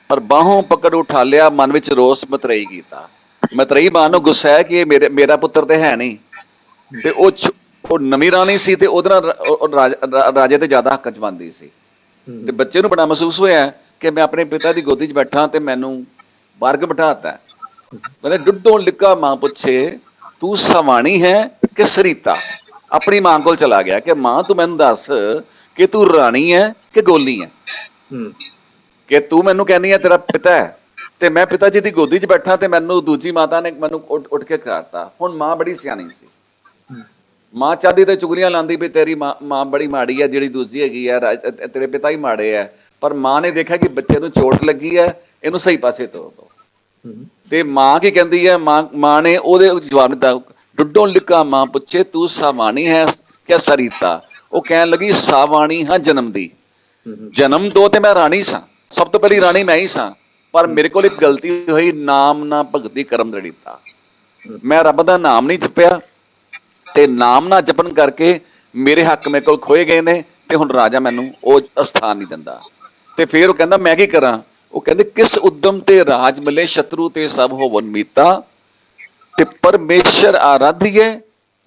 Speaker 3: ਪਰ ਬਾਹੋਂ ਪਕੜ ਉਠਾ ਲਿਆ, ਮਨ ਵਿੱਚ ਰੋਸ ਮਤਰੇਈ ਕੀਤਾ। ਮਤਰੇਈ ਮਾਂ ਨੂੰ ਗੁੱਸਾ ਹੈ ਕਿ ਇਹ ਮੇਰਾ ਪੁੱਤਰ ਤੇ ਹੈ ਨਹੀਂ, ਤੇ ਉਹ ਨਵੀਂ ਰਾਣੀ ਸੀ ਤੇ ਉਹਦੇ ਨਾਲ ਰਾਜੇ ਤੇ ਜ਼ਿਆਦਾ ਹੱਕ ਜਮਾਉਂਦੀ ਸੀ। ਤੇ ਬੱਚੇ ਨੂੰ ਬੜਾ ਮਹਿਸੂਸ ਹੋਇਆ ਕਿ ਮੈਂ ਆਪਣੇ ਪਿਤਾ ਦੀ ਗੋਦੀ 'ਚ ਬੈਠਾ ਤੇ ਮੈਨੂੰ ਬਾਹਰ ਬਿਠਾਤਾ। ਕਹਿੰਦੇ ਡੁੱਡੋਂ ਲਿਕਾ ਮਾਂ ਪੁੱਛੇ ਤੂੰ ਸਵਾਣੀ ਹੈ ਕਿ ਸਰੀਤਾ। ਆਪਣੀ ਮਾਂ ਕੋਲ ਚਲਾ ਗਿਆ ਕਿ ਮਾਂ ਤੂੰ ਮੈਨੂੰ ਦੱਸ ਕਿ ਤੂੰ ਰਾਣੀ ਹੈ ਕਿ ਗੋਲੀ ਹੈ, ਕਿ ਤੂੰ ਮੈਨੂੰ ਕਹਿੰਦੀ ਹੈ ਤੇਰਾ ਪਿਤਾ ਹੈ ਤੇ ਮੈਂ ਪਿਤਾ ਜੀ ਦੀ ਗੋਦੀ 'ਚ ਬੈਠਾ ਤੇ ਮੈਨੂੰ ਦੂਜੀ ਮਾਤਾ ਨੇ ਮੈਨੂੰ ਉੱਠ ਕੇ ਕਰਤਾ। ਹੁਣ ਮਾਂ ਬੜੀ ਸਿਆਣੀ ਸੀ, ਮਾਂ ਚਾਹਦੀ ਤੇ ਚੁਗਲੀਆਂ ਲਾਉਂਦੀ ਵੀ ਤੇਰੀ ਮਾਂ ਬੜੀ ਮਾੜੀ ਹੈ, ਜਿਹੜੀ ਦੂਜੀ ਹੈਗੀ ਹੈ ਤੇਰੇ ਪਿਤਾ ਹੀ ਮਾੜੇ ਹੈ, ਪਰ ਮਾਂ ਨੇ ਦੇਖਿਆ ਕਿ ਬੱਚੇ ਨੂੰ ਚੋਟ ਲੱਗੀ ਹੈ, ਇਹਨੂੰ ਸਹੀ ਪਾਸੇ ਤੋਰ ਦੋ। ਤੇ ਮਾਂ ਕੀ ਕਹਿੰਦੀ ਹੈ, ਮਾਂ ਨੇ ਉਹਦੇ ਜਵਾਬ ਦਿੱਤਾ ਡੁੱਡੋਂ ਲਿਕਾ ਮਾਂ ਪੁੱਛੇ ਤੂੰ ਸਾਵਾਣੀ ਹੈ ਕਿ ਸਰੀਤਾ। ਉਹ ਕਹਿਣ ਲੱਗੀ ਸਾਵਾਣੀ ਹਾਂ ਜਨਮ ਦੀ, ਜਨਮ ਤੋਂ ਤੇ ਮੈਂ ਰਾਣੀ ਸਾਂ, ਸਭ ਤੋਂ ਪਹਿਲੀ ਰਾਣੀ ਮੈਂ ਹੀ ਸਾਂ, ਪਰ ਮੇਰੇ ਕੋਲ ਇੱਕ ਗਲਤੀ ਹੋਈ, ਨਾਮ ਨਾ ਭਗਤੀ ਕਰਮ ਦ੍ਰਿੜੀਤਾ। ਮੈਂ ਰੱਬ ਦਾ ਨਾਮ ਨਹੀਂ ਜਪਿਆ ਤੇ ਨਾਮ ਨਾ ਜਪਣ ਕਰਕੇ ਮੇਰੇ ਹੱਕ ਮੇਰੇ ਕੋਲ ਖੋਏ ਗਏ ਨੇ, ਤੇ ਹੁਣ ਰਾਜਾ ਮੈਨੂੰ ਉਹ ਅਸਥਾਨ ਨਹੀਂ ਦਿੰਦਾ। ਤੇ ਫਿਰ ਉਹ ਕਹਿੰਦਾ ਮੈਂ ਕੀ ਕਰਾਂ। ਉਹ ਕਹਿੰਦੇ ਕਿਸ ਉਦਮ ਤੇ ਰਾਜ ਮਿਲੇ, ਸ਼ਤਰੂ ਤੇ ਸਭ ਹੋਵਨ ਮੀਤਾ, ਤੇ ਪਰਮੇਸ਼ਰ ਆਰਾਧੀਏ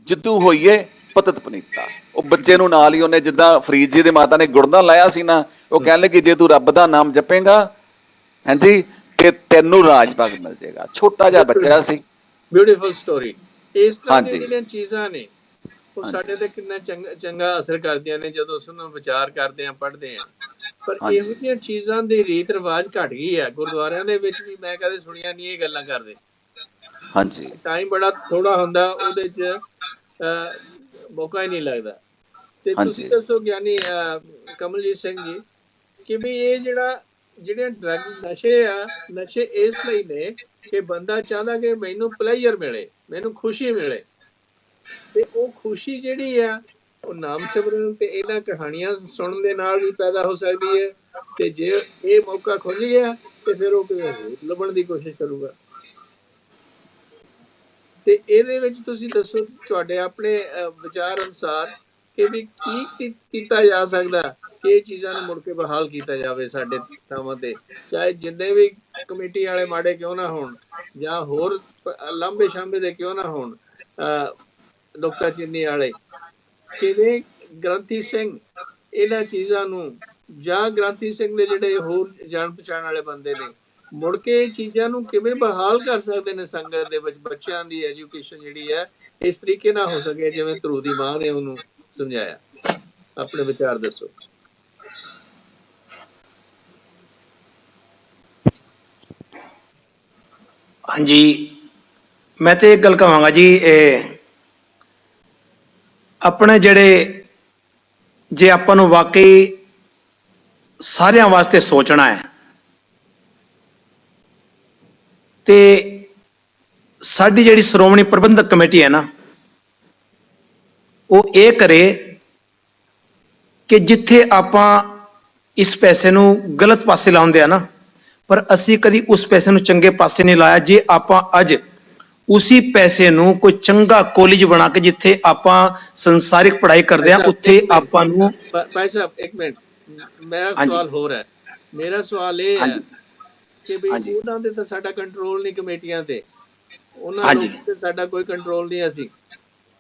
Speaker 3: ਜਿੱਦੂ ਹੋਈਏ ਪਤਤ ਪਨੀਤਾ। ਉਹ ਬੱਚੇ ਨੂੰ ਨਾਲ ਹੀ ਉਹਨੇ, ਜਿੱਦਾਂ ਫਰੀਦ ਜੀ ਦੇ ਮਾਤਾ ਨੇ ਗੁਰਦਾ ਲਾਇਆ ਸੀ ਨਾ, ਉਹ ਕਹਿਣ ਲੱਗੀ ਜੇ ਤੂੰ ਰੱਬ ਦਾ ਨਾਮ ਜਪੇਗਾ ਹਾਂਜੀ ਤੇ ਤੈਨੂੰ ਰਾਜ ਭਾਗ ਮਿਲ ਜਾਏਗਾ। ਛੋਟਾ ਜਿਹਾ ਬੱਚਾ ਸੀ।
Speaker 1: Beautiful story. ਇਸ ਤਰ੍ਹਾਂ ਦੀਆਂ
Speaker 3: ਹਾਂਜੀ।
Speaker 1: ਜਿਹੜੀਆਂ ਚੀਜ਼ਾਂ ਨੇ ਉਹ ਸਾਡੇ ਤੇ ਕਿੰਨਾ ਚੰਗਾ ਅਸਰ ਕਰਦੀਆਂ ਨੇ ਜਦੋਂ ਉਸ ਨੂੰ ਵਿਚਾਰ ਕਰਦੇ ਆ, ਪੜ੍ਹਦੇ ਆ। ਪਰ ਇਹੋ ਜਿਹੀਆਂ ਚੀਜ਼ਾਂ ਦੀ ਰੀਤ ਰਿਵਾਜ ਘਟ ਗਈ ਹੈ ਗੁਰਦੁਆਰਿਆਂ ਦੇ ਵਿੱਚ ਵੀ। ਮੈਂ ਕਦੇ ਸੁਣੀਆਂ ਨਹੀਂ ਇਹ ਗੱਲਾਂ ਕਰਦੇ।
Speaker 3: ਹਾਂਜੀ,
Speaker 1: ਟਾਈਮ ਬੜਾ ਥੋੜਾ ਹੁੰਦਾ, ਉਹਦੇ ਚ ਮੌਕਾ ਹੀ ਨਹੀਂ ਲੱਗਦਾ। ਤੇ ਤੁਸੀਂ ਦੱਸੋ ਗਿਆਨੀ ਕਮਲਜੀਤ ਸਿੰਘ ਜੀ ਕਿ ਵੀ ਇਹ ਜਿਹੜੇ ਡਰੱਗ ਨਸ਼ੇ ਇਸ ਲਈ ਨੇ ਕਿ ਬੰਦਾ ਚਾਹੁੰਦਾ ਕਿ ਮੈਨੂੰ ਪਲੇਜ਼ਰ ਮਿਲੇ, ਮੈਨੂੰ ਖੁਸ਼ੀ ਮਿਲੇ, ਤੇ ਉਹ ਖੁਸ਼ੀ ਜਿਹੜੀ ਆ ਉਹ ਨਾਮ ਸਿਮਰਨ ਤੇ ਇਹਨਾਂ ਕਹਾਣੀਆਂ ਸੁਣਨ ਦੇ ਨਾਲ ਵੀ ਪੈਦਾ ਹੋ ਸਕਦੀ ਹੈ। ਤੇ ਜੇ ਇਹ ਮੌਕਾ ਖੁੱਲ ਗਿਆ ਤੇ ਫਿਰ ਉਹ ਕਿਵੇਂ ਲੱਭਣ ਦੀ ਕੋਸ਼ਿਸ਼ ਕਰੂਗਾ। ਤੇ ਇਹਦੇ ਵਿੱਚ ਤੁਸੀਂ ਦੱਸੋ ਤੁਹਾਡੇ ਆਪਣੇ ਵਿਚਾਰ ਅਨੁਸਾਰ ਕਿ ਵੀ ਕੀ ਕੀਤਾ ਜਾ ਸਕਦਾ ਕਿ ਇਹ ਚੀਜ਼ਾਂ ਨੂੰ ਮੁੜ ਕੇ ਬਹਾਲ ਕੀਤਾ ਜਾਵੇ ਸਾਡੇ ਥਾਵਾਂ ਤੇ, ਚਾਹੇ ਜਿੰਨੇ ਵੀ ਕਮੇਟੀ ਵਾਲੇ ਮਾੜੇ ਕਿਉਂ ਨਾ ਹੋਣ ਜਾਂ ਹੋਰ ਲਾਂਬੇ ਸ਼ਾਂਬੇ ਦੇ ਕਿਉਂ ਨਾ ਹੋਣ, ਨੁਕਤਾਚੀਨੀ ਵਾਲੇ। ਕਿਵੇਂ ਗ੍ਰੰਥੀ ਸਿੰਘ ਇਹਨਾਂ ਚੀਜ਼ਾਂ ਨੂੰ, ਜਾਂ ਗ੍ਰੰਥੀ ਸਿੰਘ ਦੇ ਜਿਹੜੇ ਹੋਰ ਜਾਣ ਪਛਾਣ ਵਾਲੇ ਬੰਦੇ ਨੇ, ਮੁੜ ਕੇ ਇਹ ਚੀਜ਼ਾਂ ਨੂੰ ਕਿਵੇਂ ਬਹਾਲ ਕਰ ਸਕਦੇ ਨੇ ਸੰਗਤ ਦੇ ਵਿੱਚ। ਬੱਚਿਆਂ ਦੀ ਐਜੂਕੇਸ਼ਨ ਜਿਹੜੀ ਹੈ ਇਸ ਤਰੀਕੇ ਨਾਲ ਹੋ ਸਕੇ ਜਿਵੇਂ ਧਰੂ ਦੀ ਮਾਂ ਨੇ ਉਹਨੂੰ ਸਮਝਾਇਆ। ਆਪਣੇ ਵਿਚਾਰ ਦੱਸੋ।
Speaker 4: ਹਾਂਜੀ, ਮੈਂ ਤੇ ਇੱਕ ਗੱਲ ਕਹਾਂਗਾ ਜੀ, ਆਪਣੇ ਜਿਹੜੇ ਜੇ ਆਪਾਂ ਨੂੰ ਵਾਕਈ ਸਾਰਿਆਂ ਵਾਸਤੇ ਸੋਚਣਾ ਹੈ ਤੇ ਸਾਡੀ ਜਿਹੜੀ ਸ਼੍ਰੋਮਣੀ ਪ੍ਰਬੰਧਕ ਕਮੇਟੀ ਹੈ ਨਾ, ਉਹ ਇਹ ਕਰੇ ਕਿ ਜਿੱਥੇ ਆਪਾਂ ਇਸ ਪੈਸੇ ਨੂੰ ਗਲਤ ਪਾਸੇ ਲਾਉਂਦੇ ਆ ਨਾ, ਪਰ ਅਸੀਂ ਕਦੀ ਉਸ ਪੈਸੇ ਨੂੰ ਚੰਗੇ ਪਾਸੇ ਨਹੀਂ ਲਾਇਆ। ਜੇ ਆਪਾਂ ਅੱਜ ਉसी ਪੈਸੇ ਨੂੰ ਕੋਈ ਚੰਗਾ ਕਾਲਜ ਬਣਾ ਕੇ ਜਿੱਥੇ ਆਪਾਂ ਸੰਸਾਰਿਕ ਪੜ੍ਹਾਈ ਕਰਦੇ ਆ, ਉੱਥੇ ਆਪਾਂ ਨੂੰ।
Speaker 1: ਭਾਈ ਸਾਹਿਬ ਇੱਕ ਮਿੰਟ, ਮੇਰਾ ਸਵਾਲ ਹੋਰ ਹੈ। ਮੇਰਾ ਸਵਾਲ ਇਹ ਹੈ ਕਿ ਵੀ ਉਹਨਾਂ ਦੇ ਤਾਂ ਸਾਡਾ ਕੰਟਰੋਲ ਨਹੀਂ, ਕਮੇਟੀਆਂ ਤੇ ਉਹਨਾਂ ਤੇ ਸਾਡਾ ਕੋਈ ਕੰਟਰੋਲ ਨਹੀਂ ਅਸੀਂ।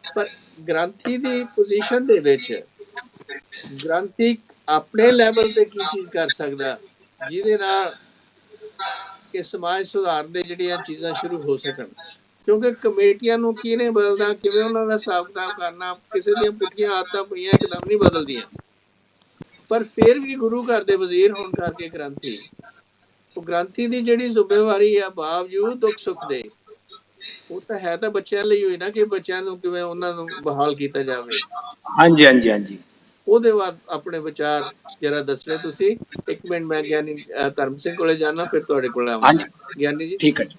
Speaker 1: ਪਰ ਗ੍ਰੰਥੀ ਦੀ ਪੋਜੀਸ਼ਨ ਦੇ ਵਿੱਚ ਗ੍ਰੰਥੀ ਆਪਣੇ ਲੈਵਲ ਤੇ ਕੀ ਚੀਜ਼ ਕਰ ਸਕਦਾ ਜਿਹਦੇ ਨਾਲ ਕਿ ਸਮਾਜ ਸੁਧਾਰ ਦੇ ਜਿਹੜੀਆਂ ਚੀਜ਼ਾਂ ਸ਼ੁਰੂ ਹੋ ਸਕਣ। ਕਿਉਂਕਿ ਕਮੇਟੀਆਂ ਨੂੰ ਕਿਹਨੇ ਬਦਲਣਾ, ਕਿਵੇਂ ਉਹਨਾਂ ਦਾ ਹਿਸਾਬ ਕਿਤਾਬ ਕਰਨਾ, ਕਿਸੇ ਦੀਆਂ ਪੁੱਠੀਆਂ ਆਦਤਾਂ ਪਈਆਂ ਇੱਕਦਮ ਨਹੀਂ ਬਦਲਦੀਆਂ। ਪਰ ਫਿਰ ਵੀ ਗੁਰੂ ਘਰ ਦੇ ਵਜ਼ੀਰ ਹੋਣ ਕਰਕੇ ਗ੍ਰੰਥੀ, ਉਹ ਗ੍ਰੰਥੀ ਦੀ ਜਿਹੜੀ ਜ਼ਿੰਮੇਵਾਰੀ ਆ ਬਾਵਜੂਦ ਦੁੱਖ ਸੁੱਖ ਦੇ, ਉਹ ਤਾਂ ਹੈ ਤਾਂ ਬੱਚਿਆਂ ਲਈ ਹੋਈ ਨਾ ਕਿ ਬੱਚਿਆਂ ਨੂੰ ਕਿਵੇਂ ਉਹਨਾਂ ਨੂੰ ਬਹਾਲ ਕੀਤਾ ਜਾਵੇ।
Speaker 4: ਹਾਂਜੀ ਹਾਂਜੀ ਹਾਂਜੀ,
Speaker 1: ਉਹਦੇ ਬਾਅਦ ਆਪਣੇ ਵਿਚਾਰ ਜਰਾ ਦੱਸਣੇ ਤੁਸੀਂ। ਇੱਕ ਮਿੰਟ ਮੈਂ ਗਿਆਨੀ ਧਰਮ ਸਿੰਘ ਕੋਲੇ ਜਾਣਾ, ਫਿਰ ਤੁਹਾਡੇ ਕੋਲ ਆਵਾਂਗਾ। ਗਿਆਨੀ ਜੀ
Speaker 4: ਠੀਕ ਹੈ ਜੀ,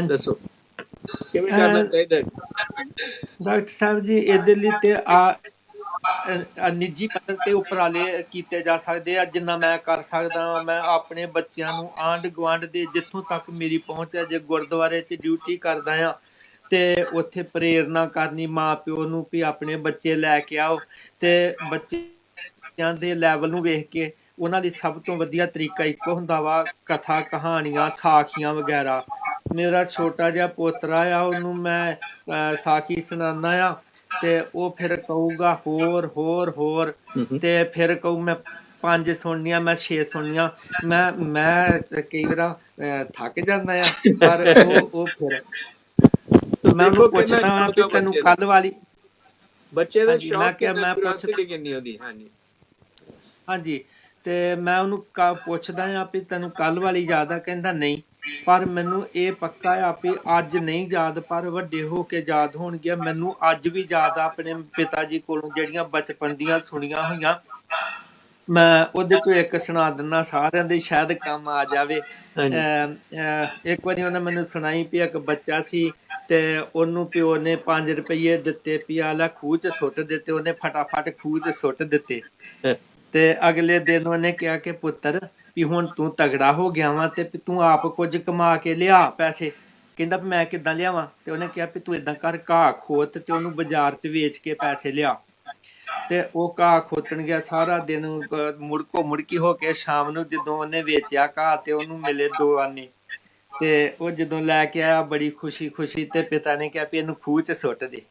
Speaker 1: ਦੱਸੋ ਕਿਵੇਂ ਕਰਨਾ ਚਾਹੀਦਾ।
Speaker 2: ਡਾਕਟਰ ਸਾਹਿਬ ਜੀ ਇਹਦੇ ਲਈ ਤੇ ਨਿੱਜੀ ਪੱਧਰ ਤੇ ਉਪਰਾਲੇ ਕੀਤੇ ਜਾ ਸਕਦੇ ਆ। ਜਿੰਨਾ ਮੈਂ ਕਰ ਸਕਦਾ ਵਾਂ, ਮੈਂ ਆਪਣੇ ਬੱਚਿਆਂ ਨੂੰ ਆਂਢ ਗੁਆਂਢ ਦੇ ਜਿੱਥੋਂ ਤੱਕ ਮੇਰੀ ਪਹੁੰਚ ਹੈ, ਜੇ ਗੁਰਦੁਆਰੇ 'ਚ ਡਿਊਟੀ ਕਰਦਾ ਆ ਤੇ ਉੱਥੇ ਪ੍ਰੇਰਨਾ ਕਰਨੀ ਮਾਂ ਪਿਓ ਨੂੰ ਵੀ ਆਪਣੇ ਬੱਚੇ ਲੈ ਕੇ ਆਓ, ਤੇ ਬੱਚਿਆਂ ਦੇ ਲੈਵਲ ਨੂੰ ਵੇਖ ਕੇ ਉਹਨਾਂ ਲਈ ਸਭ ਤੋਂ ਵਧੀਆ ਤਰੀਕਾ ਇੱਕੋ ਹੁੰਦਾ ਵਾ, ਕਥਾ ਕਹਾਣੀਆਂ ਸਾਖੀਆਂ ਵਗੈਰਾ। ਮੇਰਾ ਛੋਟਾ ਜਿਹਾ ਪੋਤਰਾ ਆ, ਉਹਨੂੰ ਮੈਂ ਸਾਖੀ ਸੁਣਾਉਂਦਾ ਆ ਤੇ ਉਹ ਫਿਰ ਕਹੂਗਾ ਹੋਰ ਹੋਰ ਹੋਰ, ਤੇ ਫਿਰ ਕਹੂ ਮੈਂ 5 ਸੁਣਨੀਆਂ, ਮੈਂ 6 ਸੁਣਨੀਆਂ। ਮੈਂ ਕਈ ਵਾਰ ਥੱਕ ਜਾਂਦਾ ਆ, ਪਰ ਉਹ ਫਿਰ
Speaker 1: तो
Speaker 2: ਮੈਂ ਉਹਨੂੰ
Speaker 1: देखो कितना
Speaker 2: ਪੁੱਛਦਾ ਵਾਂ
Speaker 1: शौक
Speaker 2: ਵੀ
Speaker 1: है
Speaker 2: ਤੈਨੂੰ
Speaker 1: बच्चे का।
Speaker 2: ਕੱਲ वाली।
Speaker 1: बच्चे का
Speaker 2: ਹਾਂਜੀ ਮੈਂ
Speaker 1: शौक
Speaker 2: ਕਿਹਾ
Speaker 1: कितना,
Speaker 2: ਮੈਂ ਪੁੱਛਦਾ,
Speaker 1: क्यूरियोसिटी कितनी होती। हाँ जी।
Speaker 2: ਹਾਂਜੀ ਤੇ ਮੈਂ ਉਹਨੂੰ ਪੁੱਛਦਾ ਆ ਵੀ ਤੈਨੂੰ ਕੱਲ ਵਾਲੀ ਯਾਦ ਆ? ਕਹਿੰਦਾ ਨਹੀਂ, ਪਰ ਮੈਨੂੰ ਇਹ ਪੱਕਾ ਆ ਵੀ ਅੱਜ ਨਹੀਂ ਯਾਦ, ਪਰ ਵੱਡੇ ਹੋ ਕੇ ਯਾਦ ਹੋਣਗੀਆਂ। ਮੈਨੂੰ ਅੱਜ ਵੀ ਯਾਦ ਆ ਆਪਣੇ ਪਿਤਾ ਜੀ ਕੋਲੋਂ ਜਿਹੜੀਆਂ ਬਚਪਨ ਦੀਆਂ ਸੁਣੀਆਂ ਹੋਈਆਂ। ਮੈਂ ਉਹਦੇ ਚੋਂ ਇੱਕ ਸੁਣਾ ਦਿੰਦਾ, ਸਾਰਿਆਂ ਦੇ ਸ਼ਾਇਦ ਕੰਮ ਆ ਜਾਵੇ।
Speaker 1: हाँ जी।
Speaker 2: ਇੱਕ ਵਾਰੀ ਉਹਨੇ ਮੈਨੂੰ ਸੁਣਾਈ ਵੀ ਇੱਕ ਬੱਚਾ ਸੀ ਤੇ ਉਹਨੂੰ ਪਿਓ ਨੇ 5 ਰੁਪਏ ਦਿੱਤੇ, ਪਿਆ ਲੈ ਖੂਹ 'ਚ ਸੁੱਟ ਦਿੱਤੇ। ਉਹਨੇ ਫਟਾਫਟ ਖੂਹ 'ਚ ਸੁੱਟ ਦਿੱਤੇ ਤੇ ਅਗਲੇ ਦਿਨ ਉਹਨੇ ਕਿਹਾ ਕਿ ਪੁੱਤਰ ਵੀ ਹੁਣ ਤੂੰ ਤਗੜਾ ਹੋ ਗਿਆ ਵਾ ਤੇ ਤੂੰ ਆਪ ਕੁਝ ਕਮਾ ਕੇ ਲਿਆ ਪੈਸੇ। ਕਹਿੰਦਾ ਵੀ ਮੈਂ ਕਿੱਦਾਂ ਲਿਆਵਾਂ? ਤੇ ਉਹਨੇ ਕਿਹਾ ਵੀ ਤੂੰ ਏਦਾਂ ਕਰ, ਘਾਹ ਖੋਤ ਤੇ ਉਹਨੂੰ ਬਾਜ਼ਾਰ 'ਚ ਵੇਚ ਕੇ ਪੈਸੇ ਲਿਆ। ਤੇ ਉਹ ਘਾਹ ਖੋਤਣ ਗਿਆ ਸਾਰਾ ਦਿਨ, ਮੁੜਕੋ ਮੁੜਕੀ ਹੋ ਕੇ ਸ਼ਾਮ ਨੂੰ ਜਦੋਂ ਉਹਨੇ ਵੇਚਿਆ ਘਾਹ ਤੇ ਉਹਨੂੰ ਮਿਲੇ 2 ਆਨੇ। ਤੇ ਉਹ ਜਦੋਂ ਲੈ ਕੇ ਆਇਆ ਬੜੀ ਖੁਸ਼ੀ ਖੁਸ਼ੀ, ਤੇ ਪਿਤਾ ਨੇ ਕਿਹਾ ਵੀ ਇਹਨੂੰ ਖੂਹ 'ਚ ਸੁੱਟ ਦੇ।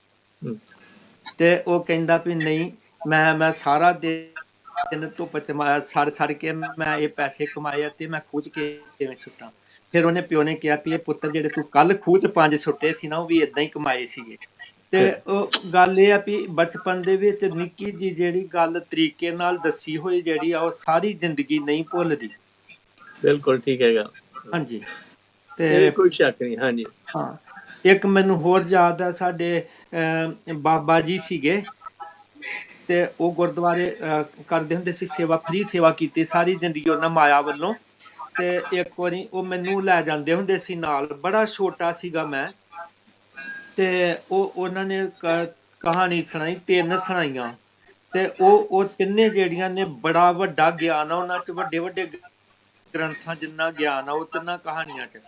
Speaker 2: ਤੇ ਉਹ ਕਹਿੰਦਾ ਵੀ ਨਹੀਂ, ਮੈਂ ਸਾਰਾ ਦਿਨ ਧੁੱਪ 'ਚ ਸੜ ਸੜ ਕੇ ਮੈਂ ਇਹ ਪੈਸੇ ਕਮਾਏ ਆ ਤੇ ਮੈਂ ਖੂਹ 'ਚ ਕਿਵੇਂ ਸੁੱਟਾਂ? ਫਿਰ ਉਹਨੇ ਪਿਓ ਨੇ ਕਿਹਾ ਵੀ ਇਹ ਪੁੱਤਰ ਜਿਹੜੇ ਤੂੰ ਕੱਲ ਖੂਹ 'ਚ 5 ਸੁੱਟੇ ਸੀ ਨਾ, ਉਹ ਵੀ ਏਦਾਂ ਹੀ ਕਮਾਏ ਸੀਗੇ। ਤੇ ਉਹ ਗੱਲ ਇਹ ਆ ਵੀ ਬਚਪਨ ਦੇ ਵਿੱਚ ਨਿੱਕੀ ਜੀ ਜਿਹੜੀ ਗੱਲ ਤਰੀਕੇ ਨਾਲ ਦੱਸੀ ਹੋਈ ਜਿਹੜੀ ਆ, ਉਹ ਸਾਰੀ ਜ਼ਿੰਦਗੀ ਨਹੀਂ ਭੁੱਲਦੀ।
Speaker 1: बिल्कुल ठीक है गल,
Speaker 2: ਹਾਂਜੀ
Speaker 1: ये
Speaker 2: ਤੇ
Speaker 1: कोई शक नहीं। हाँ जी।
Speaker 2: ਹਾਂ, ਇੱਕ ਮੈਨੂੰ ਹੋਰ ਯਾਦ ਆ, ਸਾਡੇ ਬਾਬਾ ਜੀ ਸੀਗੇ ਤੇ ਉਹ ਗੁਰਦੁਆਰੇ ਕਰਦੇ ਹੁੰਦੇ ਸੀ ਸੇਵਾ, ਫ੍ਰੀ ਸੇਵਾ ਕੀਤੀ ਸਾਰੀ ਜ਼ਿੰਦਗੀ ਉਹਨਾਂ ਮਾਇਆ ਵੱਲੋਂ। ਤੇ ਇੱਕ ਵਾਰੀ ਉਹ ਮੈਨੂੰ ਲੈ ਜਾਂਦੇ ਹੁੰਦੇ ਸੀ ਨਾਲ, ਬੜਾ ਛੋਟਾ ਸੀਗਾ ਮੈਂ, ਤੇ ਉਹਨਾਂ ਨੇ ਕਹਾਣੀ ਸੁਣਾਈ, 3 ਸੁਣਾਈਆਂ। ਤੇ ਉਹ ਤਿੰਨੇ ਜਿਹੜੀਆਂ ਨੇ ਬੜਾ ਵੱਡਾ ਗਿਆਨ ਆ ਉਹਨਾਂ 'ਚ, ਵੱਡੇ ਵੱਡੇ ਗ੍ਰੰਥਾਂ ਜਿੰਨਾ ਗਿਆਨ ਆ ਉਹ ਤਿੰਨਾਂ ਕਹਾਣੀਆਂ 'ਚ।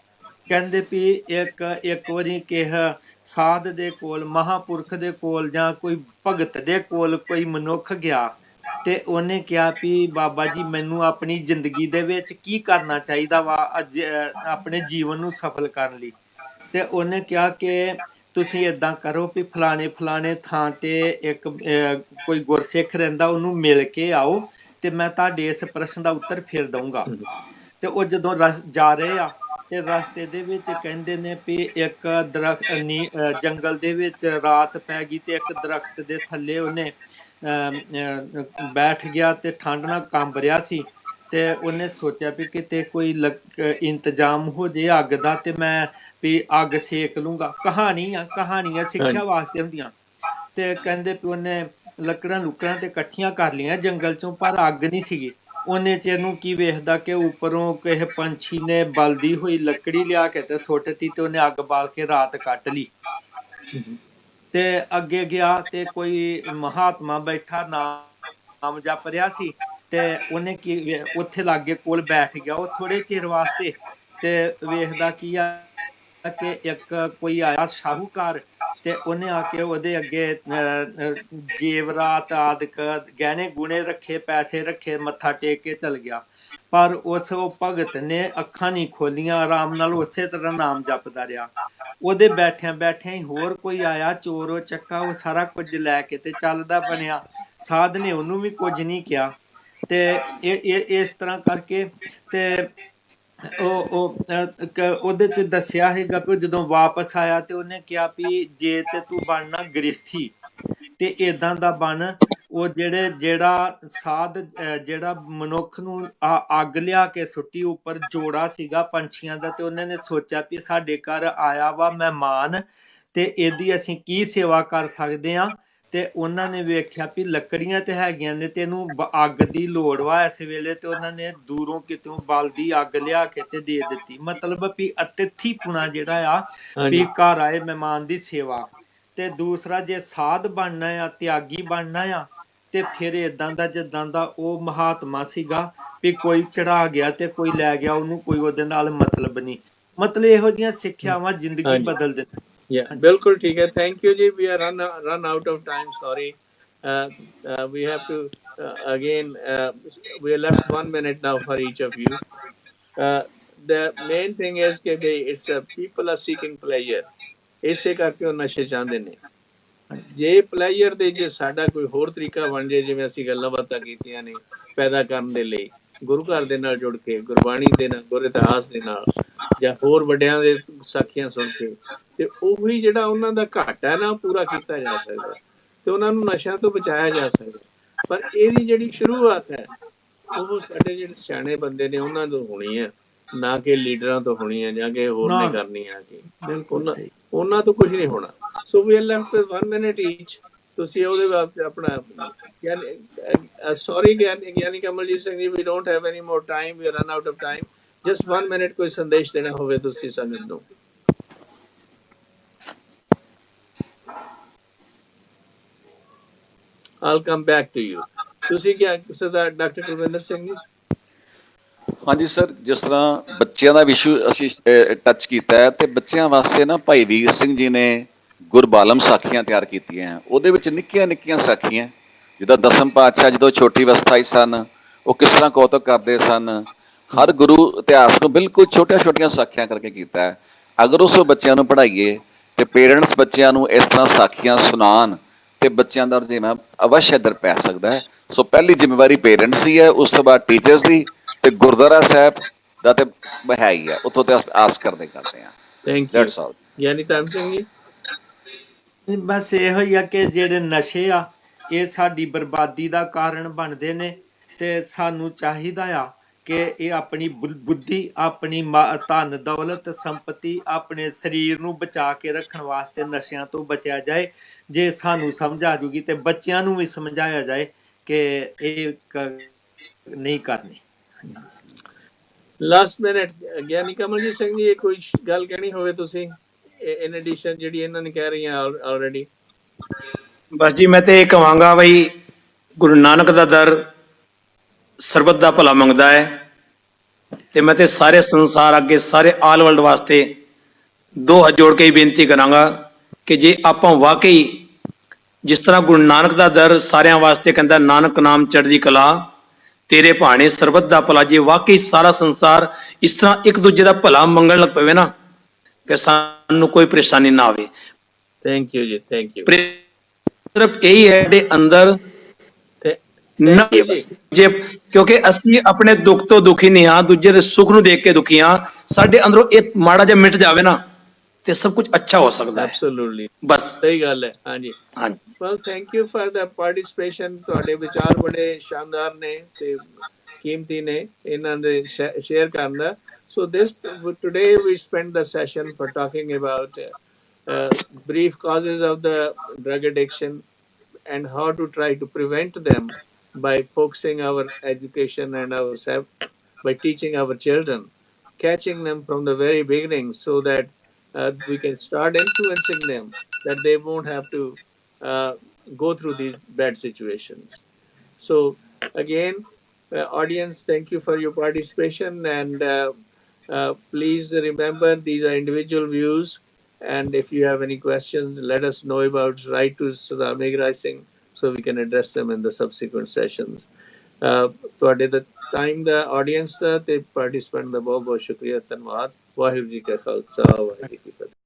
Speaker 2: ਕਹਿੰਦੇ ਵੀ ਇੱਕ ਵਾਰੀ ਕਿਹਾ ਸਾਧ ਦੇ ਕੋਲ, ਮਹਾਂਪੁਰਖ ਦੇ ਕੋਲ ਜਾਂ ਕੋਈ ਭਗਤ ਦੇ ਕੋਲ ਕੋਈ ਮਨੁੱਖ ਗਿਆ ਤੇ ਉਹਨੇ ਕਿਹਾ ਵੀ ਬਾਬਾ ਜੀ ਮੈਨੂੰ ਆਪਣੀ ਜ਼ਿੰਦਗੀ ਦੇ ਵਿੱਚ ਕੀ ਕਰਨਾ ਚਾਹੀਦਾ ਵਾ ਆਪਣੇ ਜੀਵਨ ਨੂੰ ਸਫਲ ਕਰਨ ਲਈ? ਤੇ ਉਹਨੇ ਕਿਹਾ ਕਿ ਤੁਸੀਂ ਏਦਾਂ ਕਰੋ ਵੀ ਫਲਾਣੇ ਥਾਂ ਤੇ ਇੱਕ ਕੋਈ ਗੁਰਸਿੱਖ ਰਹਿੰਦਾ, ਉਹਨੂੰ ਮਿਲ ਕੇ ਆਓ ਤੇ ਮੈਂ ਤੁਹਾਡੇ ਇਸ ਪ੍ਰਸ਼ਨ ਦਾ ਉੱਤਰ ਫਿਰ ਦਊਂਗਾ। ਤੇ ਉਹ ਜਦੋਂ ਜਾ ਰਹੇ ਆ ਤੇ ਰਸਤੇ ਦੇ ਵਿੱਚ ਕਹਿੰਦੇ ਨੇ ਵੀ ਇੱਕ ਜੰਗਲ ਦੇ ਵਿੱਚ ਰਾਤ ਪੈ ਗਈ ਤੇ ਇੱਕ ਦਰਖਤ ਦੇ ਥੱਲੇ ਉਹਨੇ ਬੈਠ ਗਿਆ ਤੇ ਠੰਡ ਨਾਲ ਕੰਬ ਰਿਹਾ ਸੀ। ਤੇ ਉਹਨੇ ਸੋਚਿਆ ਵੀ ਕਿਤੇ ਕੋਈ ਇੰਤਜ਼ਾਮ ਹੋ ਜੇ ਅੱਗ ਦਾ ਤੇ ਮੈਂ ਵੀ ਅੱਗ ਸੇਕ ਲੂੰਗਾ। ਕਹਾਣੀਆਂ ਸਿੱਖਿਆ ਵਾਸਤੇ ਹੁੰਦੀਆਂ। ਤੇ ਕਹਿੰਦੇ ਵੀ ਉਹਨੇ ਲੱਕੜਾਂ ਤੇ ਇਕੱਠੀਆਂ ਕਰ ਲਈਆਂ ਜੰਗਲ ਚੋਂ, ਪਰ ਅੱਗ ਨਹੀਂ ਸੀਗੀ। ਉਹਨੇ ਚਿਰ ਨੂੰ ਕੀ ਵੇਖਦਾ ਕਿ ਉੱਪਰੋਂ ਕਿਸੇ ਪੰਛੀ ਨੇ ਬਲਦੀ ਹੋਈ ਲੱਕੜੀ ਲਿਆ ਕੇ ਤੇ ਸੁੱਟਤੀ ਤੇ ਉਹਨੇ ਅੱਗ ਬਾਲ ਕੇ ਰਾਤ ਕੱਟ ਲਈ। ਤੇ ਅੱਗੇ ਗਿਆ ਤੇ ਕੋਈ ਮਹਾਤਮਾ ਬੈਠਾ ਨਾਮ ਜਪ ਰਿਹਾ ਸੀ ਤੇ ਉਹਨੇ ਕੀ ਉੱਥੇ ਲਾਗੇ ਕੋਲ ਬੈਠ ਗਿਆ ਉਹ ਥੋੜੇ ਚਿਰ ਵਾਸਤੇ। ਤੇ ਵੇਖਦਾ ਕੀ ਆ ਕਿ ਇੱਕ ਕੋਈ ਆਇਆ ਸ਼ਾਹੂਕਾਰ, ਤੇ ਉਹਨੇ ਆ ਕੇ ਉਹਦੇ ਅੱਗੇ ਜੇਵਰਾਤ ਆਦਿਕ ਗਹਿਣੇ ਗੁਣੇ ਰੱਖੇ, ਪੈਸੇ ਰੱਖੇ, ਮੱਥਾ ਟੇਕ ਕੇ ਚਲ ਗਿਆ। ਪਰ ਉਹ ਭਗਤ ਨੇ ਅੱਖਾਂ ਨਹੀਂ ਖੋਲੀਆਂ, ਆਰਾਮ ਨਾਲ ਉਸੇ ਤਰ੍ਹਾਂ ਨਾਮ ਜਪਦਾ ਰਿਹਾ। ਉਹਦੇ ਬੈਠਿਆਂ ਹੀ ਹੋਰ ਕੋਈ ਆਇਆ ਚੋਰੋ ਚੱਕਾ, ਉਹ ਸਾਰਾ ਕੁਝ ਲੈ ਕੇ ਤੇ ਚੱਲਦਾ ਬਣਿਆ। ਸਾਧ ਨੇ ਉਹਨੂੰ ਵੀ ਕੁਝ ਨਹੀਂ ਕਿਹਾ। ਤੇ ਇਸ ਤਰ੍ਹਾਂ ਕਰਕੇ ਤੇ ਉਹਦੇ ਚ ਦੱਸਿਆ ਹੈਗਾ ਵੀ ਜਦੋਂ ਵਾਪਸ ਆਇਆ ਤੇ ਉਹਨੇ ਕਿਹਾ ਵੀ ਜੇ ਤੇ ਤੂੰ ਬਣਨਾ ਗ੍ਰਸਥੀ ਤੇ ਏਦਾਂ ਦਾ ਬਣ। ਉਹ ਜਿਹੜਾ ਸਾਧ ਜਿਹੜਾ ਮਨੁੱਖ ਨੂੰ ਅੱਗ ਲਿਆ ਕੇ ਸੁੱਟੀ ਉੱਪਰ ਜੋੜਾ ਸੀਗਾ ਪੰਛੀਆਂ ਦਾ, ਤੇ ਉਹਨਾਂ ਨੇ ਸੋਚਿਆ ਵੀ ਸਾਡੇ ਘਰ ਆਇਆ ਵਾ ਮਹਿਮਾਨ ਤੇ ਇਹਦੀ ਅਸੀਂ ਕੀ ਸੇਵਾ ਕਰ ਸਕਦੇ ਹਾਂ। ਤੇ ਉਹਨਾਂ ਨੇ ਵੇਖਿਆ ਵੀ ਲੱਕੜੀਆਂ ਤੇ ਹੈਗੀਆਂ ਨੇ ਤੇ ਇਹਨੂੰ ਅੱਗ ਦੀ ਲੋੜ ਵਾ ਇਸ ਵੇਲੇ, ਤੇ ਉਹਨਾਂ ਨੇ ਦੂਰੋਂ ਕਿਤੋਂ ਬਲਦੀ ਅੱਗ ਲਿਆ ਕੇ ਤੇ ਦੇ ਦਿੱਤੀ। ਮਤਲਬ ਵੀ ਅਤਿਥੀ ਪੁਣਾ ਜਿਹੜਾ ਆ ਵੀ ਘਰ ਆਏ ਮਹਿਮਾਨ ਦੀ ਸੇਵਾ। ਤੇ ਦੂਸਰਾ ਜੇ ਸਾਧ ਬਣਨਾ ਆ, ਤਿਆਗੀ ਬਣਨਾ ਆ, ਤੇ ਫਿਰ ਇਦਾਂ ਦਾ ਜਿੱਦਾਂ ਦਾ ਉਹ ਮਹਾਤਮਾ ਸੀਗਾ ਵੀ ਕੋਈ ਚੜਾ ਗਿਆ ਤੇ ਕੋਈ ਲੈ ਗਿਆ ਉਹਨੂੰ, ਕੋਈ ਉਹਦੇ ਨਾਲ ਮਤਲਬ ਨਹੀਂ। ਮਤਲਬ ਇਹੋ ਜਿਹੀਆਂ ਸਿੱਖਿਆਵਾਂ ਜ਼ਿੰਦਗੀ
Speaker 1: ਹਾਂਜੀ
Speaker 2: ਬਦਲ ਦਿੰਦੀਆਂ।
Speaker 1: Yeah,
Speaker 2: ਹਾਂਜੀ
Speaker 1: बिल्कुल ठीक है. Thank you ji. We are run out of time. Sorry. We have to again. We are left 1 minute now for each of you. Uh, the main thing is that it's people are seeking pleasure. ਇਸੇ ਕਰਕੇ ਉਹ ਨਸ਼ੇ ਚਾਹੁੰਦੇ ਨੇ। ਜੇ ਪਲੇਜਰ ਦੇ ਜੇ ਸਾਡਾ ਕੋਈ ਹੋਰ ਤਰੀਕਾ ਬਣ ਜੇ, ਜਿਵੇਂ ਅਸੀਂ ਗੱਲਾਂ ਬਾਤਾਂ ਕੀਤੀਆਂ ਨੇ ਪੈਦਾ ਕਰਨ ਦੇ ਲਈ, ਗੁਰੂ ਘਰ ਦੇ ਨਾਲ ਜੁੜ ਕੇ, ਗੁਰਬਾਣੀ ਦੇ ਨਾਲ, ਗੁਰ ਇਤਿਹਾਸ ਦੇ ਨਾਲ, ਜਾਂ ਹੋਰ ਵੱਡਿਆਂ ਦੇ ਸਾਖੀਆਂ ਸੁਣ ਕੇ, ਤੇ ਉਹੀ ਜਿਹੜਾ ਉਹਨਾਂ ਦਾ ਘਾਟਾ ਹੈ ਨਾ, ਪੂਰਾ ਕੀਤਾ ਜਾ ਸਕਦਾ ਤੇ ਉਹਨਾਂ ਨੂੰ ਨਸ਼ਿਆਂ ਤੋਂ ਬਚਾਇਆ ਜਾ ਸਕਦਾ। ਪਰ ਇਹਦੀ ਜਿਹੜੀ ਸ਼ੁਰੂਆਤ ਹੈ ਉਹ ਸਾਡੇ ਜਿਹੜੇ ਸਿਆਣੇ ਬੰਦੇ ਨੇ ਉਹਨਾਂ ਤੋਂ ਹੋਣੀ ਹੈ, ਨਾ ਕਿ ਲੀਡਰਾਂ ਤੋਂ ਹੋਣੀ ਹੈ ਜਾਂ ਕਿ ਹੋਰ ਨੇ ਕਰਨੀ ਆ ਕਿ ਉਹਨਾਂ ਤੋਂ ਕੁਝ ਨਹੀਂ ਹੋਣਾ। So we are left with 1 minute each. ਤੁਸੀਂ ਉਹਦੇ ਬਾਅਦ ਆਪਣਾ sorry Giani Kamaljit Singh ji, we don't have any more time, we run out of time. Just 1 minute ਕੋਈ ਸੰਦੇਸ਼ ਦੇਣਾ ਹੋਵੇ ਤੁਸੀਂ ਸੰਗਤ ਨੂੰ। I'll come back to you. ਤੁਸੀਂ ਕੀ ਸਰਦਾਰ ਡਾਕਟਰ ਕੁਲਵਿੰਦਰ ਸਿੰਘ ਜੀ?
Speaker 3: ਹਾਂਜੀ ਸਰ, ਜਿਸ ਤਰ੍ਹਾਂ ਬੱਚਿਆਂ ਦਾ ਵਿਸ਼ੂ ਅਸੀਂ ਟੱਚ ਕੀਤਾ ਹੈ, ਤੇ ਬੱਚਿਆਂ ਵਾਸਤੇ ਨਾ ਭਾਈ ਵੀਰ ਸਿੰਘ ਜੀ ਨੇ ਗੁਰਬਾਲਮ ਸਾਖੀਆਂ ਤਿਆਰ ਕੀਤੀਆਂ। ਉਹਦੇ ਵਿੱਚ ਨਿੱਕੀਆਂ ਨਿੱਕੀਆਂ ਸਾਖੀਆਂ, ਜਿੱਦਾਂ ਦਸਮ ਪਾਤਸ਼ਾਹ ਜਦੋਂ ਛੋਟੀ ਅਵਸਥਾ 'ਚ ਸਨ ਉਹ ਕਿਸ ਤਰ੍ਹਾਂ ਕੌਤਕ ਕਰਦੇ ਸਨ, ਹਰ ਗੁਰੂ ਇਤਿਹਾਸ ਨੂੰ ਬਿਲਕੁਲ ਛੋਟੀਆਂ ਛੋਟੀਆਂ ਸਾਖੀਆਂ ਕਰਕੇ ਕੀਤਾ ਹੈ। ਅਗਰ ਉਸ ਬੱਚਿਆਂ ਨੂੰ ਪੜ੍ਹਾਈਏ ਤੇ ਪੇਰੈਂਟਸ ਬੱਚਿਆਂ ਨੂੰ ਇਸ ਤਰ੍ਹਾਂ ਸਾਖੀਆਂ ਸੁਣਾਉਣ ਤੇ ਬੱਚਿਆਂ ਦਾ ਰੁਝੇਵਾਂ ਅਵਸ਼ ਇੱਧਰ ਪੈ ਸਕਦਾ ਹੈ। ਸੋ ਪਹਿਲੀ ਜ਼ਿੰਮੇਵਾਰੀ ਪੇਰੈਂਟਸ ਦੀ ਹੈ, ਉਸ ਤੋਂ ਬਾਅਦ ਟੀਚਰਸ ਦੀ, ਤੇ ਗੁਰਦੁਆਰਾ ਸਾਹਿਬ ਦਾ ਤੇ ਹੈ ਹੀ ਹੈ, ਉੱਥੋਂ ਤੇ ਆਸ ਕਰਦੇ ਹਾਂ।
Speaker 1: Thank you. ਗਿਆਨੀ ਧੰਨ ਸਿੰਘ ਜੀ?
Speaker 2: ਬਸ ਇਹੋ ਹੀ ਆ ਕਿ ਜਿਹੜੇ ਨਸ਼ੇ ਆ ਇਹ ਸਾਡੀ ਬਰਬਾਦੀ ਦਾ ਕਾਰਨ ਬਣਦੇ ਨੇ, ਤੇ ਸਾਨੂੰ ਚਾਹੀਦਾ ਆ ਕਿ ਇਹ ਆਪਣੀ ਬੁੱਧੀ, ਆਪਣੀ ਧਨ ਦੌਲਤ ਸੰਪਤੀ, ਆਪਣੇ ਸਰੀਰ ਨੂੰ ਬਚਾ ਕੇ ਰੱਖਣ ਵਾਸਤੇ ਨਸ਼ਿਆਂ ਤੋਂ ਬਚਿਆ ਜਾਏ। ਜੇ ਸਾਨੂੰ ਸਮਝ ਆ ਜੂਗੀ ਤੇ ਬੱਚਿਆਂ ਨੂੰ ਵੀ ਸਮਝਾਇਆ ਜਾਏ ਕਿ ਇਹ ਨਹੀਂ ਕਰਨੇ।
Speaker 1: ਲਾਸਟ ਮਿੰਟ ਗਿਆਨੀ ਕਮਲਜੀਤ ਸਿੰਘ ਜੀ, ਕੋਈ ਗੱਲ ਕਹਿਣੀ ਹੋਵੇ ਤੁਸੀਂ ਇਨ ਐਡੀਸ਼ਨ ਜਿਹੜੀ ਇਹਨਾਂ ਨੇ ਕਹਿ ਰਹੀਆਂ ਆਲਰੇਡੀ?
Speaker 4: ਬਸ ਜੀ, ਮੈਂ ਤੇ ਇਹ ਕਹਾਂਗਾ ਬਈ ਗੁਰੂ ਨਾਨਕ ਦਾ ਦਰ ਸਰਬਤ ਦਾ ਭਲਾ ਮੰਗਦਾ ਹੈ, ਤੇ ਮੈਂ ਤੇ ਸਾਰੇ ਸੰਸਾਰ ਅੱਗੇ, ਸਾਰੇ ਆਲ ਵਰਲਡ ਵਾਸਤੇ ਦੋ ਹੱਥ ਜੋੜ ਕੇ ਹੀ ਬੇਨਤੀ ਕਰਾਂਗਾ ਕਿ ਜੇ ਆਪਾਂ ਵਾਕਈ ਜਿਸ ਤਰ੍ਹਾਂ ਗੁਰੂ ਨਾਨਕ ਦਾ ਦਰ ਸਾਰਿਆਂ ਵਾਸਤੇ ਕਹਿੰਦਾ, ਨਾਨਕ ਨਾਮ ਚੜ੍ਹਦੀ ਕਲਾ ਤੇਰੇ ਭਾਣੇ ਸਰਬਤ ਦਾ ਭਲਾ, ਜੇ ਵਾਕਈ ਸਾਰਾ ਸੰਸਾਰ ਇਸ ਤਰ੍ਹਾਂ ਇੱਕ ਦੂਜੇ ਦਾ ਭਲਾ ਮੰਗਣ ਲੱਗ ਪਵੇ ਨਾ, ਫਿਰ ਸਾਨੂੰ ਕੋਈ ਪਰੇਸ਼ਾਨੀ ਨਾ ਆਵੇ।
Speaker 1: ਥੈਂਕ ਯੂ ਜੀ, ਥੈਂਕ ਯੂ।
Speaker 4: ਸਿਰਫ ਇਹੀ ਹੈ ਦੇ ਅੰਦਰ ਜੇ, ਕਿਉਂਕਿ ਅਸੀਂ ਆਪਣੇ ਦੁੱਖ ਤੋਂ ਦੁਖੀ ਨਹੀਂ ਹਾਂ, ਦੂਜੇ ਦੇ ਸੁੱਖ ਨੂੰ ਦੇਖ ਕੇ ਦੁਖੀ ਹਾਂ। ਸਾਡੇ ਅੰਦਰੋਂ ਇਹ ਮਾੜਾ ਜਿਹਾ ਮਿਟ ਜਾਵੇ ਨਾ ਤੇ ਸਭ ਕੁਝ ਅੱਛਾ ਹੋ ਸਕਦਾ ਹੈ।
Speaker 1: ਐਬਸੋਲੂਟਲੀ,
Speaker 4: ਬਸ
Speaker 1: ਸਹੀ ਗੱਲ ਹੈ। ਹਾਂਜੀ
Speaker 4: ਹਾਂਜੀ।
Speaker 1: Well, thank you for the participation. ਤੁਹਾਡੇ ਵਿਚਾਰ ਬੜੇ ਸ਼ਾਨਦਾਰ ਨੇ ਤੇ ਕੀਮਤੀ ਨੇ, ਇਹਨਾਂ ਦੇ ਸ਼ੇਅਰ ਕਰਨ ਦਾ। So this today we spent the session for talking about brief causes of the drug addiction and how to try to prevent them by focusing our education and ourselves, by teaching our children, catching them from the very beginning, so that we can start influencing them, that they won't have to go through these bad situations. So again, audience, thank you for your participation, and please remember these are individual views, and if you have any questions, let us know about, write to Sardar Meghraj Singh so we can address them in the subsequent sessions. ਤੁਹਾਡੇ ਦਾ time ਦਾ, audience ਦਾ ਤੇ participant ਦਾ ਬਹੁਤ ਬਹੁਤ ਸ਼ੁਕਰੀਆ, ਧੰਨਵਾਦ। ਵਾਹਿਗੁਰੂ ਜੀ ਕਾ ਖਾਲਸਾ, ਵਾਹਿਗੁਰੂ ਜੀ ਕੀ ਫਤਿਹ।